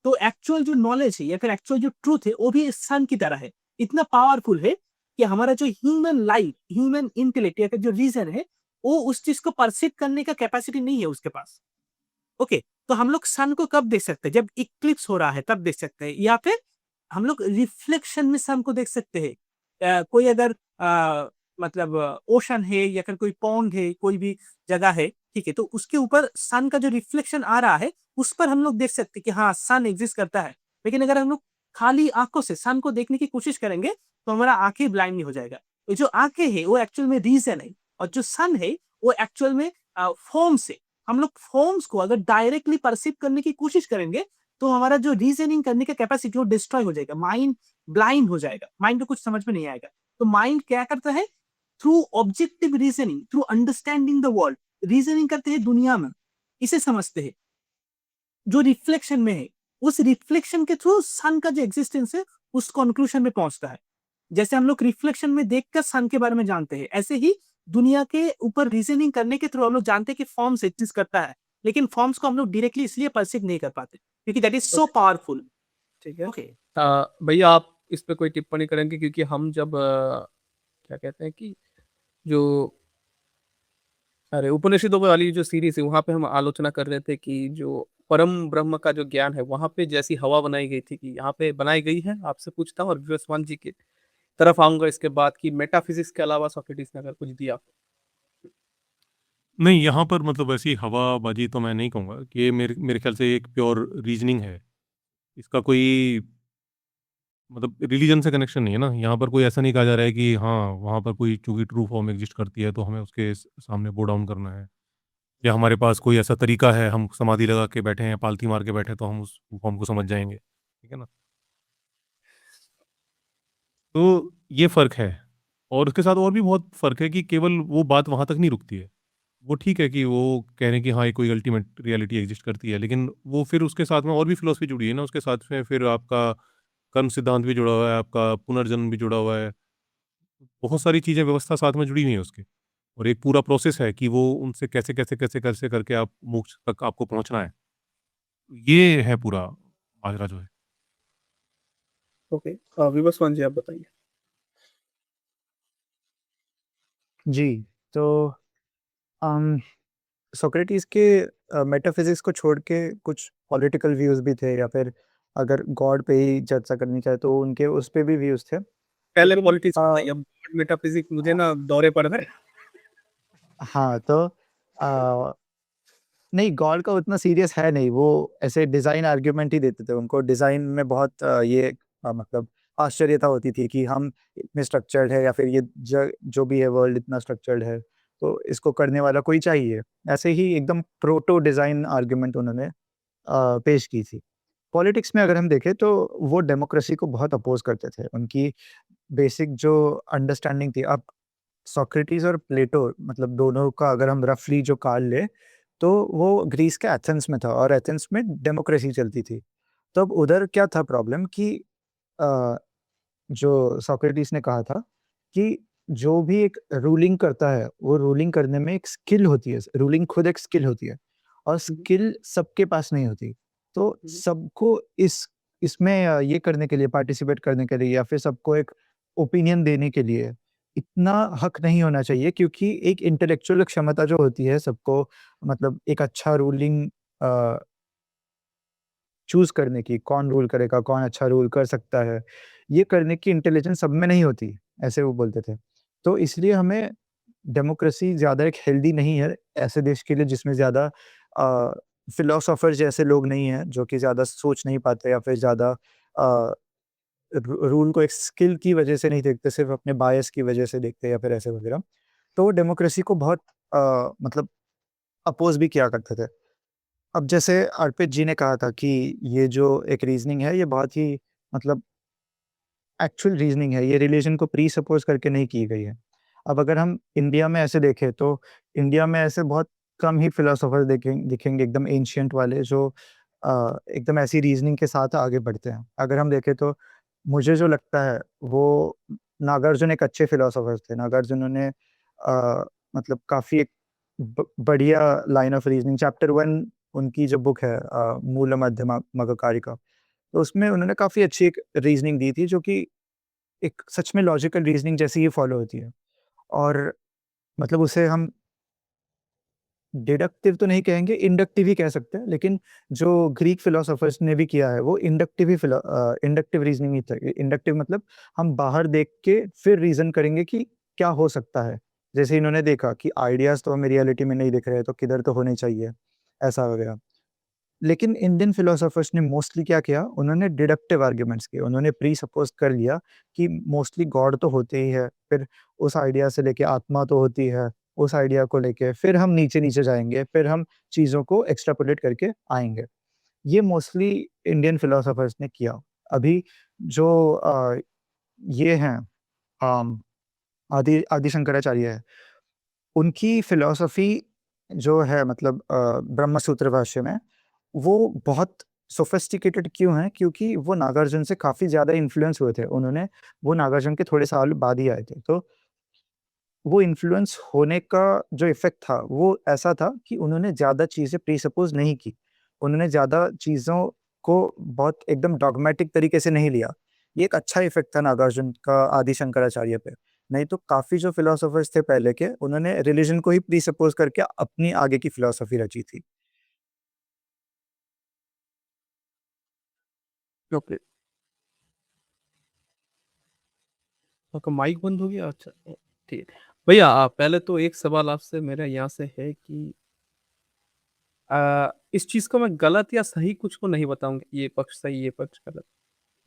तो एक्चुअल जो नॉलेज है या फिर एक्चुअल जो ट्रूथ है, वो भी सन की तरह है। इतना पावरफुल है कि हमारा जो ह्यूमन लाइफ, ह्यूमन इंटेलेक्ट या फिर जो रीज़न है, वो उस चीज़ को परसीव करने का कैपेसिटी नहीं है उसके पास। ओके, तो हम लोग सन को कब देख सकते हैं? जब इक्लिप्स हो रहा है तब देख सकते हैं, या फिर हम लोग रिफ्लेक्शन में सन को देख सकते हैं। कोई अगर मतलब ओशन है या फिर कोई पॉन्ड है, कोई भी जगह है, ठीक है? तो उसके ऊपर सन का जो रिफ्लेक्शन आ रहा है, उस पर हम लोग देख सकते हैं कि हाँ, सन एग्ज़िस्ट करता है। लेकिन अगर हम लोग खाली आँखों से सन को देखने की कोशिश करेंगे, तो हमारा आँखें ब्लाइंड नहीं हो जाएगा। तो जो आँखें हैं, वो एक्चुअल में रीज़न है, और जो सन है, वो एक्चुअल में फ़ॉर्म्स है। हम लोग फॉर्म्स को अगर डायरेक्टली परसीव करने की कोशिश करेंगे, तो हमारा जो रीजनिंग करने का कैपेसिटी वो डिस्ट्रॉय हो जाएगा, माइंड ब्लाइंड हो जाएगा, माइंड को कुछ समझ में नहीं आएगा। तो माइंड क्या करता है? Through objective reasoning, through understanding the world, reasoning करते हैं दुनिया में, इसे समझते हैं जो रिफ्लेक्शन में है। उस रिफ्लेक्शन के थ्रू सन का जो एग्जिस्टेंस है, उस कंक्लूजन में पहुंचता है। जैसे हम लोग रिफ्लेक्शन में देखकर सन के बारे में जानते हैं, ऐसे ही दुनिया के ऊपर रीजनिंग करने के थ्रू हम लोग जानते हैं कि फॉर्म्स एग्जिस्ट करता है, लेकिन फॉर्म्स को हम लोग डायरेक्टली इसलिए परसीव नहीं कर पाते क्योंकि that is so okay, powerful. ठीक है। ओके। भैया आप इस पे कोई टिप्पणी करेंगे? क्योंकि हम जब क्या कहते हैं कि जो अरे उपनिषदों वाली जो सीरीज है वहां पे हम आलोचना कर रहे थे कि जो परम ब्रह्म का जो ज्ञान है वहां पे जैसी हवा बनाई गई थी कि यहाँ पे बनाई गई है, आपसे पूछता हूँ और विवस्वान जी की तरफ आऊंगा इसके बाद कि मेटाफिजिक्स के अलावा सोक्रेटिस ने अगर कुछ दिया। नहीं, यहाँ पर मतलब ऐसी हवाबाजी तो मैं नहीं कहूँगा कि ये मेरे मेरे ख्याल से एक प्योर रीज़निंग है। इसका कोई मतलब रिलीजन से कनेक्शन नहीं है ना। यहाँ पर कोई ऐसा नहीं कहा जा रहा है कि हाँ, वहाँ पर कोई चूँकि ट्रू फॉर्म एग्ज़िस्ट करती है तो हमें उसके सामने बो डाउन करना है। या हमारे पास कोई ऐसा तरीका है, हम समाधि लगा के बैठे हैं, पालथी मार के बैठे हैं तो हम उस फॉर्म को समझ जाएँगे। ठीक है ना? तो ये फ़र्क है। और उसके साथ और भी बहुत फ़र्क है कि केवल वो बात वहाँ तक नहीं रुकती है। वो ठीक है कि वो कह रहे हैं कि हाँ, ये कोई अल्टीमेट रियलिटी एग्ज़िस्ट करती है, लेकिन वो फिर उसके साथ में और भी फ़िलॉसफ़ी जुड़ी है ना, उसके साथ में फिर आपका कर्म सिद्धांत भी जुड़ा हुआ है, आपका पुनर्जन्म भी जुड़ा हुआ है। बहुत सारी चीज़ें व्यवस्था साथ में जुड़ी हुई हैं उसकी। और एक पूरा प्रोसेस है कि वो उनसे कैसे करके आप मोक्ष तक आपको पहुँचना है। ये है पूरा माजरा जो है। ओके, विवस्वान जी आप बताइए। जी, तो अम, सोक्रेटिस के मेटाफिज़िक्स को छोड़ के कुछ पॉलिटिकल व्यूज़ भी थे, या फिर अगर गॉड पे ही चर्चा करनी चाहे तो उनके उस पे भी व्यूज़ थे। पहले पॉलिटिक्स अ, बताइए, अब मेटाफिजिक्स मुझे ना दौरे पड़ रहे हैं। हाँ, तो अ, नहीं, गॉड का उतना सीरियस है नहीं, वो ऐसे डिज़ाइन आर्ग्यूमेंट ही देते थे। उनको डिज़ाइन में बहुत मतलब आश्चर्यता होती थी कि हम इतने स्ट्रक्चर्ड है, या फिर ये जो भी है वर्ल्ड इतना स्ट्रक्चर्ड है, तो इसको करने वाला कोई चाहिए। ऐसे ही एकदम प्रोटो डिज़ाइन आर्ग्यूमेंट उन्होंने पेश की थी। पॉलिटिक्स में अगर हम देखें तो वो डेमोक्रेसी को बहुत अपोज़ करते थे। उनकी बेसिक जो अंडरस्टैंडिंग थी, अब सोक्रेटिस और प्लेटो मतलब दोनों का अगर हम रफली जो काल लें, तो वो ग्रीस के एथेंस में था, और एथेंस में डेमोक्रेसी चलती थी। तो अब उधर क्या था प्रॉब्लम कि अ, जो सोक्रेटिस ने कहा था कि जो भी एक रूलिंग करता है, वो रूलिंग करने में एक स्किल होती है। रूलिंग खुद एक स्किल होती है, और हम्म, स्किल सबके पास नहीं होती। तो हम्म, सबको इसमें ये करने के लिए, पार्टिसिपेट करने के लिए, या फिर सबको एक ओपिनियन देने के लिए इतना हक नहीं होना चाहिए, क्योंकि एक इंटेलेक्चुअल क्षमता जो होती है सबको, मतलब एक अच्छा रूलिंग अ, चूज़ करने की, कौन रूल करेगा, कौन अच्छा रूल कर सकता है, ये करने की इंटेलिजेंस सब में नहीं होती, ऐसे वो बोलते थे। तो इसलिए हमें डेमोक्रेसी ज़्यादा एक हेल्दी नहीं है ऐसे देश के लिए जिसमें ज़्यादा फिलोसोफर जैसे लोग नहीं हैं, जो कि ज़्यादा सोच नहीं पाते, या फिर ज़्यादा अ, रूल को एक स्किल की वजह से नहीं देखते, सिर्फ़ अपने बायस की वजह से देखते हैं, या फिर ऐसे वगैरह। तो वो डेमोक्रेसी को बहुत मतलब अपोज़ भी किया करते थे। अब जैसे अर्पित जी ने कहा था कि ये जो एक रीज़निंग है, ये बहुत ही मतलब एक्चुअल रीज़निंग है, ये रिलीजन को प्री-सपोज़ करके नहीं की गई है। अब अगर हम इंडिया में ऐसे देखें तो इंडिया में ऐसे बहुत कम ही फिलोसोफर दिखेंगे एकदम एंशिएंट वाले जो एकदम ऐसी रीज़निंग के साथ आगे बढ़ते हैं। अगर हम देखें तो मुझे जो लगता है वो नागार्जुन एक अच्छे फिलोसोफर थे। नागार्जुन ने मतलब काफ़ी एक बढ़िया लाइन ऑफ रीज़निंग चैप्टर 1 उनकी जो बुक है मूल मध्य मगकारिका, तो उसमें उन्होंने काफ़ी अच्छी एक रीज़निंग दी थी जो कि एक सच में लॉजिकल रीज़निंग जैसी ही फ़ॉलो होती है। और मतलब उसे हम डिडक्टिव तो नहीं कहेंगे, इंडक्टिव ही कह सकते हैं, लेकिन जो ग्रीक फिलोसोफर्स ने भी किया है, वो इंडक्टिव रीज़निंग ही था। इंडक्टिव मतलब हम बाहर देख के फिर रीज़न करेंगे कि क्या हो सकता है। जैसे इन्होंने देखा कि आइडियाज़ तो हमें रियलिटी में नहीं दिख रहे, तो किधर तो होने चाहिए, ऐसा वगैरह। लेकिन इंडियन फिलोसोफर्स ने मोस्टली क्या किया, उन्होंने डिडक्टिव आर्ग्यूमेंट्स किए। उन्होंने प्री-सपोज़ कर लिया कि मोस्टली गॉड तो होते ही है, फिर उस आइडिया से लेके आत्मा तो होती है, उस आइडिया को लेके फिर हम नीचे-नीचे जाएँगे, फिर हम चीज़ों को एक्स्ट्रापोलेट करके आएँगे। ये मोस्टली इंडियन फिलोसोफर्स ने किया। अभी जो ये हैं अम, आदि शंकराचार्य हैं, उनकी फिलॉसफी जो है मतलब ब्रह्म सूत्र भाष्य में, वो बहुत सोफिस्टिकेटेड क्यों है? क्योंकि वो नागार्जुन से काफ़ी ज़्यादा इन्फ्लुएंस हुए थे। वो नागार्जुन के थोड़े साल बाद ही आए थे। तो वो इन्फ्लुएंस होने का जो इफ़ेक्ट था, वो ऐसा था कि उन्होंने ज़्यादा चीज़ें प्री-सपोज़ नहीं की। उन्होंने ज़्यादा चीज़ों को बहुत एकदम डॉगमैटिक तरीके से नहीं लिया। ये एक अच्छा इफ़ेक्ट था नागार्जुन का आदि शंकराचार्य पे। नहीं तो काफ़ी जो फिलोसोफर्स थे पहले के, उन्होंने रिलिजन को ही प्री-सपोज़ करके अपनी आगे की फिलॉसफी रची थी। ओके। आपका माइक बंद हो गया? अच्छा, ठीक है। भैया पहले तो एक सवाल आपसे मेरा यहाँ से है कि इस चीज़ को मैं गलत या सही कुछ को नहीं बताऊँगा, ये पक्ष सही, ये पक्ष गलत।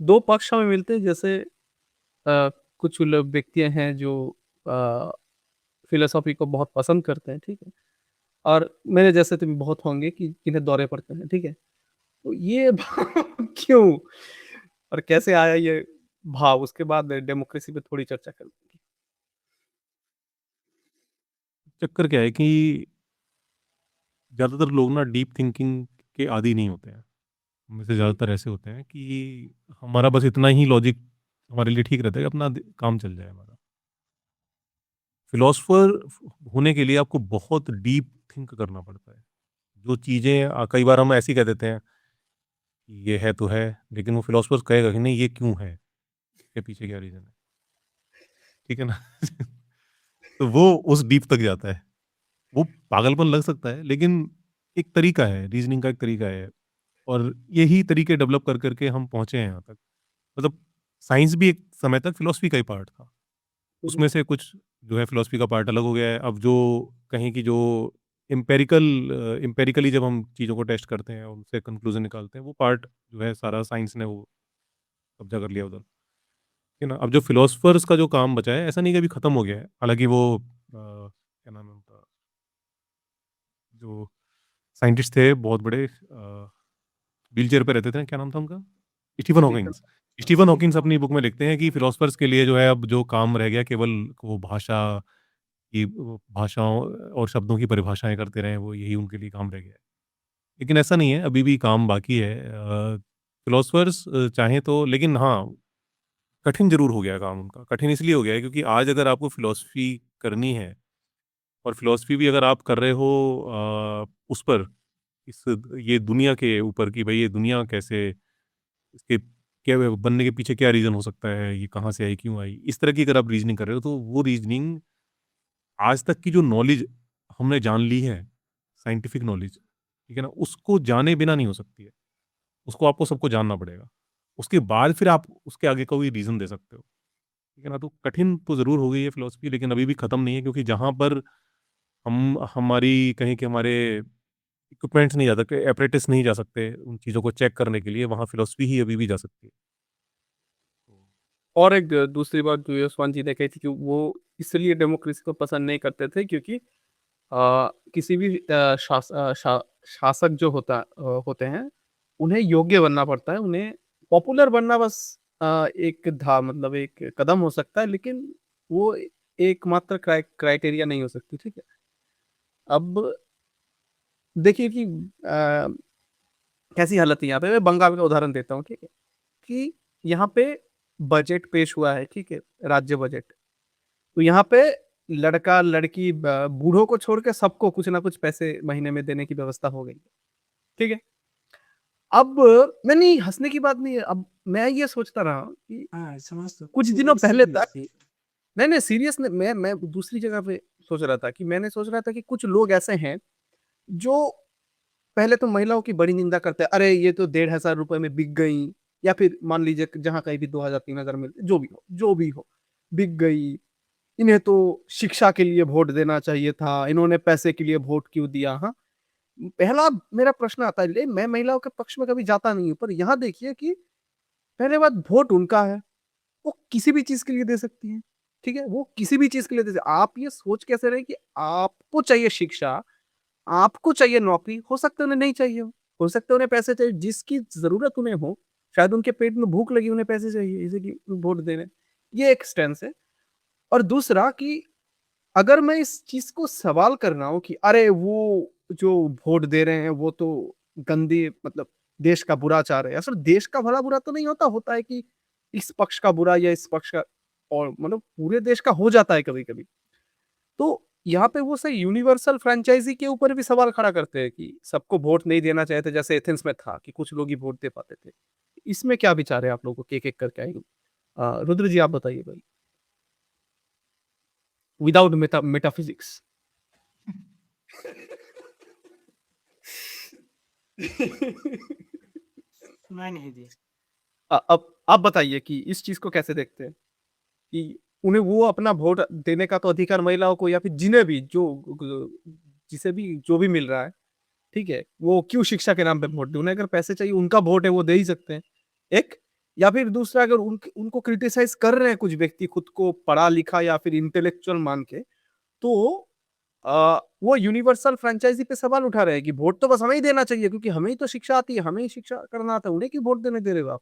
2 पक्ष हमें मिलते हैं जैसे कुछ लोग व्यक्तियाँ हैं जो अ, फ़िलॉसफ़ी को बहुत पसंद करते हैं, ठीक है? और मेरे जैसे तो भी बहुत होंगे कि जिन्हें दौरे पड़ते हैं, ठीक है? तो ये भाव क्यों? और कैसे आया ये भाव? उसके बाद डेमोक्रेसी पे थोड़ी चर्चा करेंगे। चक्कर क्या है कि ज़्यादातर लोग ना डीप थिंकिंग के आदी नहीं होते हैं। उनमें से जी, ज़्यादातर ऐसे होते हैं कि हमारा बस इतना ही लॉजिक हमारे लिए ठीक रहता है कि अपना काम चल जाए हमारा। फिलोसोफर होने के लिए आपको बहुत डीप थिंक करना पड़ता है। जो चीज़ें कई बार हम ऐसे ही कह देते हैं कि ये है तो है, लेकिन वो फिलोसोफर कहेगा कि नहीं ये क्यों है? इसके पीछे क्या रीज़न है? ठीक है ना? तो वो उस डीप तक जाता है। वो पागलपन लग सकता है, लेकिन एक तरीका है, रीज़निंग का एक तरीका है और यही तरीके डेवलप कर के हम पहुँचे हैं यहाँ तक। मतलब साइंस भी एक समय तक फिलॉसफी का ही पार्ट था। हुँ, हुँ। उसमें से कुछ जो है फिलॉसफी का पार्ट अलग हो गया है। अब जो कहें कि जो एम्पिरिकली जब हम चीज़ों को टेस्ट करते हैं, उनसे कंक्लूज़न निकालते हैं, वो पार्ट जो है सारा साइंस ने वो कब्ज़ा कर लिया उधर। है ना? अब जो फिलॉसफर्स का जो काम बचा है, ऐसा नहीं कि अभी खत्म हो गया है। हालाँकि वो क्या नाम है उनका, जो साइंटिस्ट थे बहुत बड़े व्हीलचेयर पे रहते थे, क्या नाम था उनका? Stephen Stephen Hawkins. Stephen Hawkins Stephen अपनी बुक में लिखते हैं कि फिलोसोफर्स के लिए जो है अब जो काम रह गया केवल वो भाषा की वो भाषाओं और शब्दों की परिभाषाएँ करते रहें, वो यही उनके लिए काम रह गया है। लेकिन ऐसा नहीं है, अभी भी काम बाकी है। फिलोसोफर्स चाहें तो, लेकिन हाँ, कठिन ज़रूर हो गया है काम उनका। कठिन इसलिए हो गया है क्योंकि आज अगर आपको फिलॉसफी करनी है और फिलॉसफी भी अगर आप कर रहे हो उस पर, इस ये दुनिया के ऊपर कि भई ये दुनिया कैसे, इसके क्या बनने के पीछे क्या रीज़न हो सकता है, ये कहाँ से आई, क्यों आई? इस तरह की अगर आप रीज़निंग कर रहे हो, तो वो रीज़निंग आज तक की जो नॉलेज हमने जान ली है, साइंटिफिक नॉलेज, ठीक है ना? उसको जाने बिना नहीं हो सकती है। उसको आपको सबको जानना पड़ेगा। उसके बाद फिर आप उसके आगे कोई रीज़न दे सकते हो, ठीक है ना? तो कठिन तो ज़रूर हो गई है फ़िलॉसफ़ी, लेकिन अभी भी खत्म नहीं है क्योंकि जहाँ पर हम हमारी कहें कि हमारे इक्विपमेंट्स नहीं जा सकते, एपरेटस नहीं जा सकते उन चीज़ों को चेक करने के लिए, वहाँ फ़िलॉसफ़ी ही अभी भी जा सकती है। और एक दूसरी बात जो यशवंत जी ने कही थी कि वो इसलिए डेमोक्रेसी को पसंद नहीं करते थे क्योंकि किसी भी शासक जो होते हैं, उन्हें योग्य बनना पड़ता है, उन्हें पॉपुलर बनना बस एक मतलब एक कदम हो सकता है, लेकिन वो एकमात्र क्राइटेरिया नहीं हो सकती, ठीक है? अब देखिए कि कैसी हालत है यहाँ पे, मैं बंगाल का उदाहरण देता हूँ, ठीक है? कि यहाँ पे बजट पेश हुआ है, ठीक है? राज्य बजट। तो यहाँ पे लड़का-लड़की बूढ़ों को छोड़ के सबको कुछ ना कुछ पैसे महीने में देने की व्यवस्था हो गई है, ठीक है? अब मैं नहीं, हँसने की बात नहीं है, अब मैं ये सोचता रहा कि हाँ, समझ कुछ सकते दिनों हैं पहले तक सीरियसली। नहीं, सीरियस नहीं, मैं दूसरी जगह पे सोच रहा था कि मैंने सोच रहा था कि कुछ लोग ऐसे हैं, जो पहले तो महिलाओं की बड़ी निंदा करते हैं, अरे ये तो 1,500 रुपए में बिक गई, या फिर मान लीजिए कि जहाँ कहीं भी 2,000-3,000 मिलते, जो भी हो, बिक गई। इन्हें तो शिक्षा के लिए वोट देना चाहिए था, इन्होंने पैसे के लिए वोट क्यों दिया? हाँ, पहला मेरा प्रश्न आता है, ले मैं महिलाओं के पक्ष में कभी जाता नहीं हूँ, पर यहाँ देखिए कि पहले बात वोट उनका है, वो किसी भी चीज़ के लिए दे सकती हैं, ठीक है? वो किसी भी चीज़ के लिए दे सकती, आप ये सोच कैसे रहे कि आपको चाहिए शिक्षा, आपको चाहिए नौकरी, हो सकता है उन्हें नहीं चाहिए हो सकता है उन्हें पैसे चाहिए, जिसकी ज़रूरत उन्हें हो, शायद उनके पेट में भूख लगी, उन्हें पैसे चाहिए इसीलिए वोट दे रहे हैं। ये एक स्टैंस है। और दूसरा कि अगर मैं इस चीज़ को सवाल कर रहा हूँ कि अरे वो जो वोट दे रहे हैं वो तो गंदी, मतलब देश का बुरा चाह रहे हैं। असल देश का भला-बुरा तो नहीं होता, होता है कि इस पक्ष का बुरा या इस पक्ष का, और मतलब पूरे देश का हो जाता है कभी-कभी। तो यहाँ पे वो सही यूनिवर्सल फ्रैंचाइज़ी के ऊपर भी सवाल खड़ा करते हैं कि सबको वोट नहीं देना चाहिए था, जैसे एथेंस में था कि कुछ लोग ही वोट दे पाते थे। इसमें क्या विचार है आप लोगों के, एक-एक करके आएँगे? रुद्र जी आप बताइए भाई। Without metaphysics. सुनाई नहीं दी। अब आप बताइए कि इस चीज़ को कैसे देखते हैं? कि उन्हें वो अपना वोट देने का तो अधिकार महिलाओं को, या फिर जिन्हें भी जो जिसे भी जो भी मिल रहा है, ठीक है? वो क्यों शिक्षा के नाम पे वोट दें? उन्हें अगर पैसे चाहिए, उनका वोट है, वो दे ही सकते हैं। एक, या फिर दूसरा, अगर उनको क्रिटिसाइज़ कर रहे हैं कुछ व्यक्ति खुद को पढ़ा-लिखा या फिर इंटेलेक्चुअल मान के, तो वो यूनिवर्सल फ्रैंचाइज़ी पे सवाल उठा रहे हैं कि वोट तो बस हमें ही देना चाहिए, क्योंकि हमें ही तो शिक्षा आती है, हमें ही शिक्षा करना आता है, उन्हें क्यों वोट देने दे रहे हो आप?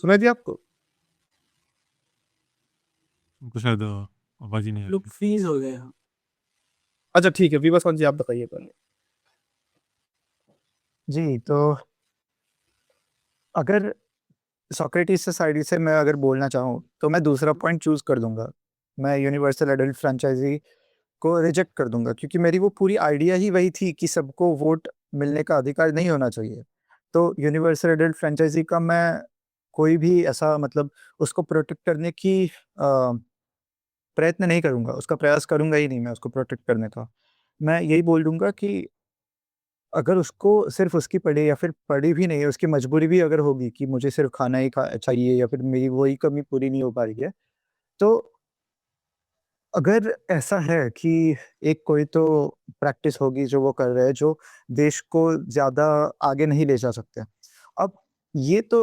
सुनाई दिया आपको? उनको शायद आवाज़ ही नहीं आ लोग रही। फ्रीज़ हो गए हैं। अच्छा ठीक है, विवस्वान जी आप बताइए पहले। जी, तो अगर सोक्रेटिस सोसाइटी से मैं अगर बोलना चाहूँ, तो मैं दूसरा पॉइंट चूज़ कर दूँगा। मैं यूनिवर्सल एडल्ट फ्रैंचाइज़ी को रिजेक्ट कर दूँगा, क्योंकि मेरी वो पूरी आइडिया ही वही थी कि सबको वोट मिलने का अधिकार नहीं होना चाहिए। तो यूनिवर्सल एडल्ट फ्रैंचाइज़ी का मैं कोई भी ऐसा मतलब उसको प्रोटेक्ट करने की प्रयत्न नहीं करूँगा, उसका प्रयास करूँगा ही नहीं मैं उसको प्रोटेक्ट करने का। मैं यही बोल दूँगा कि अगर उसको सिर्फ़ उसकी पड़ी या फिर पड़ी भी नहीं है, उसकी मजबूरी भी अगर होगी कि मुझे सिर्फ़ खाना ही खा चाहिए या फिर मेरी वही कमी पूरी नहीं हो पा रही है, तो अगर ऐसा है कि एक कोई तो प्रैक्टिस होगी जो वो कर रहे हैं, जो देश को ज़्यादा आगे नहीं ले जा सकते। अब ये तो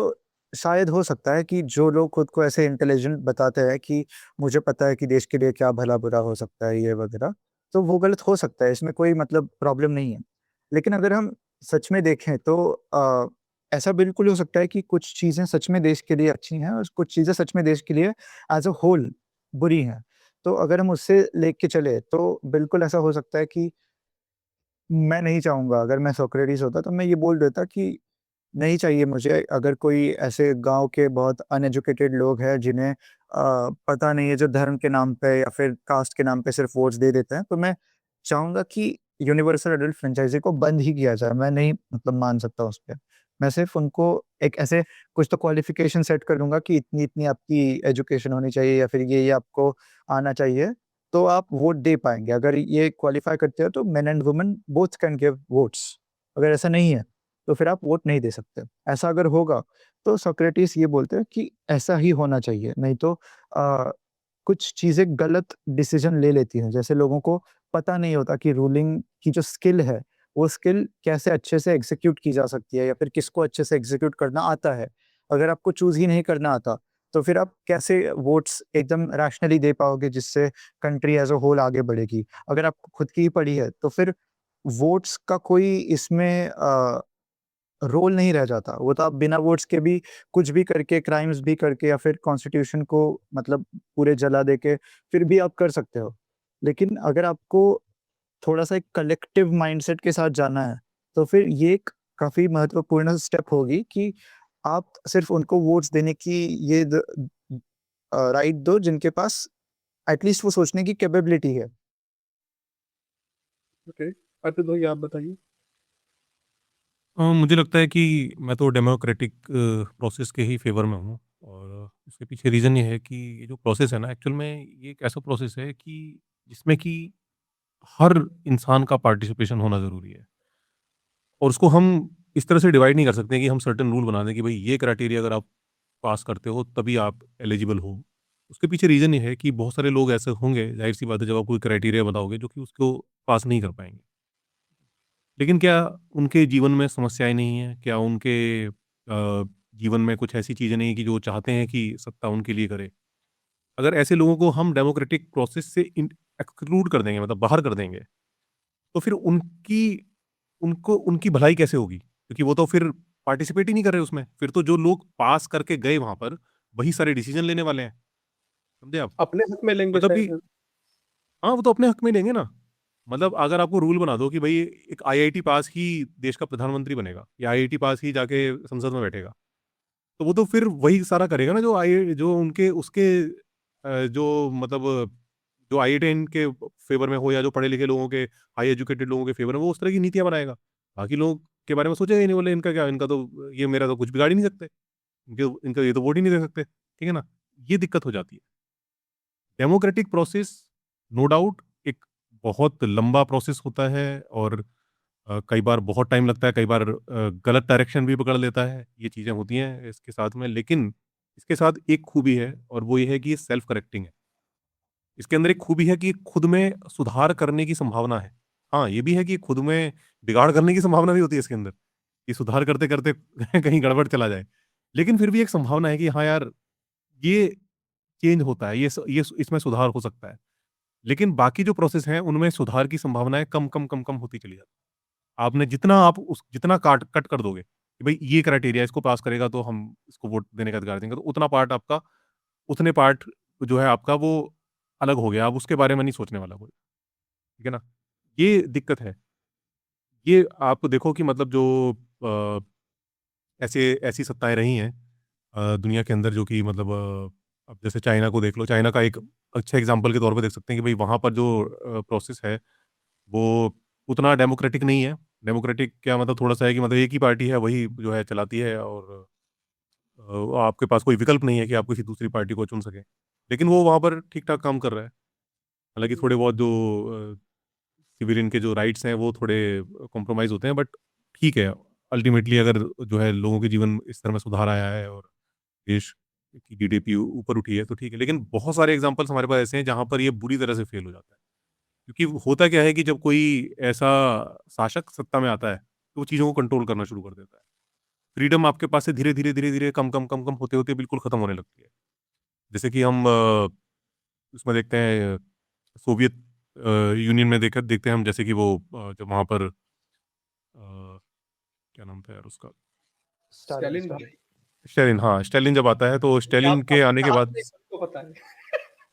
शायद हो सकता है कि जो लोग खुद को ऐसे इंटेलिजेंट बताते हैं कि मुझे पता है कि देश के लिए क्या भला-बुरा हो सकता है, ये वगैरह, तो वो गलत हो सकता है, इसमें कोई मतलब प्रॉब्लम नहीं है। लेकिन अगर हम सच में देखें तो ऐसा बिल्कुल हो सकता है कि कुछ चीज़ें सच में देश के लिए अच्छी हैं और कुछ चीज़ें सच में देश के लिए एज़ अ होल बुरी हैं। तो अगर हम उससे लेके चले, तो बिल्कुल ऐसा हो सकता है कि मैं नहीं चाहूँगा, अगर मैं सोक्रेटिस होता तो मैं ये बोल देता कि नहीं चाहिए मुझे, अगर कोई ऐसे गाँव के बहुत अनएजुकेटेड लोग हैं जिन्हें पता नहीं है, जो धर्म के नाम पे या फिर कास्ट के नाम पे सिर्फ़ वोट्स दे देते हैं, तो मैं चाहूँगा कि यूनिवर्सल एडल्ट फ्रैंचाइज़ी को बंद ही किया जाए। मैं नहीं मतलब मान सकता उस पे। मैं सिर्फ़ उनको एक ऐसे कुछ तो क्वालिफ़िकेशन सेट कर दूँगा कि इतनी-इतनी आपकी एजुकेशन होनी चाहिए या फिर ये आपको आना चाहिए, तो आप वोट दे पाएँगे। अगर ये क्वालिफ़ाई करते हो तो main and women both can give votes. अगर ऐसा नहीं है, तो फिर आप वोट नहीं दे सकते। ऐसा अगर होगा, तो सोक्रेटिस ये बोलते हैं कि ऐसा ही होना चाहिए, नहीं तो कुछ चीज़ें गलत डिसीज़न ले लेती हैं। जैसे लोगों को पता नहीं होता कि रूलिंग की जो स्किल है, वो स्किल कैसे अच्छे से एग्ज़ीक्यूट की जा सकती है या फिर किसको अच्छे से एग्ज़ीक्यूट करना आता है। अगर आपको चूज़ ही नहीं करना आता, तो फिर आप कैसे वोट्स एकदम रैशनली दे पाओगे जिससे कंट्री एज़ अ होल आगे बढ़ेगी। अगर आपको खुद की ही पड़ी है, तो फिर वोट्स का कोई इसमें रोल नहीं रह जाता। वो तो आप बिना वोट्स के भी कुछ भी करके, क्राइम्स भी करके या फिर कॉन्स्टिट्यूशन को मतलब पूरे जला दे के फिर भी आप कर सकते हो। लेकिन अगर आपको थोड़ा-सा एक कलेक्टिव माइंडसेट के साथ जाना है, तो फिर ये एक काफ़ी महत्वपूर्ण स्टेप होगी कि आप सिर्फ़ उनको वोट्स देने की ये राइट दो जिनके पास एटलीस्ट वो सोचने की कैपेबिलिटी है। ओके, अर्पित भाई आप बताइए। मुझे लगता है कि मैं तो डेमोक्रेटिक प्रोसेस के ही फेवर में हूँ और इसके पीछे रीज़न ये है कि ये जो प्रोसेस है ना एक्चुअल में ये एक ऐसा प्रोसेस है कि जिसमें कि हर इंसान का पार्टिसिपेशन होना ज़रूरी है और उसको हम इस तरह से डिवाइड नहीं कर सकते कि हम सर्टेन रूल बना दें कि भाई ये क्राइटेरिया अगर आप पास करते हो तभी आप एलिजिबल हो। उसके पीछे रीज़न ये है कि बहुत सारे लोग ऐसे होंगे, ज़ाहिर-सी बात है जब आप कोई क्राइटेरिया बताओगे जो कि उसको पास नहीं कर पाएँगे। लेकिन क्या उनके जीवन में समस्याएँ नहीं हैं? क्या उनके जीवन में कुछ ऐसी चीज़ें नहीं हैं कि जो चाहते हैं कि सत्ता उनके लिए करे? अगर ऐसे लोगों को हम डेमोक्रेटिक प्रोसेस से एक्सक्लूड कर देंगे मतलब बाहर कर देंगे, तो फिर उनको उनकी भलाई कैसे होगी? क्योंकि वो तो फिर पार्टिसिपेट ही नहीं कर रहे उसमें। फिर तो जो लोग पास करके गए वहाँ पर, वही सारे डिसीज़न लेने वाले हैं। समझे आप? अपने हक में लेंगे मतलब कि शायद। हाँ, वो तो अपने हक में लेंगे ना। मतलब अगर आपको रूल बना दो कि भई एक आईआईटी पास ही देश का प्रधानमंत्री बनेगा या आईआईटी पास ही जाके संसद में बैठेगा। तो वो तो फिर वही सारा करेगा ना जो उनके उसके जो मतलब जो आईआईटियन के फ़ेवर में हो या जो पढ़े-लिखे लोगों के हाई एजुकेटेड लोगों के फ़ेवर में वो उस तरह की नीतियाँ बनाएगा। बाकी लोगों के बारे में सोचेगा ही नहीं, बोले इनका क्या, इनका तो ये मेरा तो कुछ बिगाड़ ही नहीं सकते। इनके इनका ये तो वोट ही नहीं दे सकते। ठीक है ना? ये दिक्कत हो जाती है। डेमोक्रेटिक प्रोसेस नो डाउट एक बहुत लंबा प्रोसेस होता है और कई बार बहुत टाइम लगता है, कई बार गलत डायरेक्शन भी पकड़ लेता है, ये चीज़ें होती हैं इसके साथ में। लेकिन इसके साथ एक खूबी है और वो ये है कि ये सेल्फ करेक्टिंग है। इसके अंदर एक खूबी है कि खुद में सुधार करने की संभावना है। हाँ, ये भी है कि खुद में बिगाड़ करने की संभावना भी होती है इसके अंदर, कि सुधार करते-करते कहीं गड़बड़ चला जाए। लेकिन फिर भी एक संभावना है कि हाँ यार, ये चेंज होता है, ये इसमें सुधार हो सकता है। लेकिन बाकी जो प्रोसेस हैं, उनमें सुधार की संभावनाएँ कम होती चली जाती है। आपने जितना आप उस जितना काट कट कर दोगे, कि भई ये क्राइटेरिया इसको पास करेगा तो हम इसको वोट देने का अधिकार देंगे, तो उतना पार्ट आपका उतने पार्ट जो है आपका वो अलग हो गया, अब उसके बारे में नहीं सोचने वाला कोई, ठीक है ना? ये दिक्कत है। ये आप देखो कि मतलब जो अ, ऐसे ऐसी सत्ताएँ रही हैं दुनिया के अंदर जो कि मतलब अब जैसे चाइना को देख लो, चाइना का एक अच्छा एग्ज़ाम्पल के तौर पे देख सकते हैं कि भई वहाँ पर जो प्रोसेस है वो उतना डेमोक्रेटिक नहीं है। डेमोक्रेटिक क्या मतलब थोड़ा-सा है कि मतलब एक ही पार्टी है, वही जो है चलाती है और आपके पास कोई विकल्प नहीं है कि आप किसी दूसरी पार्टी को चुन सकें। लेकिन वो वहाँ पर ठीक-ठाक काम कर रहा है। हालाँकि थोड़े बहुत जो सिविलियन के जो राइट्स हैं, वो थोड़े कॉम्प्रोमाइज़ होते हैं, बट ठीक है। अल्टीमेटली अगर जो है लोगों के जीवन स्तर में सुधार आया है और देश की जीडीपी ऊपर उठी है, तो ठीक है। लेकिन बहुत सारे एग्ज़ाम्पल्स हमारे पास ऐसे हैं, जहाँ पर ये बुरी तरह से फ़ेल हो जाता है। क्योंकि होता क्या है कि जब कोई ऐसा शासक सत्ता में आता है, तो वो चीज़ों को कंट्रोल करना शुरू कर देता है। फ्रीडम आपके पास से धीरे-धीरे कम होते-होते बिल्कुल खत्म होने लगती है। जैसे कि हम उसमें देखते हैं सोवियत यूनियन में देखते हैं हम जैसे कि वो जब वहाँ पर क्या नाम था यार उसका? स्टालिन भाई। स्टालिन, हाँ, स्टालिन जब आता है तो ये स्टालिन आप के आने के नाम बाद नहीं सबको पता है।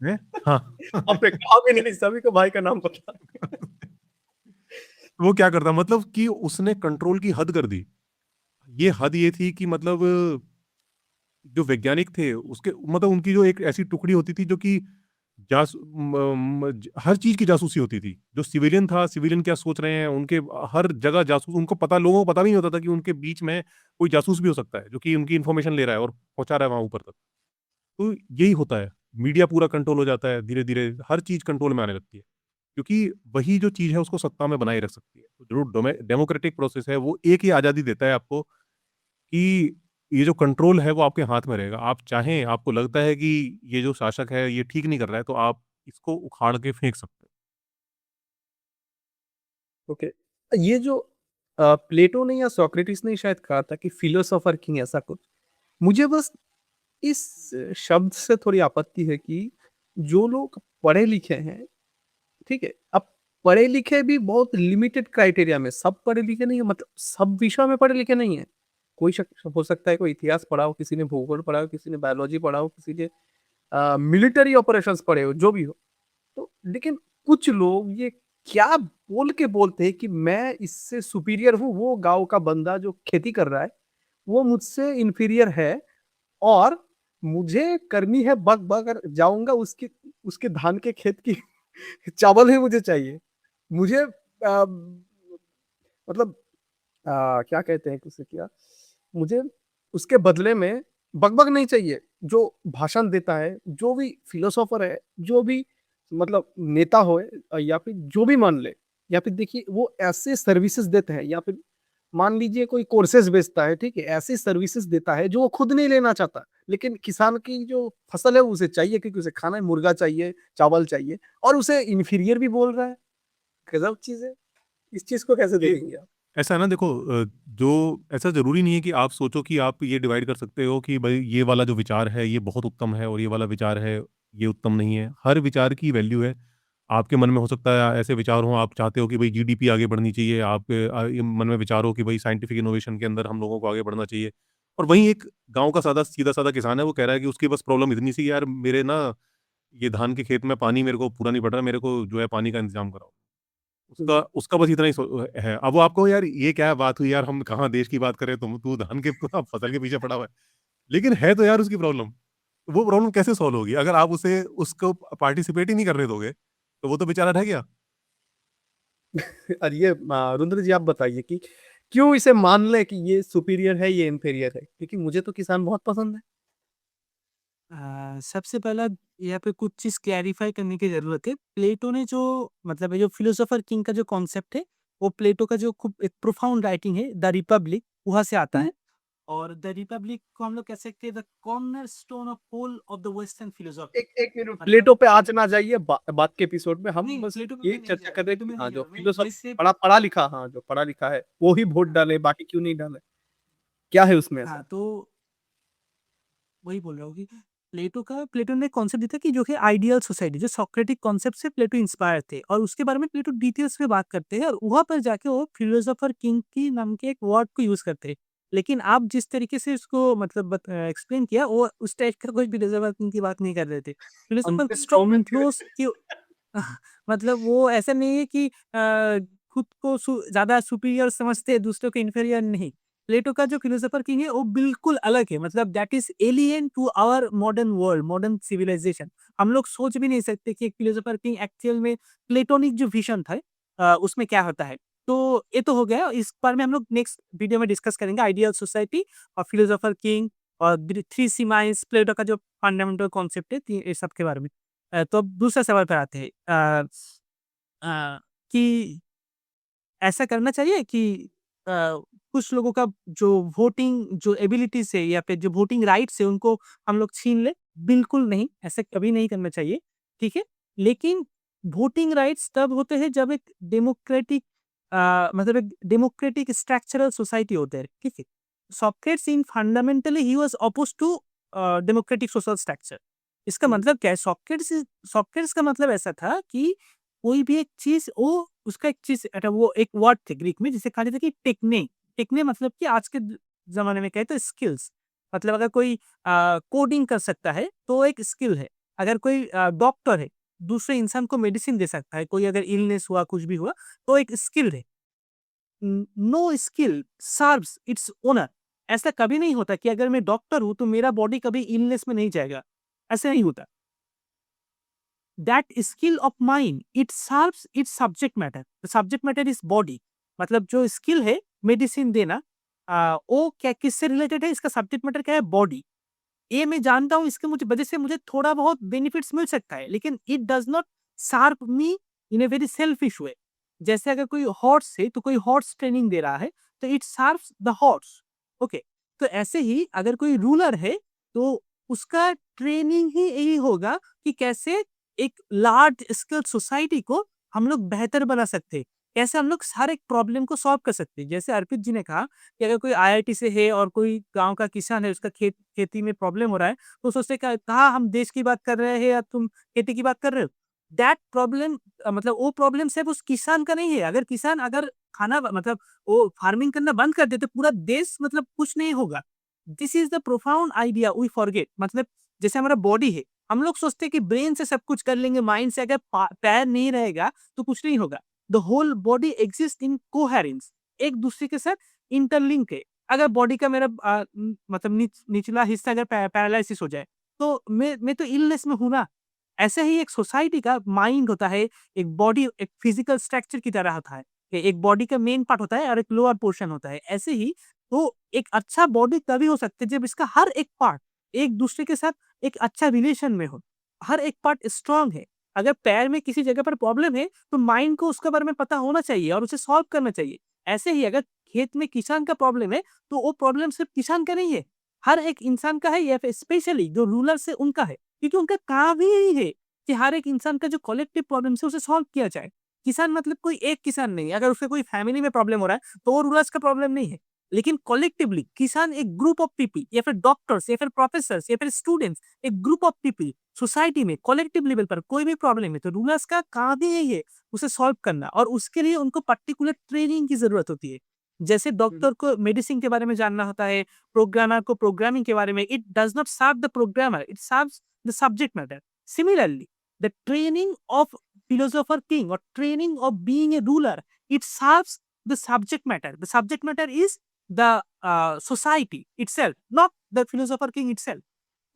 हैं? हाँ। आपने कहा भी नहीं, सभी को भाई का नाम पता है। वो क्या करता मतलब कि उसने कंट्रोल की हद कर दी। ये हद ये थी कि मतलब जो वैज्ञानिक थे उसके मतलब उनकी जो एक ऐसी टुकड़ी होती थी जो कि हर चीज़ की जासूसी होती थी। जो सिविलियन था, सिविलियन क्या सोच रहे हैं, उनके हर जगह जासूस उनको पता लोगों को पता भी नहीं होता था कि उनके बीच में कोई जासूस भी हो सकता है, जो कि उनकी इन्फॉर्मेशन ले रहा है और पहुँचा रहा है वहाँ ऊपर तक। तो यही होता है। मीडिया पूरा कंट्रोल हो जाता है, धीरे-धीरे हर चीज़ कंट्रोल में आने लगती है। क्योंकि वही जो चीज़ है उसको सत्ता में बनाए रख सकती है। तो जो डेमोक्रेटिक प्रोसेस है वो एक ही आज़ादी देता है आपको कि ये जो कंट्रोल है वो आपके हाथ में रहेगा। आप चाहें, आपको लगता है कि ये जो शासक है ये ठीक नहीं कर रहा है, तो आप इसको उखाड़ के फेंक सकते हैं। ओके। ये जो प्लेटो ने या सोक्रेटिस ने शायद कहा था कि फिलोसोफर किंग ऐसा कुछ। मुझे बस इस शब्द से थोड़ी आपत्ति है कि जो लोग पढ़े लिखे हैं, ठीक है? अब पढ़े लिखे भी बहुत लिमिटेड क्राइटेरिया में, सब पढ़े लिखे नहीं है, मतलब सब विषयों में पढ़े लिखे नहीं है। कोई हो सकता है कोई इतिहास पढ़ा हो, किसी ने भूगोल पढ़ा हो, किसी ने बायोलॉजी पढ़ा हो, किसी ने मिलिट्री ऑपरेशंस पढ़े हो, जो भी हो। तो लेकिन कुछ लोग ये क्या बोल के बोलते हैं कि मैं इससे सुपीरियर हूँ, वो गाँव का बंदा जो खेती कर रहा है, वो मुझसे इंफीरियर है और मुझे करनी है बक-बक और जाऊँगा उसके उसके धान के खेत की चावल ही मुझे चाहिए। मुझे मतलब क्या कहते हैं उसे क्या? मुझे उसके बदले में बक-बक नहीं चाहिए। जो भाषण देता है, जो भी फिलोसोफर है, जो भी मतलब नेता हो या फिर जो भी मान ले या फिर देखिए वो ऐसे सर्विसेज़ देते हैं या फिर मान लीजिए कोई कोर्सेज़ बेचता है, ठीक है? ऐसी सर्विसेज़ देता है जो वो खुद नहीं लेना चाहता, लेकिन किसान की जो फसल है उसे चाहिए क्योंकि उसे खाना है, मुर्गा चाहिए, चावल चाहिए और उसे इंफीरियर भी बोल रहा है। गज़ब चीज़ है। इस चीज़ को कैसे ये देखेंगे आप? ऐसा है ना देखो जो ऐसा ज़रूरी नहीं है कि आप सोचो कि आप ये डिवाइड कर सकते हो कि भई ये वाला जो विचार है ये बहुत उत्तम है और ये वाला विचार है ये उत्तम नहीं है। हर विचार की वैल्यू है। आपके मन में हो सकता है ऐसे विचार हों आप चाहते हो कि भई जीडीपी आगे बढ़नी चाहिए, आपके ये मन में विचार हो कि भई साइंटिफिक इनोवेशन के अंदर हम लोगों को आगे बढ़ना चाहिए। और वहीं एक गाँव का सादा सीधा-साधा किसान है वो कह रहा है कि उसकी बस प्रॉब्लम इतनी सी है यार मेरे ना ये धान के खेत में पानी मेरे को पूरा नहीं पड़ रहा, मेरे को जो है पानी का इंतज़ाम कराओ। हुँ। उसका बस इतना ही है। अब वो आपको यार ये क्या बात हुई यार हम कहाँ देश की बात कर रहे हैं तू धान के फसल के पीछे पड़ा हुआ है। लेकिन है तो यार उसकी प्रॉब्लम। वो प्रॉब्लम कैसे सॉल्व होगी? अगर आप उसे उसको पार्टिसिपेट ही नहीं करने दोगे, तो वो तो बेचारा रह गया। और ये रुद्र जी आप बताइए कि क्यों इसे मान लें कि ये सुपीरियर है, ये इन्फीरियर है? क्योंकि मुझे तो किसान बहुत पसंद है। सबसे पहला यहाँ पे कुछ चीज़ क्लैरिफ़ाई करने की ज़रूरत है। प्लेटो ने जो मतलब ये जो फ़िलोसोफ़र किंग का जो कॉन्सेप्ट है, वो प्लेटो का जो खूब एक प्रोफाउंड राइटिंग है, द रिपब्लिक, वहाँ से आता है। और द रिपब्लिक को हम लोग कह सकते हैं the cornerstone of whole of the western philosophy. एक मिनट मतलब प्लेटो पे आज ना जाइए बात के एपिसोड में हम नहीं, बस प्लेटो पे ये मैं नहीं चर्चा जा कर रहे हैं प्लेटो कि में हाँ, नहीं जा जो रहा। मैं फिलोसोफर वैसे पढ़ा लिखा हाँ, जो पढ़ा लिखा है, वो ही वोट हाँ, डाले, बाकी क्यों नहीं डाले? क्या है उसमें हाँ, ऐसा? तो वही बोल रहा हूँ कि प्लेटो ने कॉन्सेप्ट दिया था कि जो है आइडियल सोसाइटी जो सॉक्रेटिक कॉन्सेप्ट से प्लेटो इंस्पायर थे और उसके बारे में प्लेटो डिटेल्स में बात करते हैं और वहाँ पर जाके वो फिलोसोफर किंग की नाम के एक वर्ड को यूज करते हैं। लेकिन आप जिस तरीके से उसको मतलब एक्सप्लेन किया वो उस टाइप का कोई फिलोसोफर किंग की बात नहीं कर रहे थे। फिलोसोफर हमसे स्ट्रॉन्ग स्ट्रोमैन क्लोज कि मतलब वो ऐसा नहीं है कि खुद को ज्यादा सुपीरियर समझते हैं दूसरों को इन्फीरियर नहीं। प्लेटो का जो फिलोसोफर किंग है वो बिल्कुल अलग है मतलब that is alien to our modern world modern civilization. हम लोग सोच भी नहीं सकते कि एक फिलोसोफर किंग एक्चुअल में प्लेटोनिक जो विजन था उसमें क्या होता है। तो ये तो हो गया इस बारे में हम लोग नेक्स्ट वीडियो में डिस्कस करेंगे आइडियल सोसाइटी और फिलोसोफर किंग और थ्री सीमाइंस प्लेटो का जो फंडामेंटल कॉन्सेप्ट है ये सब के बारे में। तो अब दूसरा सवाल पर आते हैं कि ऐसा करना चाहिए कि अ, कुछ लोगों का जो वोटिंग जो एबिलिटीज़ है या फिर जो वोटिंग राइट्स है उनको हम लोग छीन लें, बिल्कुल नहीं, ऐसा कभी नहीं करना चाहिए, ठीक है? लेकिन वोटिंग राइट्स तब होते हैं जब एक डेमोक्रेटिक मतलब एक डेमोक्रेटिक स्ट्रक्चरल सोसाइटी होते हैं, ठीक है? Socrates in fundamentally he was opposed to democratic social structure. इसका हुँ, मतलब क्या है? सॉक्रेट्स का मतलब ऐसा था कि कोई भी एक चीज़ वो उसका एक चीज़ वो एक वर्ड थे ग्रीक में जिसे कहा जाता है कि टेक्ने। टेक्ने मतलब कि आज के ज़माने में कहें तो स्किल्स। मतलब अगर कोई कोडिंग कर सकता है तो वो एक स्किल है। अगर कोई डॉक्टर है, दूसरे इंसान को मेडिसिन दे सकता है, कोई अगर इलनेस हुआ, कुछ भी हुआ, तो एक स्किल है। No skill serves its owner. ऐसा कभी नहीं होता कि अगर मैं डॉक्टर हूँ, तो मेरा बॉडी कभी इलनेस में नहीं जाएगा, ऐसा नहीं होता। That skill of mind it serves it's subject matter the subject matter is body. मतलब जो स्किल है मेडिसिन देना वो क्या किससे रिलेटेड है इसका सब्जेक्ट मैटर क्या है बॉडी। ये मैं जानता हूँ इसके मुझे वजह से मुझे थोड़ा बहुत बेनिफिट्स मिल सकता है लेकिन it does not serve me in a very selfish way. जैसे अगर कोई हॉर्स है तो कोई हॉर्स ट्रेनिंग दे रहा है तो it serves the horse. Okay. तो ऐसे ही अगर कोई रूलर है तो उसका ट्रेनिंग ही यही होगा कि कैसे एक लार्ज स्केल सोसाइटी को हम लोग बेहतर बना सकते हैं। कैसे हम लोग हर एक प्रॉब्लम को सॉल्व कर सकते हैं। जैसे अर्पित जी ने कहा कि अगर कोई आईआईटी से है और कोई गाँव का किसान है, उसका खेती में प्रॉब्लम हो रहा है, तो सोचते हैं कहाँ हम देश की बात कर रहे हैं या तुम खेती की बात कर रहे हो? दैट प्रॉब्लम मतलब वो प्रॉब्लम सिर्फ उस किसान का नहीं है। अगर खाना मतलब वो फार्मिंग करना बंद कर देते, पूरा देश मतलब कुछ नहीं होगा। This is the profound idea we forget. मतलब जैसे हमारा बॉडी है, हम लोग सोचते हैं कि ब्रेन से सब कुछ कर लेंगे, माइंड से अगर पैर नहीं रहेगा तो कुछ नहीं होगा। The whole body exist in coherence, एक दूसरे के साथ इंटरलिंक है। अगर बॉडी का मेरा मतलब निचला हिस्सा अगर पैरालिसिस हो जाए तो मैं तो इलनेस में हूँ ना। ऐसे ही एक सोसाइटी का माइंड होता है, एक बॉडी एक फिजिकल स्ट्रक्चर की तरह होता है। एक बॉडी का मेन पार्ट होता है और एक लोअर पोर्शन होता है। ऐसे ही तो एक अच्छा बॉडी तभी हो सकता है जब इसका हर एक पार्ट एक दूसरे के साथ एक अच्छा रिलेशन में हो, हर एक पार्ट स्ट्रांग है। अगर पैर में किसी जगह पर प्रॉब्लम है तो माइंड को उसके बारे में पता होना चाहिए और उसे सॉल्व करना चाहिए। ऐसे ही अगर खेत में किसान का प्रॉब्लम है तो वो प्रॉब्लम सिर्फ किसान का नहीं है, हर एक इंसान का है, या फिर स्पेशली जो रूलर है उनका है, क्योंकि उनका काम ही यही है कि हर एक इंसान का जो कलेक्टिव प्रॉब्लम है उसे सॉल्व किया जाए। किसान मतलब कोई एक किसान नहीं है, अगर उसके कोई फैमिली में प्रॉब्लम हो रहा है तो वो रूलर्स का प्रॉब्लम नहीं है, लेकिन कलेक्टिवली किसान एक ग्रुप ऑफ पीपल या फिर डॉक्टर्स या फिर प्रोफेसर्स या फिर स्टूडेंट्स, एक ग्रुप ऑफ पीपल सोसाइटी में कलेक्टिव लेवल पर कोई भी प्रॉब्लम है तो रूलर्स का काम ही यही है उसे सॉल्व करना, और उसके लिए उनको पर्टिकुलर ट्रेनिंग की जरूरत होती है। जैसे डॉक्टर को मेडिसिन के बारे में जानना होता है, प्रोग्रामर को प्रोग्रामिंग के बारे में, it does not serve the programmer, it serves the subject matter. Similarly, the training of philosopher king or training of being a ruler, it serves the subject matter. The subject matter is the society itself, not the philosopher king itself.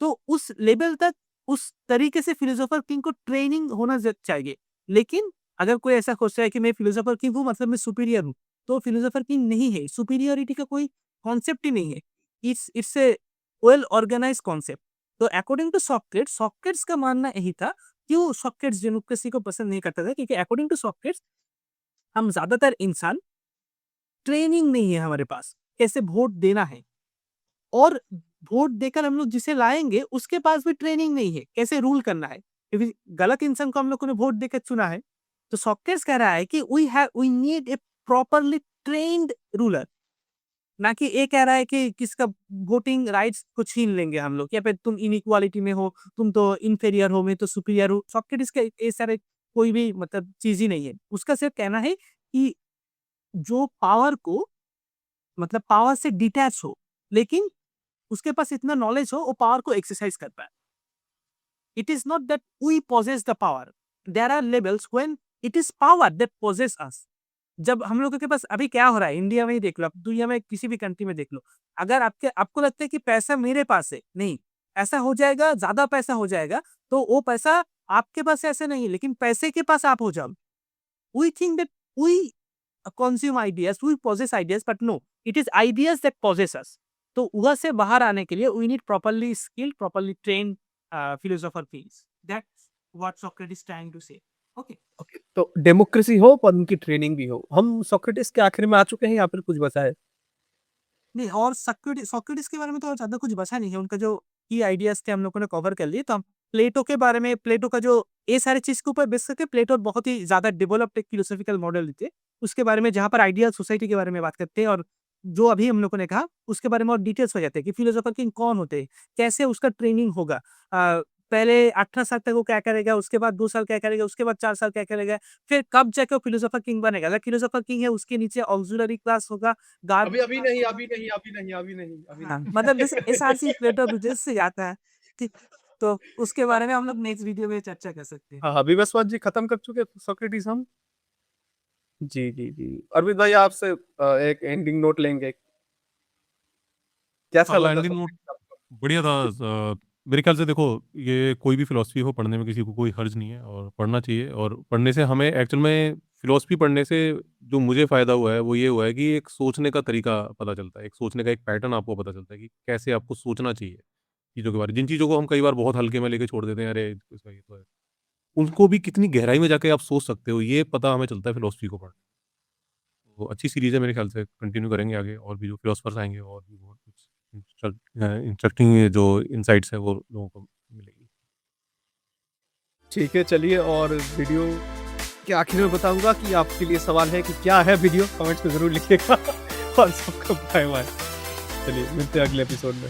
तो उस level तक उस तरीके से philosopher king को training होना चाहिए। लेकिन अगर कोई ऐसा सोचता है कि मैं फिलोसोफर किंग हूँ मतलब मैं सुपीरियर हूँ, तो फिलोसोफर किंग नहीं है। सुपीरियरिटी का कोई कॉन्सेप्ट ही नहीं है। It's a well organize concept. तो अकॉर्डिंग टू सॉक्रेट्स, सॉक्रेट्स का मानना यही था। क्यों सॉक्रेट्स डेमोक्रेसी को पसंद नहीं करता था? क्योंकि अकॉर्डिंग टू सॉक्रेट्स हम ज्यादातर इंसान ट्रेनिंग नहीं है हमारे पास कैसे वोट देना है, और वोट देकर हम लोग जिसे लाएंगे उसके पास भी ट्रेनिंग नहीं है कैसे रूल करना है, क्योंकि गलत इंसान को हम लोग ने वोट देकर चुना है। तो सॉक्रेट्स कह रहा है कि we need a properly trained ruler, ना कि ये कह रहा है कि किसका वोटिंग राइट्स को छीन लेंगे हम लोग, या फिर तुम इनइक्वालिटी में हो, तुम तो इंफीरियर हो, मैं तो सुपीरियर हूँ। सॉक्रेटिस का ये सारे कोई भी मतलब चीज ही नहीं है। उसका सिर्फ कहना है कि जो पावर को मतलब पावर से डिटैच हो, लेकिन उसके पास इतना नॉलेज हो वो पावर को एक्सरसाइज कर पाए। It is not that we possess the power, there are levels when it is power that possesses us. जब हम लोगों के पास अभी क्या हो रहा है, इंडिया में ही देख लो, आप दुनिया में किसी भी कंट्री में देख लो, अगर आपको लगता है कि पैसा मेरे पास है, नहीं, ऐसा हो जाएगा, ज्यादा पैसा हो जाएगा तो वो पैसा आपके पास ऐसे नहीं, लेकिन पैसे के पास आप हो जाओ। We think that we consume ideas, we possess ideas, but no, it is ideas that possess us. तो वह से बाहर आने के लिए we need properly skilled, properly trained philosopher beings. That's what Socrates is trying to say. Okay. Okay, तो democracy हो पर उनकी ट्रेनिंग भी हो। हम सोक्रेटिस के आखिर में आ चुके हैं या फिर कुछ बचा है? नहीं, और सोक्रेटिस के बारे में तो और ज्यादा कुछ बचा नहीं है। उनका जो की आइडियाज थे हम लोगों ने कवर कर लिए। तो हम प्लेटो के बारे में, प्लेटो का जो ये सारे चीज के ऊपर बेस करके प्लेटो बहुत ही ज्यादा डेवलप्ड एक फिलोसॉफिकल मॉडल थे उसके बारे में, जहाँ पर आइडियल सोसाइटी के बारे में बात करते हैं, और जो अभी हम लोगों ने कहा उसके बारे में और डिटेल्स हो जाते हैं कि फिलोसोफर किंग कौन होते हैं, कैसे उसका ट्रेनिंग होगा, पहले 18 साल तक वो क्या करेगा, उसके बाद 2 साल क्या करेगा, उसके बाद 4 साल क्या करेगा, फिर कब जाके वो फिलोसोफर किंग बनेगा। अगर फिलोसोफर किंग है उसके नीचे ऑक्सिलरी क्लास होगा, गार्ड। अभी अभी नहीं, अभी नहीं, अभी नहीं, अभी नहीं, अभी हाँ, नहीं। मतलब जैसे एसआरसी प्लेटो डिटेल्स से आता है, ठीक। तो उसके बारे में हम लोग नेक्स्ट वीडियो में चर्चा कर सकते हैं। हाँ, विवस्वाद जी खत्म कर चुके सोक्रेटिस हम। जी जी जी, अरविंद भाई आपसे एक एंडिंग नोट लेंगे। कैसा लगा एंडिंग नोट सोक्रेटिस आपको? बढ़िया था। मेरे ख्याल से देखो, ये कोई भी फिलॉसफी हो, पढ़ने में किसी को कोई हर्ज नहीं है और पढ़ना चाहिए। और पढ़ने से हमें एक्चुअल में फिलॉसफी पढ़ने से जो मुझे फ़ायदा हुआ है वो ये हुआ है कि एक सोचने का तरीका पता चलता है, एक सोचने का एक पैटर्न आपको पता चलता है कि कैसे आपको सोचना चाहिए चीज़ों के बारे में। जिन चीज़ों को हम कई बार बहुत हल्के में लेके छोड़ देते हैं, अरे इसका ये तो है, उनको भी कितनी गहराई में जाके आप सोच सकते हो, ये पता हमें चलता है फिलॉसफी को पढ़। तो अच्छी सीरीज़ है, मेरे ख्याल से कंटिन्यू करेंगे आगे, और भी जो फिलोसोफर्स आएँगे और भी बहुत कुछ इंटरेस्टिंग जो इनसाइट्स है वो लोगों को मिलेगी। ठीक है, चलिए, और वीडियो के आखिर में बताऊंगा कि आपके लिए सवाल है कि क्या है वीडियो, कमेंट्स में जरूर लिखिएगा। और सबका बाय बाय। चलिए मिलते हैं अगले एपिसोड में।